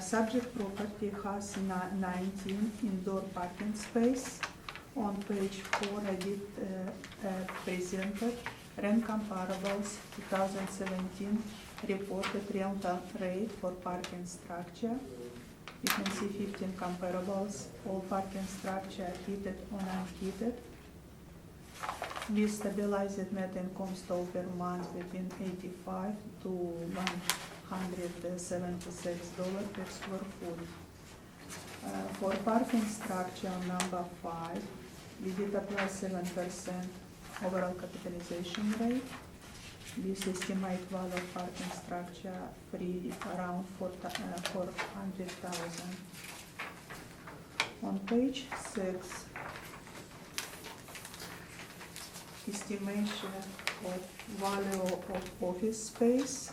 subject property has 19 indoor parking space. On page 4, I did presented rent comparables 2017 reported rental rate for parking structure. You can see 15 comparables, all parking structure heated or unheated. We stabilized net income stall per month between $85 to $176 per square foot. For parking structure on number 5, we did apply 7% overall capitalization rate. This estimate value of parking structure free around 400,000. On page 6, estimation of value of office space.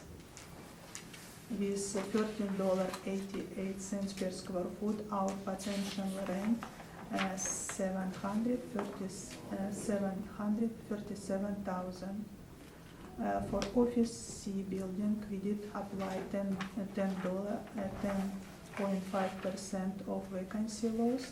with $13.88 per square foot. Our potential rent, $737,000. For office C building, we did apply $10.5% of vacancy loss.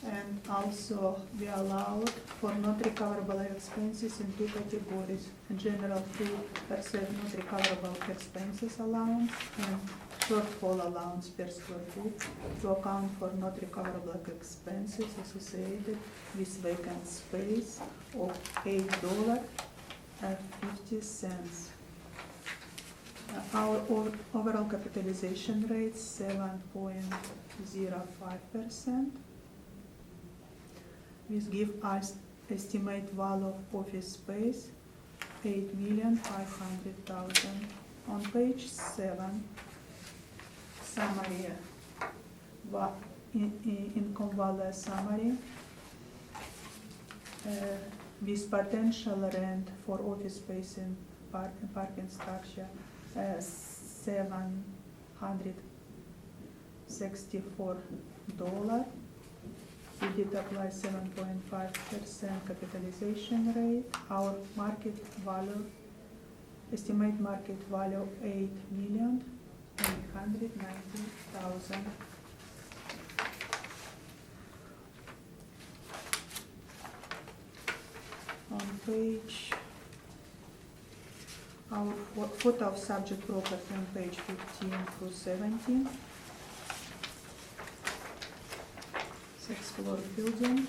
And also, we allowed for not recoverable expenses in two categories: general 2% not recoverable expenses allowance and shortfall allowance per square foot to account for not recoverable expenses associated with vacant space of $8.50. Our overall capitalization rate 7.05%. This give us estimate value of office space, $8,500,000. On page 7, summary, income value summary, with potential rent for office space in parking structure, $764. We did apply 7.5% capitalization rate. Our market value, estimate market value, $8,890,000. On page, our photo of subject property on page 15 through 17. 6-floor building.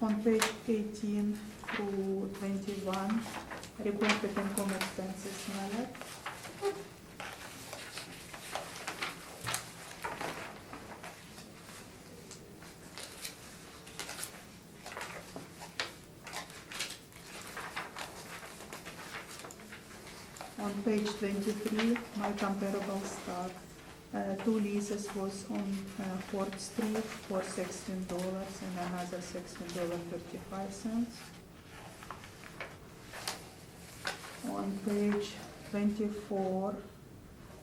On page 18 through 21, reported income expenses matter. On page 23, my comparable stock. Two leases was on 4th Street for $16 and another $16.55. On page 24,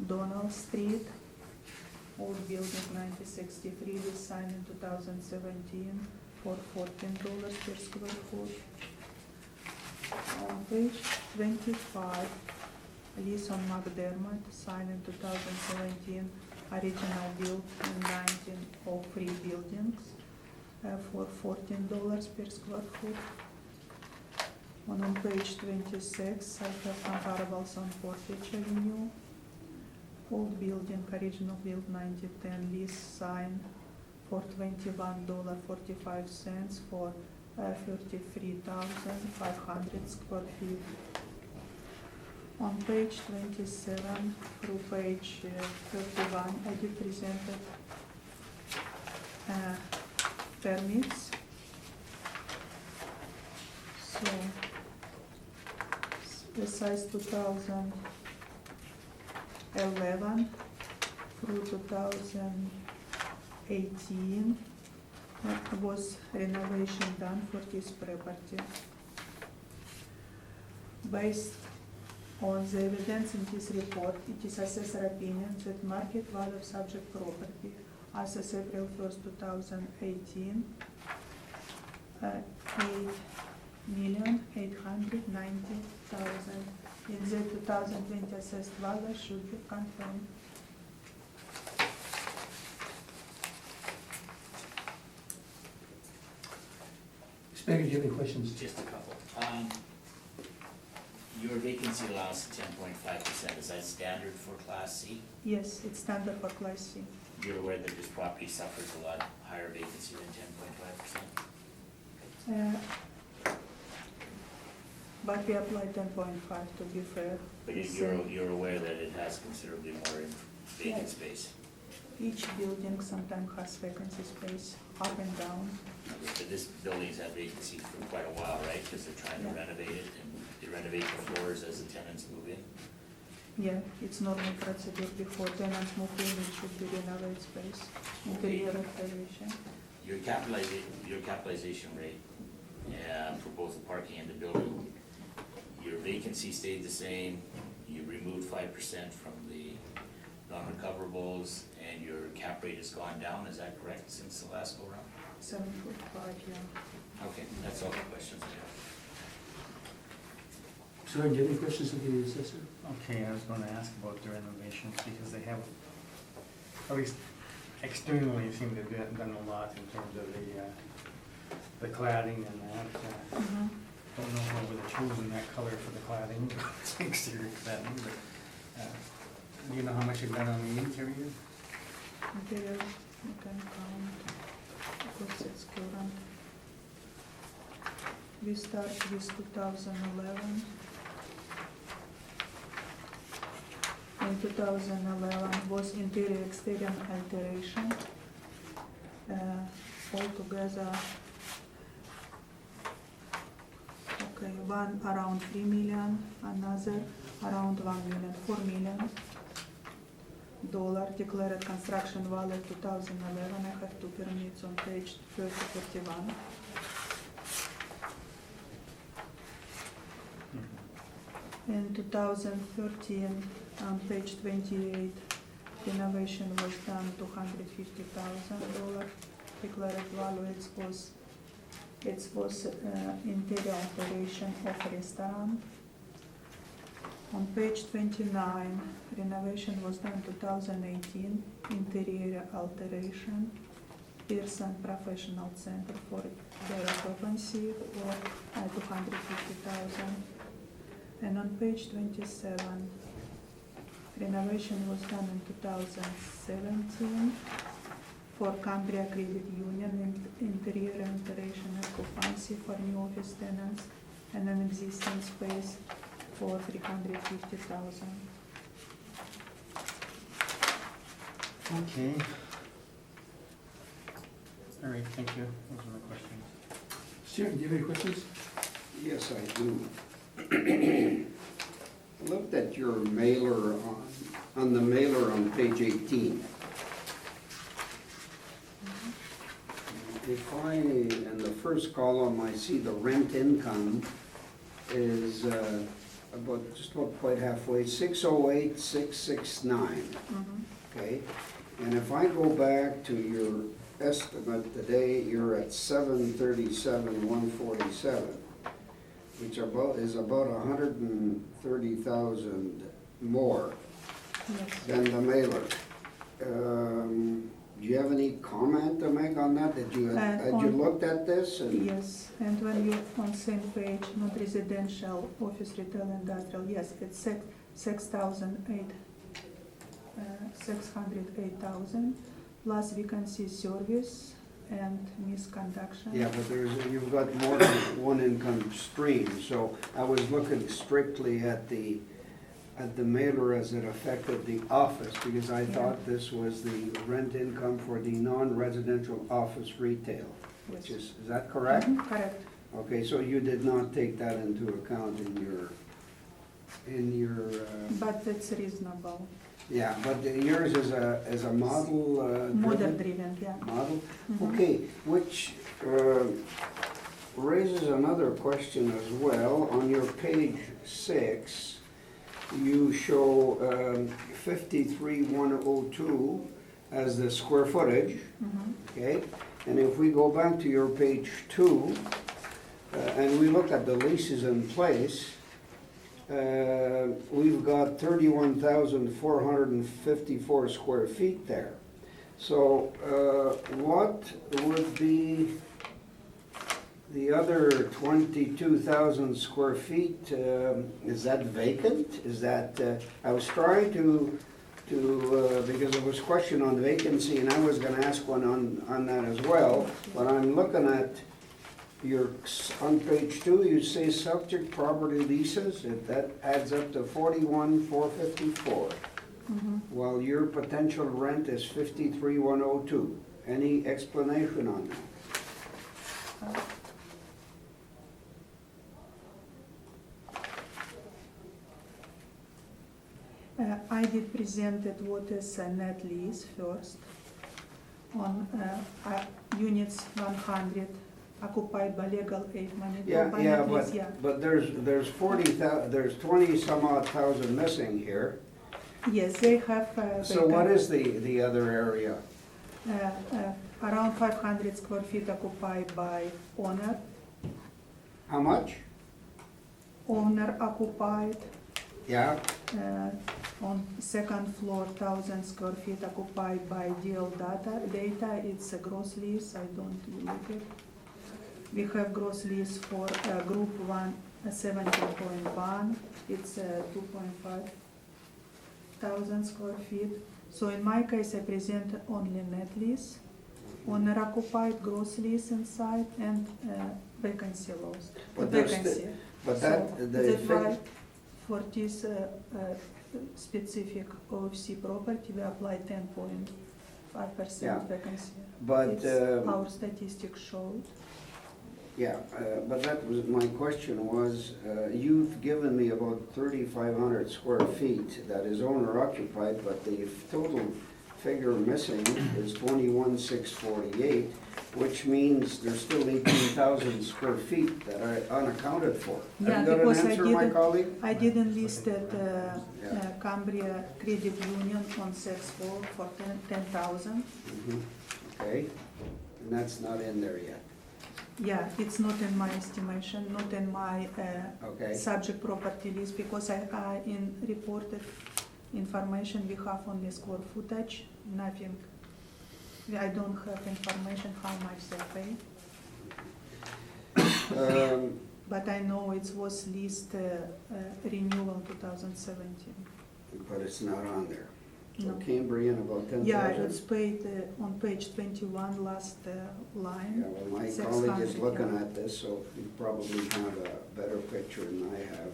Donald Street, old building 9063, we signed in 2017 for $14 per square foot. On page 25, lease on McDermott, signed in 2017, original built in 1903 buildings for $14 per square foot. On page 26, I have comparables on Portage Avenue. Old building, original built 1910, lease signed for $21.45 for 33,500 square feet. On page 27 through page 31, I did presented permits. So, besides 2011 through 2018, was renovation done for this property. Based on the evidence in this report, it is assessor opinion that market value of subject property as of April 1st, 2018, $8,890,000. In the 2020 assessed value should be confirmed. Megan, do you have any questions? Just a couple. Your vacancy allowance of 10.5%, is that standard for Class C? Yes, it's standard for Class C. You're aware that this property suffers a lot higher vacancy than 10.5%? But we applied 10.5 to be fair. But It's, you're aware that it has considerably more vacant Yes. space? Each building sometimes has vacancy space up and down. But this building's had vacancy for quite a while, right? Because they're trying to Yeah. renovate it, and they renovate the floors as the tenants move in? Yeah, it's normal procedure before tenants move in, it should be renovate space, interior restoration. Your capitalization rate and for both the parking and the building. Your vacancy stayed the same, you removed 5% from the non-recoverables, and your cap rate has gone down, is that correct, since the last go round? 7.5, yeah. Okay, that's all the questions I have. Sorry, do you have any questions of the assessor? Okay, I was gonna ask about the renovations, because they have, at least externally, seem to have done a lot in terms of the cladding and that. Mhm. Don't know how we've chosen that color for the cladding, exterior cladding, but, do you know how much you've done on the interior? Interior, you can count, because it's current. We start with 2011. In 2011 was interior exterior alteration. Altogether, okay, one around 3 million, another around 1 million, 4 million dollar declared construction value 2011. I have two permits on page 3041. In 2013, on page 28, renovation was done $250,000. Declared value it was interior alteration of restaurant. On page 29, renovation was done 2018, interior alteration, Pearson Professional Center for their occupancy for $250,000. And on page 27, renovation was done in 2017 for Cambria Credit Union, interior alteration and occupancy for new office tenants, and an existing space for $350,000. Okay. All right, thank you. Those are my questions. Stuart, do you have any questions? Yes, I do. I looked at your mailer on the mailer on page 18. If I, in the first column, I see the rent income is just about quite halfway, 608,669, okay? And if I go back to your estimate today, you're at 737,147, which is about 130,000 more Yes. than the mailer. Do you have any comment to make on that? Had you looked at this? Yes, and when you on same page, not residential, office, retail, industrial, yes, it's 608,000, plus we can see service and misconduction. Yeah, but you've got more than one income stream, so I was looking strictly at the mailer as it affected the office, because I thought this was the rent income for the non-residential office retail, which is that correct? Correct. Okay, so you did not take that into account in your. But it's reasonable. Yeah, but yours is a model. Model driven, yeah. Model, okay, which raises another question as well. On your page 6, you show 53,102 as the square footage, okay? And if we go back to your page 2, and we look at the leases in place, we've got 31,454 square feet there. So what would be the other 22,000 square feet? Is that vacant? Is that, I was trying to because there was question on vacancy, and I was gonna ask one on that as well, but I'm looking at on page 2, you say subject property leases, that adds up to 41,454. While your potential rent is 53,102. Any explanation on that? I did presented what is a net lease first on units 100 occupied by legal aid money. Yeah, Permanent lease, yeah. but there's 20 some odd thousand missing here. Yes, they have. So what is the other area? Around 500 square feet occupied by owner. How much? Owner occupied. Yeah, On second floor, 1,000 square feet occupied by DL data. It's a gross lease, I don't look it. We have gross lease for group 1, 17.1, it's 2.5 thousand square feet. So in my case, I present only net lease, owner occupied, gross lease inside, and vacancy loss. But there's Vacancy. but that, So the that's fig- why for this specific OFC property, we apply 10.5% Yeah. vacancy. but, It's our statistics showed. yeah, but that was, my question was, you've given me about 3,500 square feet that is owner occupied, but the total figure missing is 21,648, which means there's still 18,000 square feet that are unaccounted for. Yeah, Have you got because an I answer, my didn't- colleague? I didn't list it, Yeah. Cambria Credit Union on sex for 10,000. Mhm. Okay, and that's not in there yet, Yeah, it's not in my estimation, not in my okay? subject property list, because I in reported information, we have only square footage, nothing. I don't have information how much they pay, but I know it was leased renewal 2017. But it's not on there. So No. Cambrian about 10,000? Yeah, it's paid on page 21, last line. Yeah, well, my 600, colleague is looking yeah. at this, so you probably have a better picture than I have.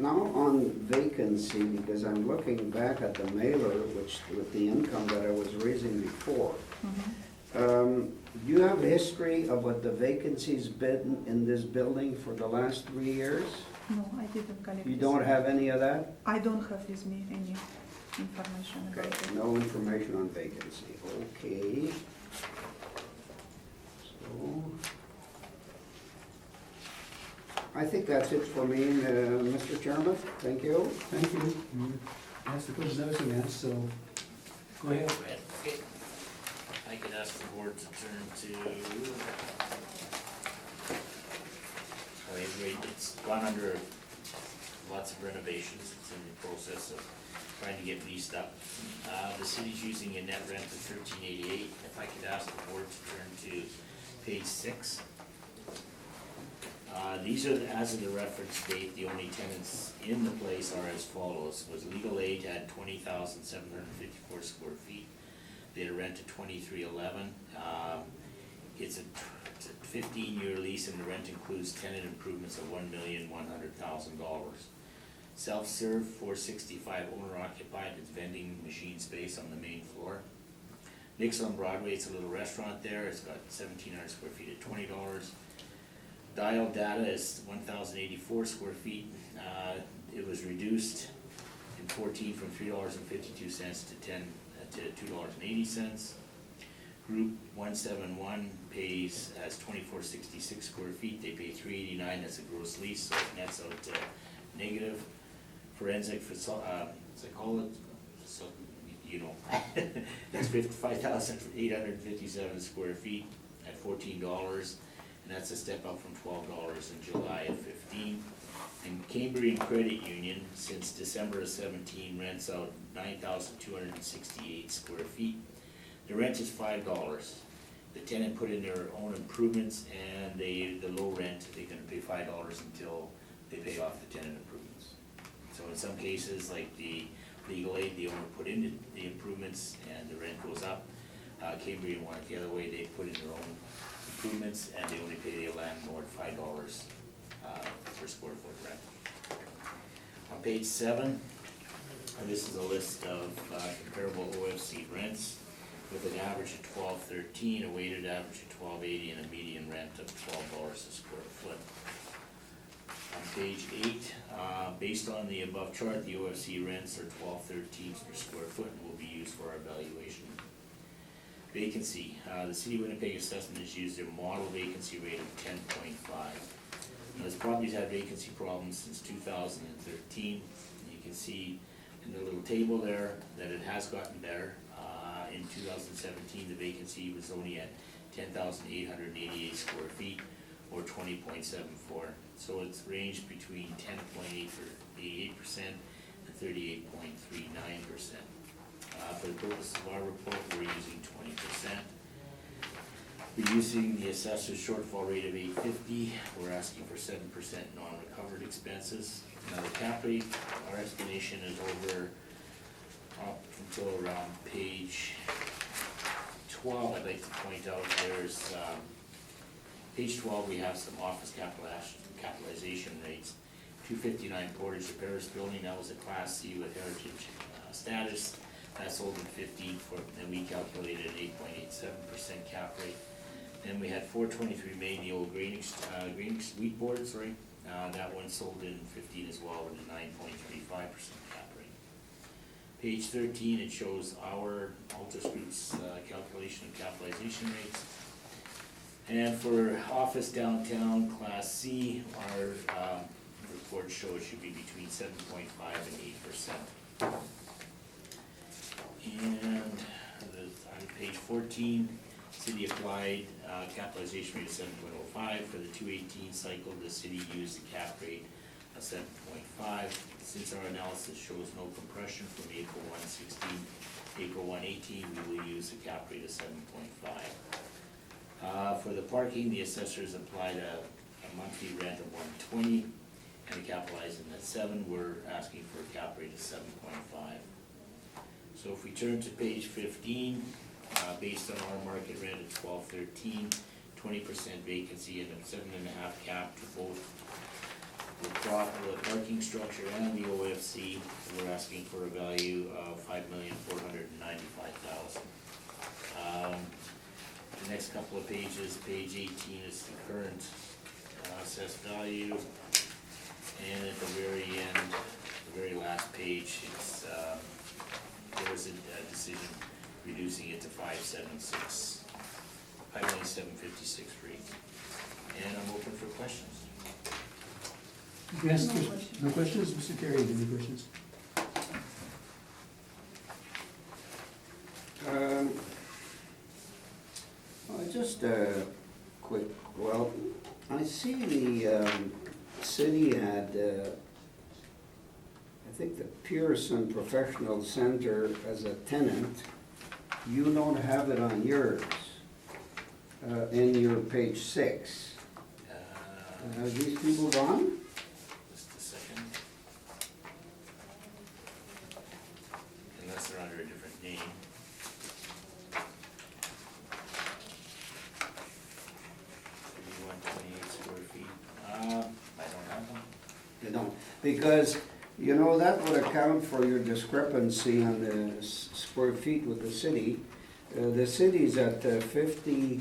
Now on vacancy, because I'm looking back at the mailer, which, with the income that I was raising before. Mhm. Do you have history of what the vacancy's been in this building for the last 3 years? No, I didn't collect. You this. don't have any of that? I don't have with me any information Okay, about it. no information on vacancy, okay. So, I think that's it for me, Mr. Chairman, thank you. Thank you. That's the question I was gonna ask, so go ahead. Okay. I could ask the board to turn to, it's gone under lots of renovations, it's in the process of trying to get leased up. The city's using a net rent of $13.88. If I could ask the board to turn to page 6. These are, as of the reference date, the only tenants in the place are as follows. Was legal aid had 20,754 square feet. They had a rent of $23.11. It's a 15-year lease, and the rent includes tenant improvements of $1,100,000. Self-serve, 465 owner occupied, it's vending machine space on the main floor. Nick's on Broadway, it's a little restaurant there, it's got 1,700 square feet at $20. Dial data is 1,084 square feet. It was reduced in 14 from $3.52 to $2.80. Group 171 pays as 2,466 square feet. They pay $389. That's a gross lease, so it nets out negative. Forensic psychologist, so you know, that's 5,857 square feet at $14. And that's a step up from $12 in July of 15. And Cambrian Credit Union, since December of 17, rents out 9,268 square feet. The rent is $5. The tenant put in their own improvements, and the low rent, they're gonna pay $5 until they pay off the tenant improvements. So in some cases, like the legal aid, the owner put in the improvements and the rent goes up. Cambrian went the other way, they put in their own improvements, and they only pay the landlord $5 per square foot rent. On page 7, this is a list of comparable OFC rents with an average of $12.13, a weighted average of $12.80, and a median rent of $12 a square foot. On page 8, based on the above chart, the OFC rents are $12.13 per square foot and will be used for our valuation. Vacancy, the city of Winnipeg assessment has used their model vacancy rate of 10.5. Now, this property's had vacancy problems since 2013. You can see in the little table there that it has gotten better. In 2017, the vacancy was only at 10,888 square feet, or 20.74. So it's ranged between 10.88% and 38.39%. For the purpose of our report, we're using 20%. Reducing the assessor's shortfall rate of $850, we're asking for 7% non-recovered expenses. Now the cap rate, our explanation is over up until around page 12. I'd like to point out there's, page 12, we have some office capitalization rates. 259 Portage the Paris building, that was a Class C with heritage status. That sold in 15 and we calculated an 8.87% cap rate. Then we had 423 Main, the old grain wheat board, sorry. That one sold in 15 as well with a 9.35% cap rate. Page 13, it shows our Altus Group's calculation of capitalization rates. And for office downtown Class C, our report shows should be between 7.5 and 8%. And on page 14, city applied capitalization rate of 7.05. For the 218 cycle, the city used the cap rate of 7.5. Since our analysis shows no compression from April 1/16, April 1/18, we will use a cap rate of 7.5. For the parking, the assessors applied a monthly rent of $120 and capitalizing at 7, we're asking for a cap rate of 7.5. So if we turn to page 15, based on our market rent at 1213, 20% vacancy and a 7.5 cap to both the parking structure and the OFC, we're asking for a value of $5,495,000. The next couple of pages, page 18 is the current assessed value, and at the very end, the very last page, it's there was a decision reducing it to 5,756 rate. And I'm open for questions. Yes, no questions, Mr. Terry, any questions? Just a quick, well, I see the city had, I think the Pearson Professional Center as a tenant. You don't have it on yours, in your page 6. Are these people gone? Just a second. Unless they're under a different name. 3128 square feet. I don't have them. You don't, because, you know, that would account for your discrepancy on the square feet with the city. The city's at 53,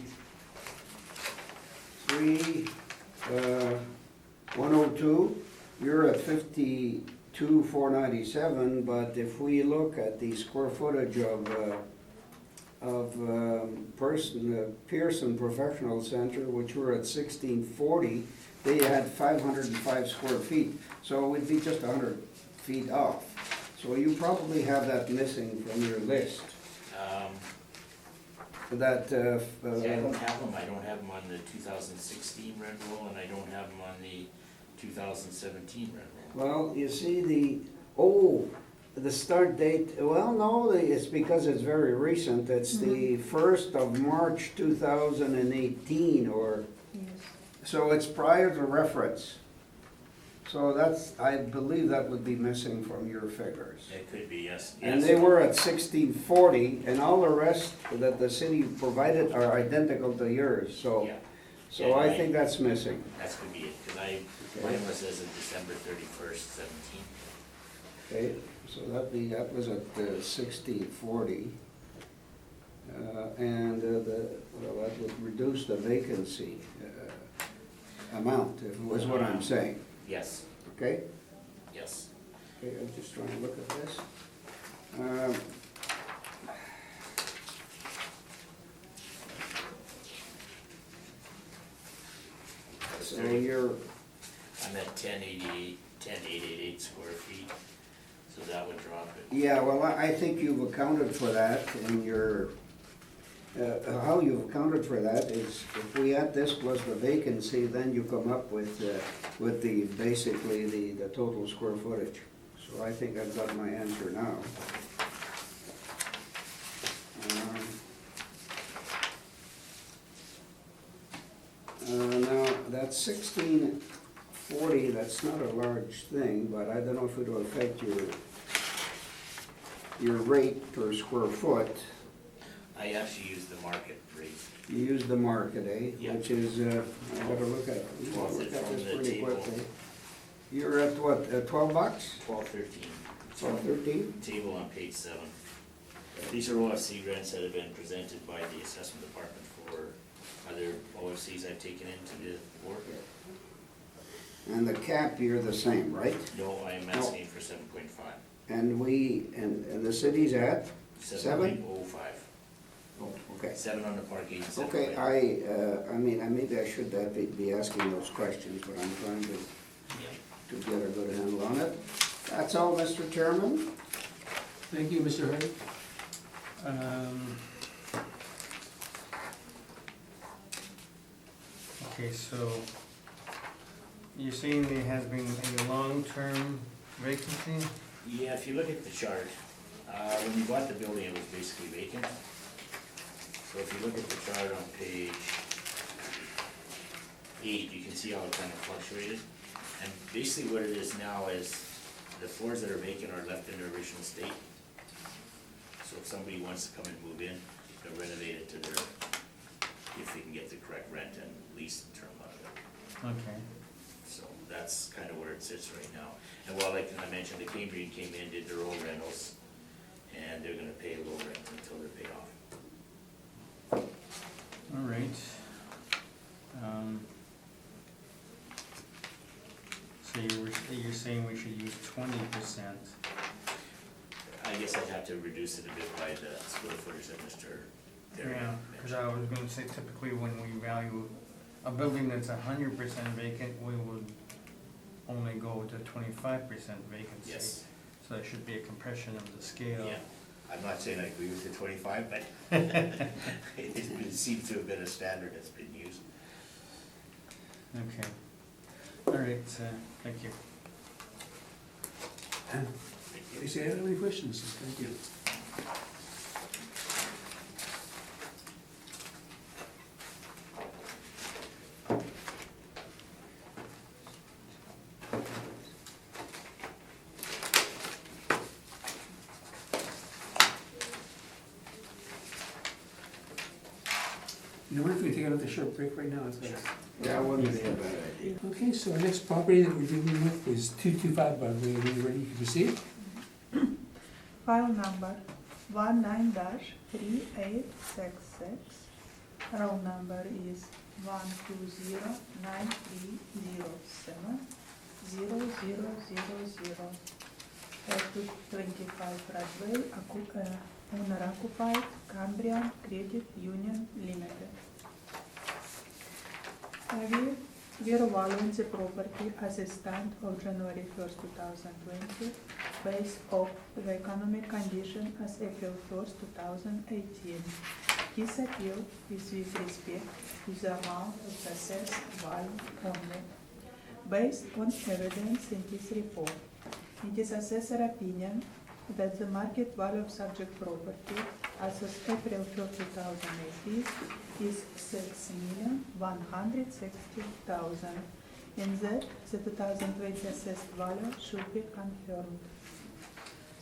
102. You're at 52, 497. But if we look at the square footage of Pearson Professional Center, which were at 1640, they had 505 square feet. So it would be just 100 feet off. So you probably have that missing from your list. That, See, I don't have them. I don't have them on the 2016 rent roll, and I don't have them on the 2017 rent roll. well, you see the start date, well, no, it's because it's very recent. It's the 1st of March 2018, or, Yes. so it's prior to reference. So that's, I believe that would be missing from your figures. It could be, yes. And Yes. they were at 1640, and all the rest that the city provided are identical to yours, so, Yeah, so I think that's missing. that could be it, because mine was as of December 31st, 17. Okay, so that was at 1640. And well, that would reduce the vacancy amount, is what I'm saying, Yes, okay? yes. Okay, I'm just trying to look at this. So 30. you're, I'm at 10,888 square feet, so that would drop it. yeah, well, I think you've accounted for that in your, how you've accounted for that is if we add this plus the vacancy, then you come up with the, basically the total square footage. So I think I've got my answer now. Now, that's 1640, that's not a large thing, but I don't know if it'll affect your rate per square foot. I actually use the market rate. You use the market, eh? Yeah. Which is, I gotta look at, Well, look at from this the pretty table. quickly. You're at what, $12? 1213. Twelve, 13? Table on page 7. These are OFC rents that have been presented by the assessment department for other OFCs I've taken into the board. And the cap, you're the same, right? No, I am asking for 7.5. And and the city's at? 7.05. Oh, okay. 7 on the parking. Okay, I mean, maybe I should be asking those questions, but I'm trying to get a good handle on it. That's all, Mr. Chairman. Thank you, Mr. Hardy. Okay, so you're saying there has been a long-term vacancy? Yeah, if you look at the chart, when you bought the building, it was basically vacant. So if you look at the chart on page 8, you can see how it kind of fluctuated. And basically what it is now is the floors that are vacant are left in their original state. So if somebody wants to come and move in, they'll renovate it to their, if they can get the correct rent and lease term out of it. Okay. So that's kind of where it sits right now. And well, like I mentioned, the Cambrian came in, did their own rentals, and they're gonna pay a low rent until they're paid off. All right. So you're saying we should use 20%? I guess I'd have to reduce it a bit by the square footage that Mr. Terry Yeah, because mentioned. I was gonna say typically when we value a building that's 100% vacant, we would only go to 25% vacancy. Yes, So that should be a compression of the scale. yeah. I'm not saying I agree with the 25, but it seems to have been a standard that's been used. Okay. All right, thank you. Is there any questions? Thank you. You know what, if we take another short break right now? That wouldn't be a bad idea. Okay, so our next property that we're dealing with is 225 Broadway. Are you ready to proceed? File number 19-3866. Roll number is 12093070000. At 225 Broadway, owner occupied, Cambrian Credit Union Limited. We are valuing the property as a stand of January 1st, 2020, based off the economic condition as April 1st, 2018. This appeal is with respect to the amount of assessed value only, based on evidence in this report. It is assessor opinion that the market value of subject property as of April 1st, 2018 is $6,160,000, and that the 2020 assessed value should be confirmed.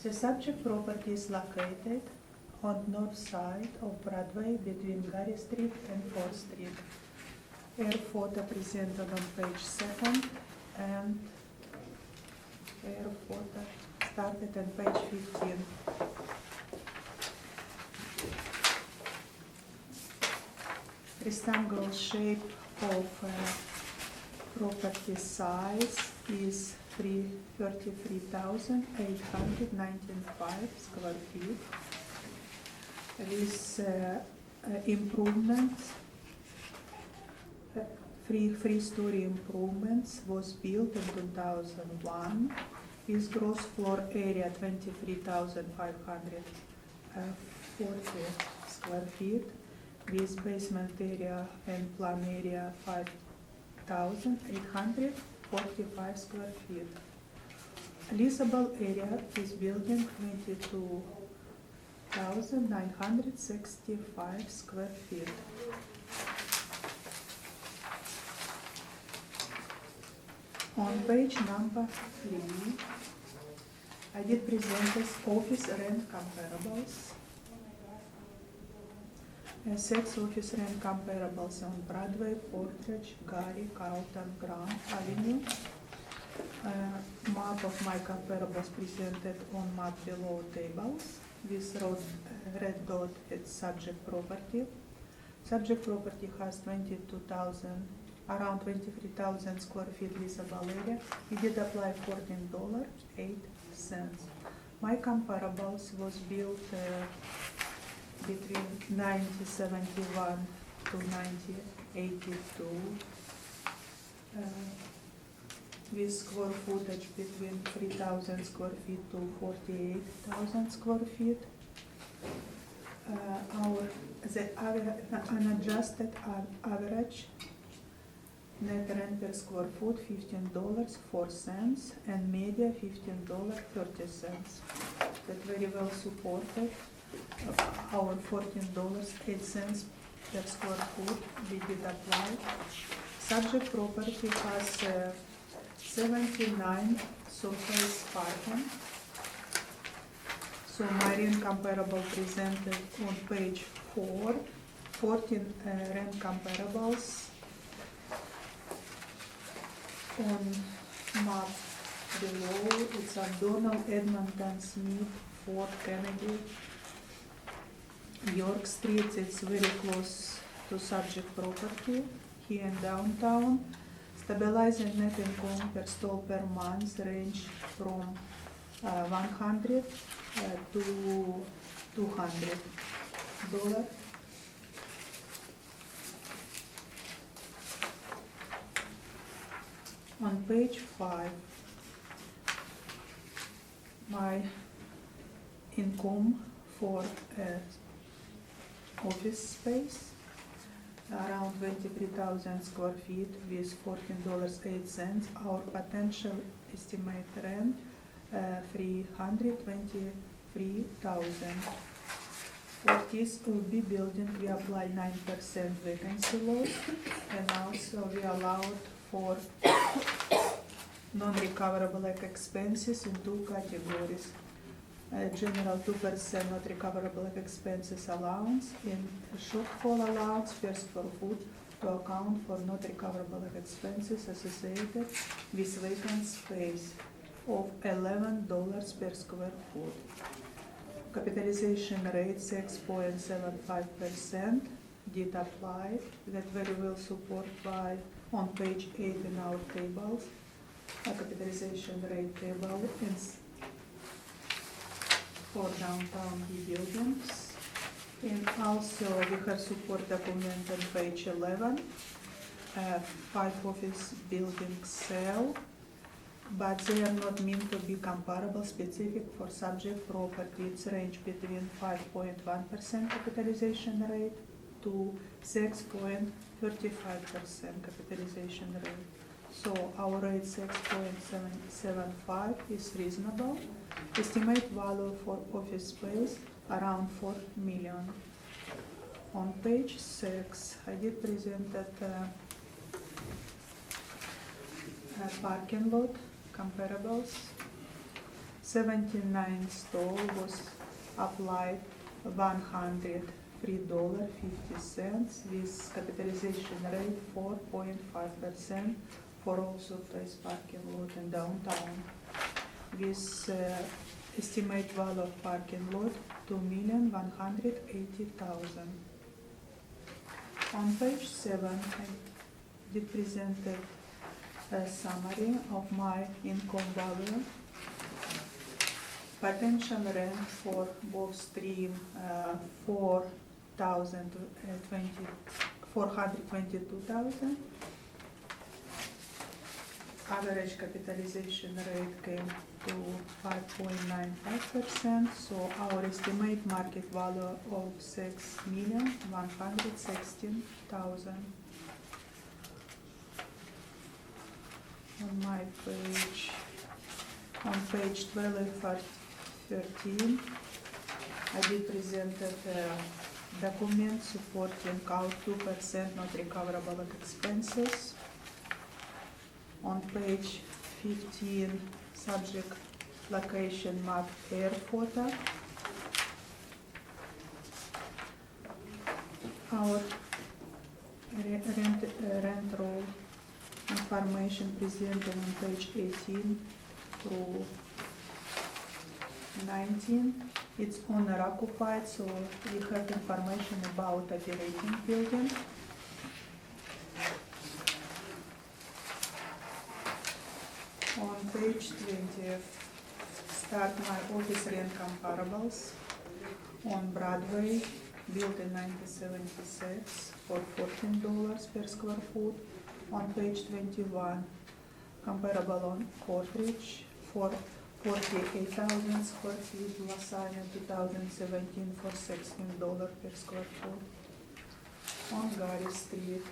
The subject property is located on north side of Broadway between Gary Street and 4th Street. Air photo presented on page 2 and air photo started on page 15. Rectangle shape of property size is 33,895 square feet. With improvements, three-story improvements was built in 2001 with gross floor area 23,540 square feet, with basement area and plan area 5,845 square feet. Leasable area of this building 22,965 square feet. On page number 3, I did present as office rent comparables. 6 office rent comparables on Broadway, Portridge, Gary, Carlton, Grant Avenue. Map of my comparables presented on map below tables with red dot its subject property. Subject property has around 23,000 square feet leasable area. We did apply $14.08. My comparables was built between 1971 to 1982. With square footage between 3,000 square feet to 48,000 square feet. The unadjusted average net rent per square foot $15.04 and media $15.30. That very well supported our $14.08 per square foot we did apply. Subject property has 79 surface parking. So my rent comparable presented on page 4, 14 rent comparables on map below. It's O'Donnell, Edmonton, Smith, Fort Kennedy, York Street. It's very close to subject property here in downtown. Stabilizing net income per stall per month range from 100 to $200. On page 5, my income for office space around 23,000 square feet with $14.08. Our potential estimate rent 323,000. For this UB building, we apply 9% vacancy loss, and also we allowed for non-recoverable expenses in 2 categories. General 2% not recoverable expenses allowance and shortfall allowance per square foot to account for not recoverable expenses associated with vacant space of $11 per square foot. Capitalization rate 6.75% did apply. That very well supported by on page 8 in our tables. A capitalization rate table for downtown buildings. And also we have support document on page 11. 5 office buildings sell, but they are not meant to be comparable specific for subject property. It's range between 5.1% capitalization rate to 6.35% capitalization rate. So our rate 6.775 is reasonable. Estimate value for office space around $4 million. On page 6, I did present that parking lot comparables. 79 stall was applied $103.50 with capitalization rate 4.5% for all surface parking lot in downtown. With estimate value of parking lot $2,180,000. On page 7, I did present a summary of my income value. Potential rent for both stream 422,000 average capitalization rate came to 5.95%, so our estimate market value of 6,116,000. On page 12 and 13, I did present a document supporting our 2% not recoverable expenses. On page 15, subject location map air photo. Our rent roll information presented on page 18 through 19. It's owner occupied, so we have information about operating building. On page 20, start my office rent comparables. On Broadway, building 9076 for $14 per square foot. On page 21, comparable on Courtridge for 48,000 square feet, Lasagna 2017 for $16 per square foot. On Gary Street,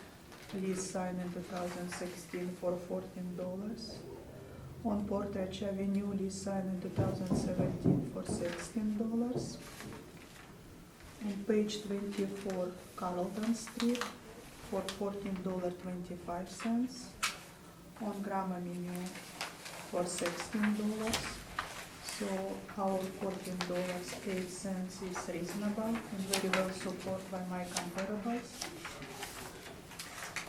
lease sign in 2016 for $14. On Portage Avenue, lease sign in 2017 for $16. On page 24, Carlton Street for $14.25. On Graham Avenue for $16. So our $14.08 is reasonable and very well supported by my comparables.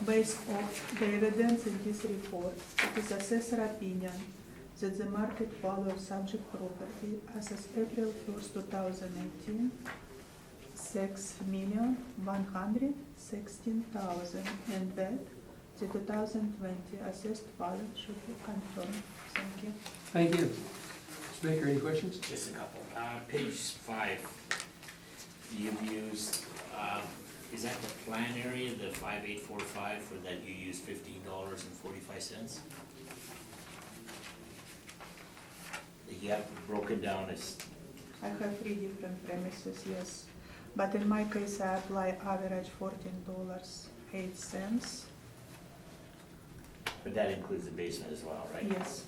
Based on the evidence in this report, it is assessor opinion that the market value of subject property as of April 1st, 2018, $6,116,000, and that the 2020 assessed value should be confirmed. Thank you. Thank you. Mr. Baker, any questions? Just a couple. Page 5, you've used, is that the plan area, the 5845, for that you use $15.45? You have broken down as, I have 3 different premises, yes. But in my case, I apply average $14.08. but that includes the basement as well, right? Yes.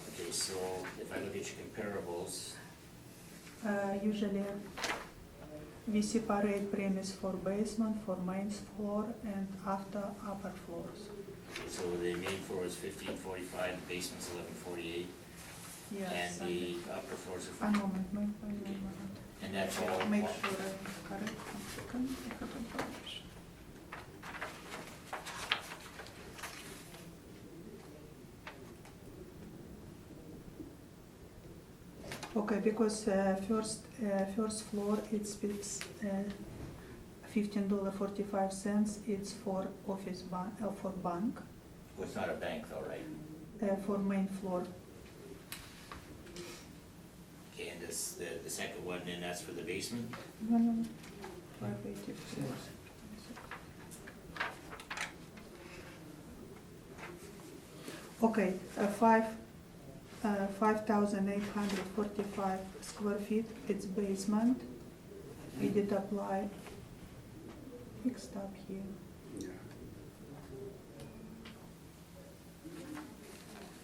Okay, so if I look at your comparables, Usually, we separate premise for basement, for main floor, and after upper floors. so the main floor is 1545, the basement's 1148, Yes. and the upper floors A are, moment, wait a moment. and that's all. Make sure I'm correct. 1 second. I have information. Okay, because first floor it's $15.45. It's for office for bank. Well, it's not a bank though, right? For main floor. Okay, and this, the second one, then that's for the basement? No, 584. Okay, 5,845 square feet, it's basement. We did apply, mixed up here. Yeah.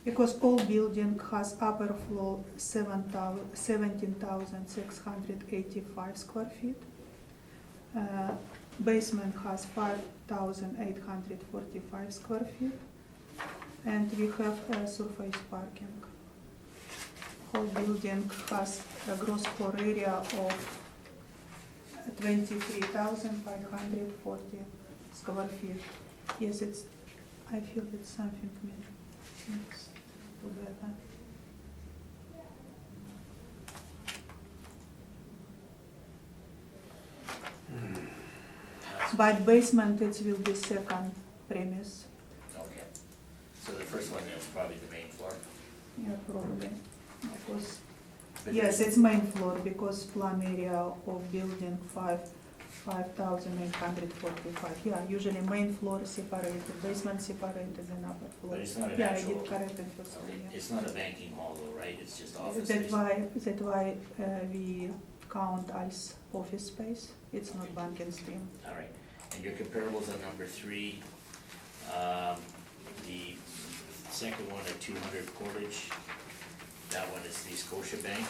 Because all building has upper floor 17,685 square feet. Basement has 5,845 square feet. And we have surface parking. Whole building has a gross floor area of 23,540 square feet. Yes, it's, I feel it's something mixed together. But basement, it will be second premise. Okay. So the first one is probably the main floor? Yeah, probably. Because But yes, this- it's main floor because plan area of building 5 5,845. Yeah, usually main floor separated, basement separated, and upper floor. But it's not an Yeah, I actual- did correct it for some, Okay, yeah. it's not a banking hall though, right? It's just office That's space? why we count as office space. It's not banking stream. All right, and your comparables on number 3, the second one at 200 Portage, that one is the Scotia Bank.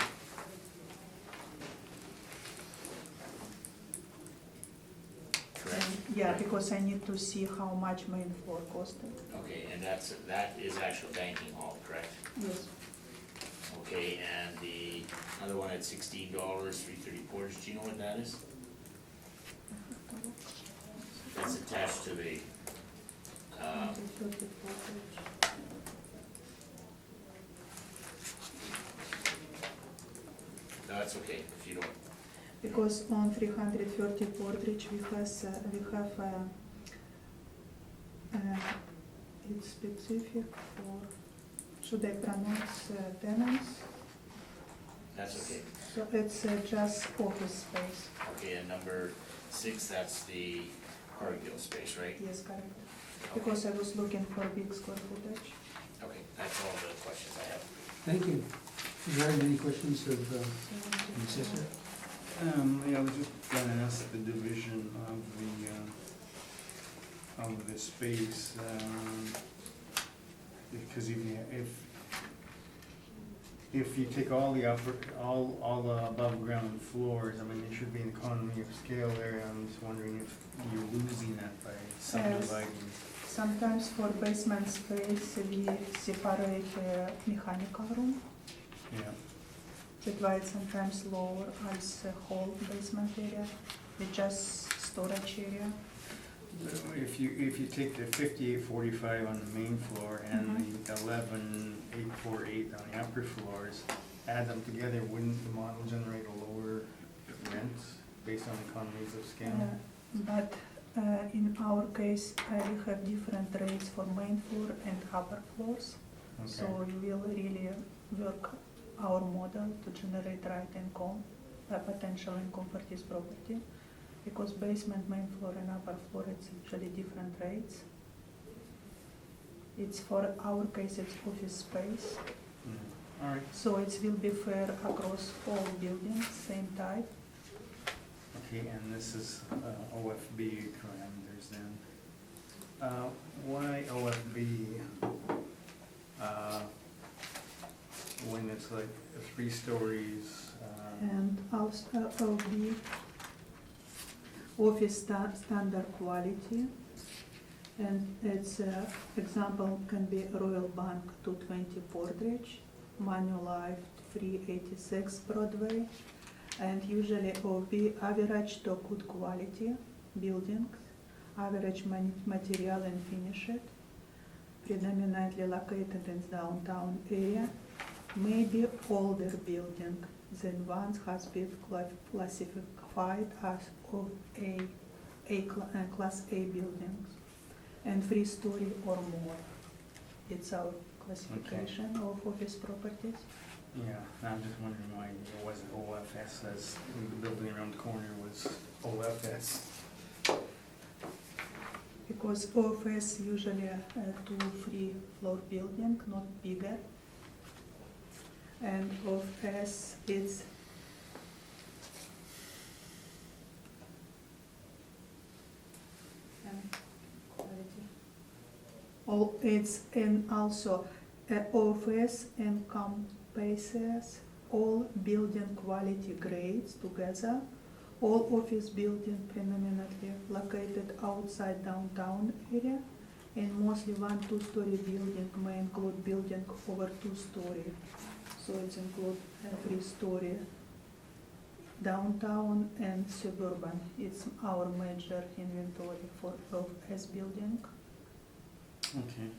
Correct? Yeah, because I need to see how much main floor costed. Okay, and that is actual banking hall, correct? Yes. Okay, and the other one at $16, 330 Portage, do you know what that is? That's attached to the, no, that's okay, if you don't, Because on 330 Portridge, we have, it's specific for, should I pronounce tenants? that's okay. So it's just office space. Okay, and number 6, that's the Cargill space, right? Yes, correct. Okay. Because I was looking for big square footage. Okay, that's all the questions I have. Thank you. Is there any questions of the assessor? Yeah, I was just gonna ask the division of the space, because if you take all the all the above ground floors, I mean, there should be an economy of scale there. I'm just wondering if you're losing that by subdividing. Sometimes for basement space, we separate mechanical room. Yeah, That's why it's sometimes lower as a whole basement area, with just storage area. if you take the 5845 on the main floor and the 11848 on the upper floors, add them together, wouldn't the model generate a lower rent based on economies of scale? But in our case, we have different rates for main floor and upper floors. So Okay. we will really work our model to generate right income, potential income for this property. Because basement, main floor and upper floor, it's usually different rates. It's for our case, it's office space. All right, So it will be fair across all buildings, same type. okay, and this is OFB parameters then. Why OFB when it's like 3 stories? And also OB, office standard quality. And its example can be Royal Bank 220 Portridge, Manulife 386 Broadway, and usually OB average to good quality buildings, average material and finish it, predominantly located in downtown area, maybe older building than once has been classified as of class A buildings, and 3-story or more. It's our classification of office properties. Yeah, I'm just wondering why it wasn't OFS, as the building around the corner was OFS. Because office usually a 2-3 floor building, not bigger. And office is quality. Oh, it's and also office encompasses all building quality grades together. All office building predominantly located outside downtown area, and mostly 1-2-story building may include building over 2-story. So it's include 3-story downtown and suburban. It's our major inventory for office building. Okay,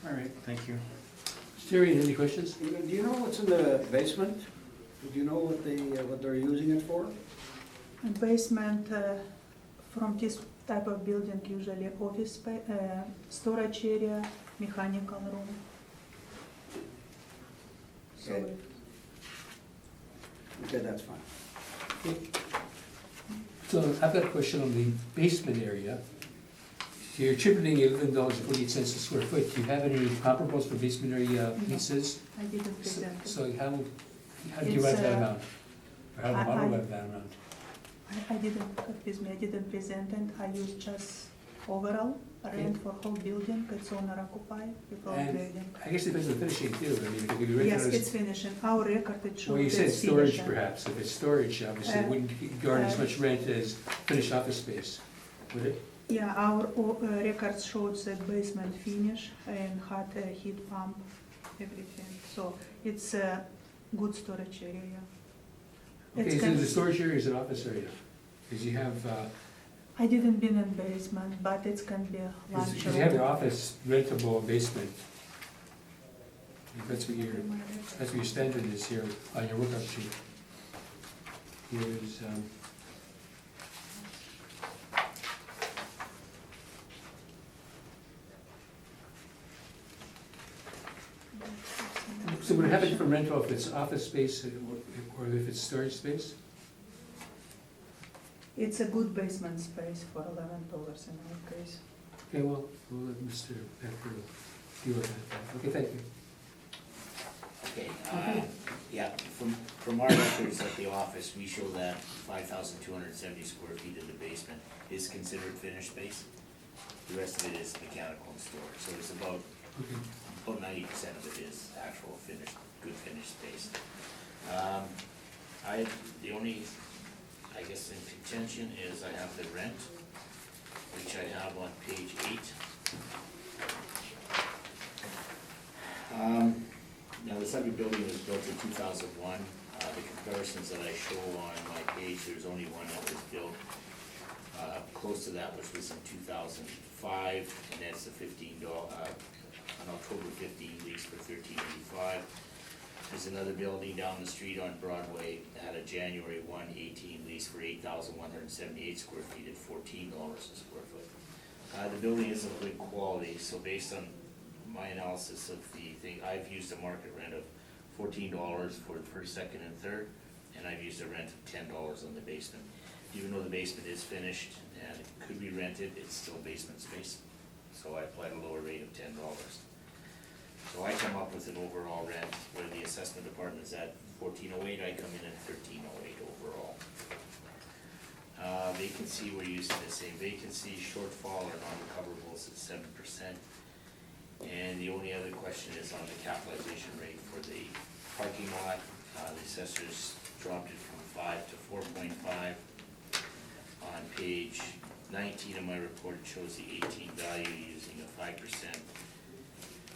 all right, thank you. Terry, any questions? Do you know what's in the basement? Do you know what they're using it for? And basement from this type of building usually office storage area, mechanical room. So Okay. Okay, that's fine. So I've got a question on the basement area. So you're attributing $11.48 a square foot. Do you have any comparables for basement area leases? I didn't So present it. so how did you It's, write that amount? Or how did the I- model I- write that amount? I didn't, excuse me, I didn't present it, I used just overall rent for whole building, it's owner occupied, whole And building. I guess it depends on finishing too. I mean, if you rent Yes, it it's as, finishing, our record, it shows well, you it's said storage finishing. perhaps. If it's storage, obviously, it wouldn't garner as much rent as finished office space, would it? Yeah, our record shows that basement finish and hot heat pump, everything, so it's a good storage area. Okay, It's so the con- storage area is an office area? Because you have, I didn't been in basement, but it's can be lunch because you have the room. office rentable basement. That's what your standard is here on your workup sheet. Here's, so would it have a different rental if it's office space or if it's storage space? It's a good basement space for $11 in our case. Okay, well, we'll let Mr. Becker deal with that. Okay, thank you. Okay, Okay. yeah, from our records at the office, we show that 5,270 square feet of the basement is considered finished space. The rest of it is mechanical and storage, so it's about Okay. 90% of it is actual finished, good finished space. The only, I guess, in contention is I have the rent, which I have on page 8. Now, this other building was built in 2001. The comparisons that I show on my page, there's only one that was built close to that, which was in 2005, and that's the an October 15 lease for $13.85. There's another building down the street on Broadway that had a January 1, 18 lease for 8,178 square feet at $14 a square foot. The building is of good quality, so based on my analysis of the thing, I've used a market rent of $14 for the first, second, and third, and I've used a rent of $10 on the basement. Even though the basement is finished and it could be rented, it's still basement space, so I applied a lower rate of $10. So I come up with an overall rent, where the assessment department is at $14.08, I come in at $13.08 overall. Vacancy, we're using the same vacancy. Shortfall or non-recoverables is 7%. And the only other question is on the capitalization rate for the parking lot. The assessors dropped it from 5 to 4.5. On page 19 of my report, it shows the 18 value using a 5%.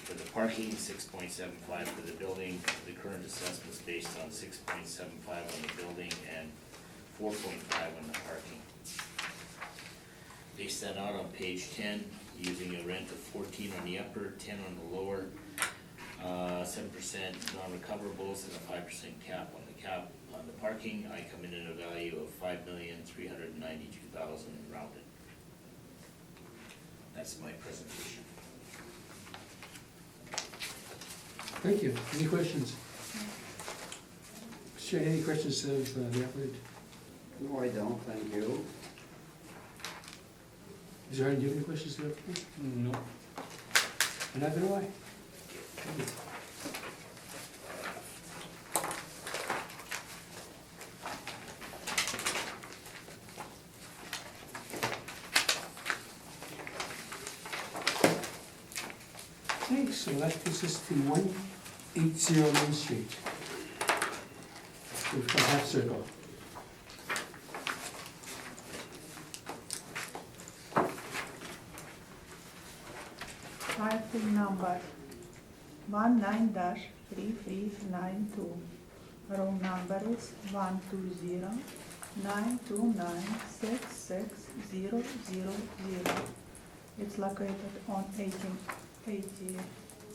For the parking, 6.75 for the building. The current assessment is based on 6.75 on the building and 4.5 on the parking. Base that out on page 10, using a rent of 14 on the upper, 10 on the lower, 7% non-recoverables and a 5% cap on the parking. I come in at a value of $5,392,000 rounded. That's my presentation. Thank you. Any questions? Sure, any questions of the applicant? No, I don't, thank you. Is there any other questions of the applicant? No. And neither do I. Thank you. Okay, so that takes us to 180 Main Street. We've got half circle. File number 19-3392. Room number is 120-929-66000. It's located on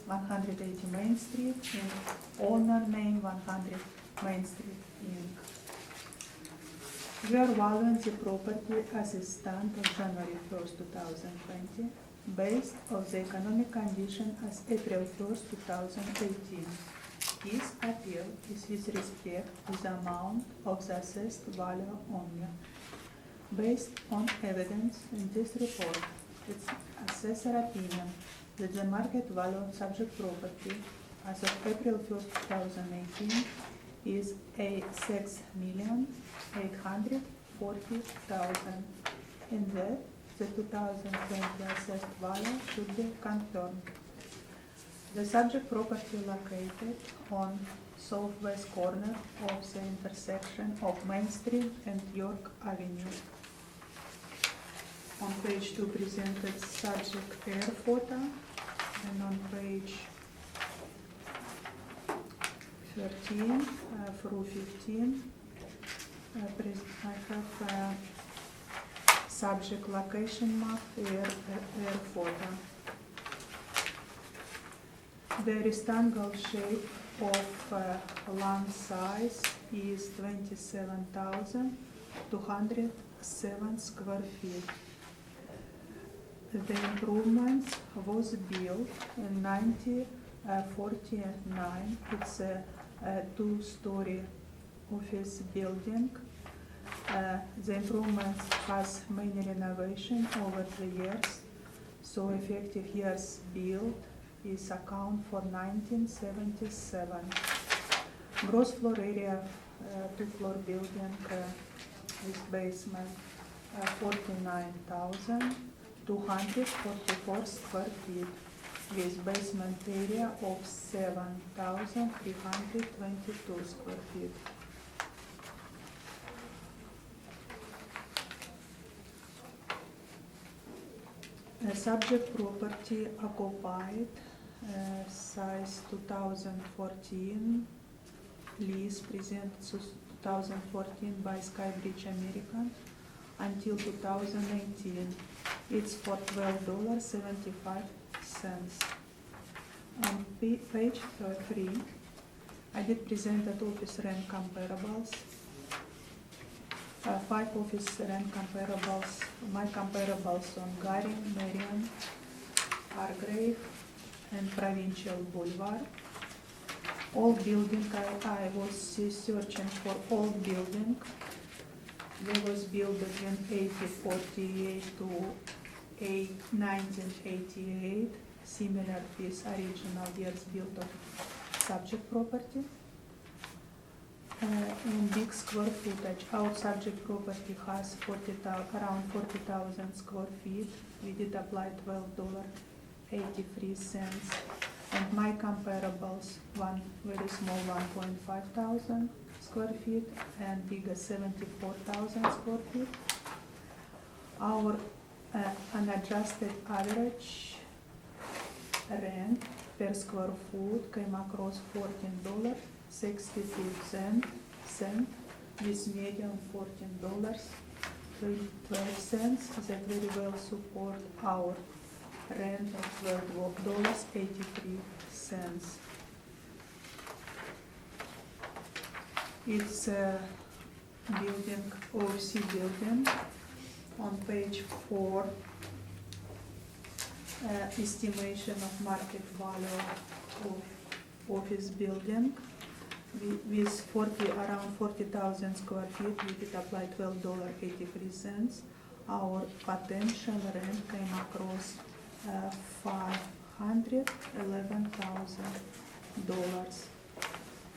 180 Main Street in owner name 100 Main Street Inc. We are valuing the property as it stand on January 1st, 2020, based on the economic condition as April 1st, 2018. This appeal is with respect to the amount of the assessed value only. Based on evidence in this report, it's assessor opinion that the market value of subject property as of April 1st, 2018 is $6,840,000, and that the 2020 assessed value should be confirmed. The subject property located on southwest corner of the intersection of Main Street and York Avenue. On page 2 presented subject air photo, and on page 13 through 15 I have subject location map air photo. The rectangle shape of land size is 27,207 square feet. The improvements was built in 1949. It's a two-story office building. The improvements has many renovation over the years, so effective years built is account for 1977. Gross floor area, two-floor building with basement 49,244 square feet, with basement area of 7,322 square feet. Subject property occupied, size 2014, lease presented 2014 by Skybridge American until 2018. It's for $12.75. On page 3, I did present that office rent comparables. 5 office rent comparables, my comparables on Gary, Marion, Hargrave, and Provincial Boulevard. All building, I was searching for all building. They was built between 1848 to 1988, similar with original years built of subject property. In big square footage, our subject property has around 40,000 square feet. We did apply $12.83, and my comparables, one very small 1.5 thousand square feet and bigger 74,000 square feet. Our unadjusted average rent per square foot came across $14.62, with median $14.12. That very well support our rent of $12.83. It's a building, OC building. On page 4, estimation of market value of office building. With around 40,000 square feet, we did apply $12.83. Our potential rent came across $511,000.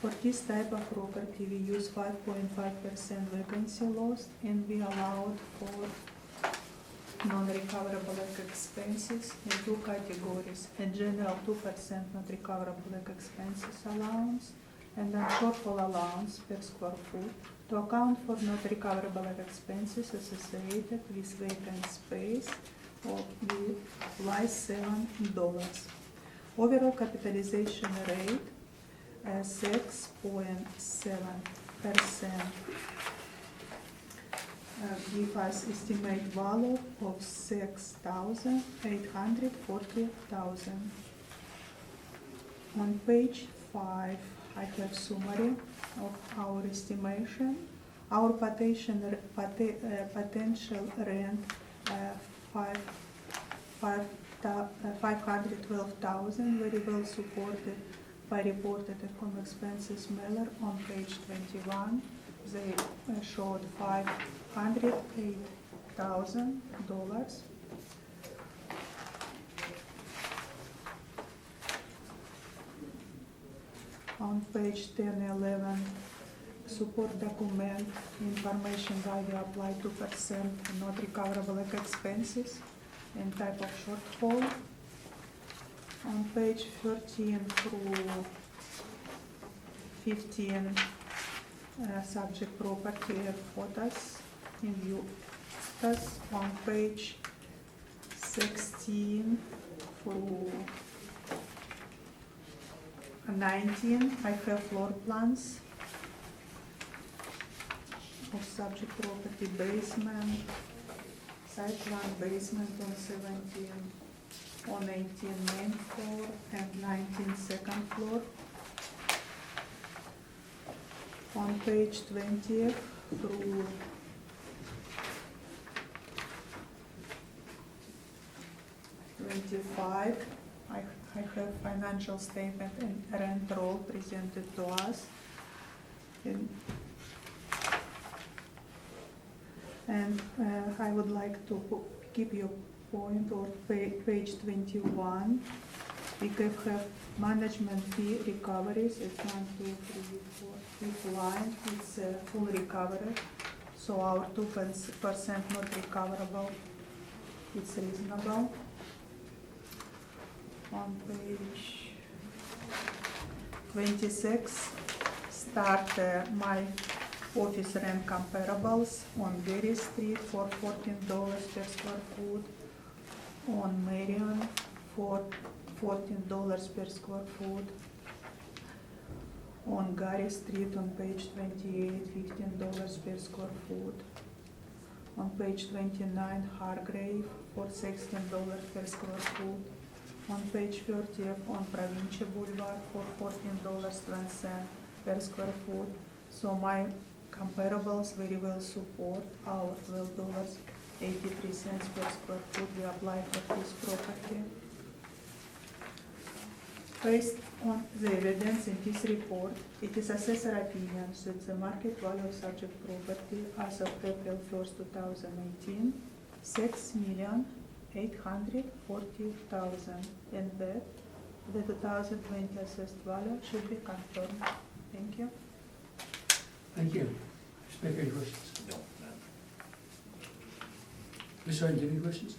For this type of property, we use 5.5% vacancy loss, and we allowed for non-recoverable expenses in 2 categories: in general 2% non-recoverable expenses allowance, and then shortfall allowance per square foot to account for not recoverable expenses associated with vacant space of $7. Overall capitalization rate 6.7%. Give us estimate value of $6,840,000. On page 5, I have summary of our estimation. Our potential rent $512,000, very well supported by reported home expenses mailer on page 21. They showed $508,000. $1,000. On page 10-11, support document, information value applied 2%, not recoverable expenses, and type of shortfall. On page 13 through 15, subject property photos in view status. On page 16 through 19, I have floor plans of subject property basement, site plan basement on 17, on 18 main floor and 19 second floor. On page 20 through 25, I have financial statement and rent roll presented to us. And I would like to keep your point on page 21. We can have management fee recoveries. It's 1, 2, 3, 4, 5th line. It's full recovery. So our 2% not recoverable, it's reasonable. On page 26, start my office rent comparables on Berry Street for $14 per square foot, on Marion for $14 per square foot, on Gary Street on page 28, $15 per square foot, on page 29, Hargrave for $16 per square foot, on page 30 on Provincia Boulevard for $14.20 per square foot. So my comparables very well support our $12.83 per square foot we apply for this property. Based on the evidence in this report, it is assessor opinion that the market value of subject property as of April 1st, 2018, $6,840,000, and that the 2020 assessed value should be confirmed. Thank you. Thank you. Speaker, any questions? No, none. Mr. Ryan, do you have any questions?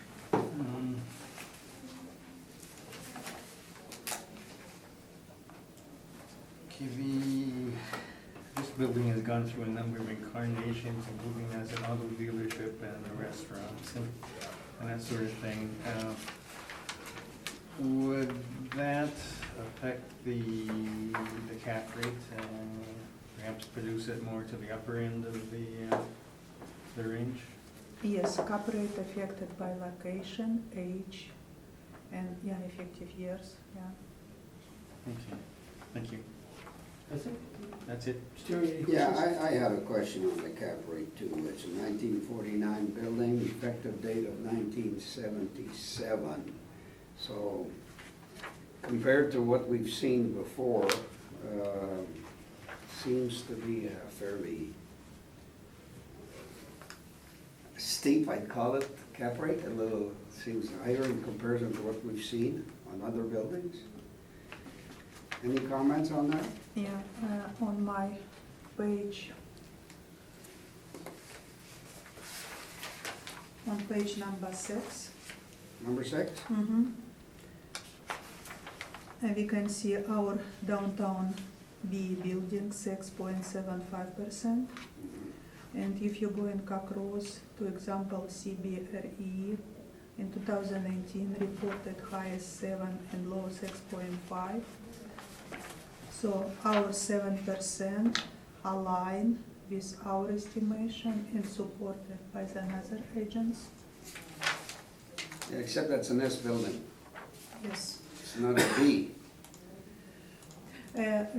This building has gone through a number of incarnations, including as an auto dealership and a restaurant and that sort of thing. Would that affect the cap rate and perhaps produce it more to the upper end of the range? Yes, cap rate affected by location, age, and effective years, yeah. Thank you. Thank you. That's it? That's it. Stuart, any questions? Yeah, I have a question on the cap rate too. It's a 1949 building, effective date of 1977. So compared to what we've seen before, seems to be a fairly steep, I'd call it, cap rate. A little, seems higher in comparison to what we've seen on other buildings. Any comments on that? Yeah, on my page, on page number 6. Number 6? And we can see our downtown B building 6.75%. And if you go in across, to example, CBRE in 2019 reported highest 7 and low 6.5. So our 7% align with our estimation and supported by the other agents. Yeah, except that's an S building. Yes. It's not a B.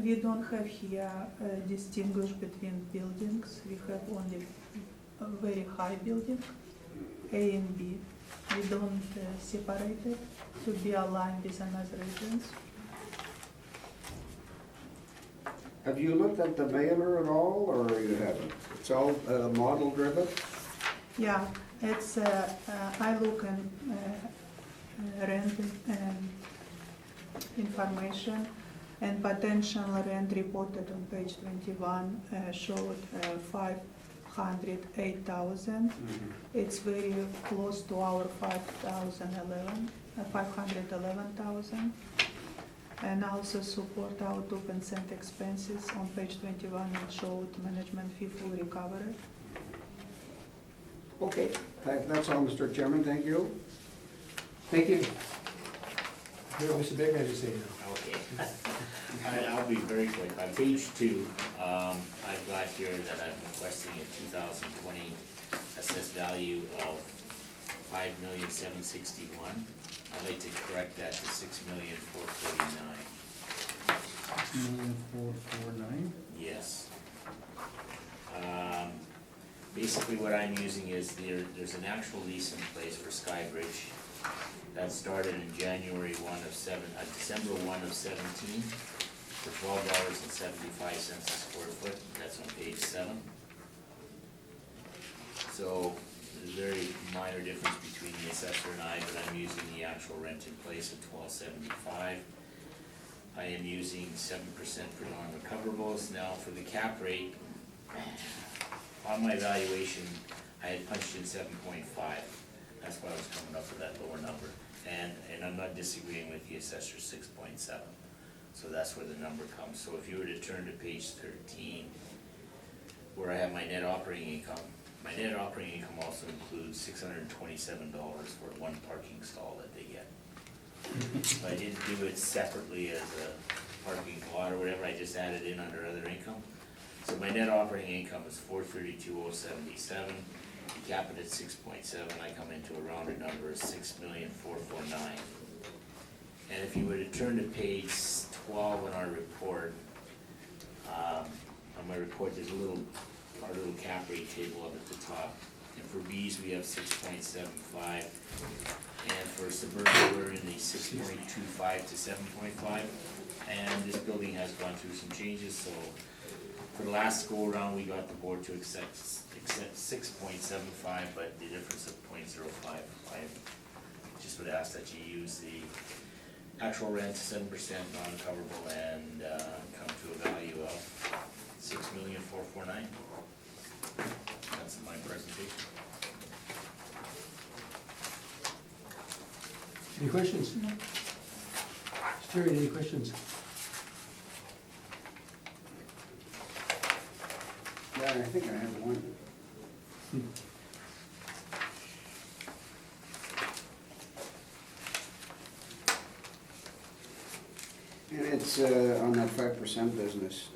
We don't have here distinguish between buildings. We have only a very high building, A and B. We don't separate it to be aligned with another agents. Have you looked at the mailer at all, or you haven't? It's all model driven? Yeah, it's, I look in rent information, and potential rent reported on page 21 showed 508,000. It's very close to our 511,000. And also support our 2% expenses on page 21, it showed management fee full recovery. Okay, that's all, Mr. Chairman, thank you. Thank you. Here, Mr. Baker has to say now. Okay. I'll be very quick. On page 2, I've got here that I'm requesting a 2020 assessed value of $5,761,000. I'd like to correct that to $6,449,000. 6,449? Yes. Basically what I'm using is there's an actual lease in place for Skybridge that started in December 1 of 17 for $12.75 a square foot. That's on page 7. So there's a very minor difference between the assessor and I, but I'm using the actual rent in place at $12.75. I am using 7% for non-recoverables. Now for the cap rate, on my valuation, I had punched in 7.5. That's why I was coming up with that lower number. And I'm not disagreeing with the assessor 6.7. So that's where the number comes. So if you were to turn to page 13, where I have my net operating income, my net operating income also includes $627 for one parking stall that they get. So I didn't do it separately as a parking lot or whatever, I just added in under other income. So my net operating income is $432,077. You cap it at 6.7, I come into a rounded number of $6,449,000. And if you were to turn to page 12 in our report, on my report, there's our little cap rate table up at the top. And for Bs, we have 6.75. And for suburban, we're in the 6.25 to 7.5. And this building has gone through some changes, so for the last go around, we got the board to accept 6.75, but the difference of 0.05. I just would ask that you use the actual rent, 7% non-recoverable, and come to a value of $6,449,000. That's my presentation. Any questions? No. Terry, any questions? Yeah, I think I have one. And it's on that 5% business.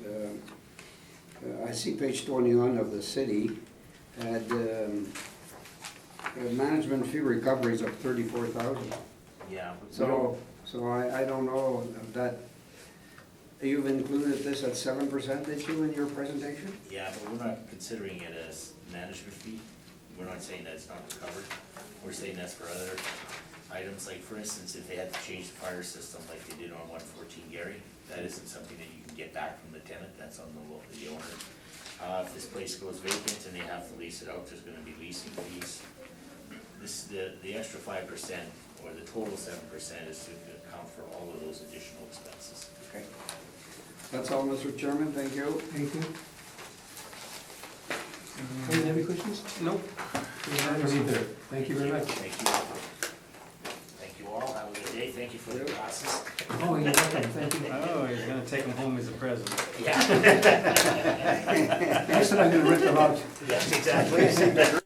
I see page 21 of the city had management fee recoveries of 34,000. Yeah. So I don't know if that, you've included this at 7%, did you, in your presentation? Yeah, but we're not considering it as management fee. We're not saying that it's not recovered. We're saying that's for other items, like for instance, if they had to change the fire system like they did on 114 Gary, that isn't something that you can get back from the tenant, that's on the owner. If this place goes vacant and they have to lease it out, there's gonna be leasing fees. The extra 5%, or the total 7%, is to account for all of those additional expenses. Okay. That's all, Mr. Chairman, thank you. Thank you. Any other questions? Nope. I don't either. Thank you very much. Thank you. Thank you all, have a good day, thank you for the classes. Oh, you're welcome, thank you. Oh, he's gonna take them home as a present. Yeah. Next time I'm gonna rent them out. Yes, exactly.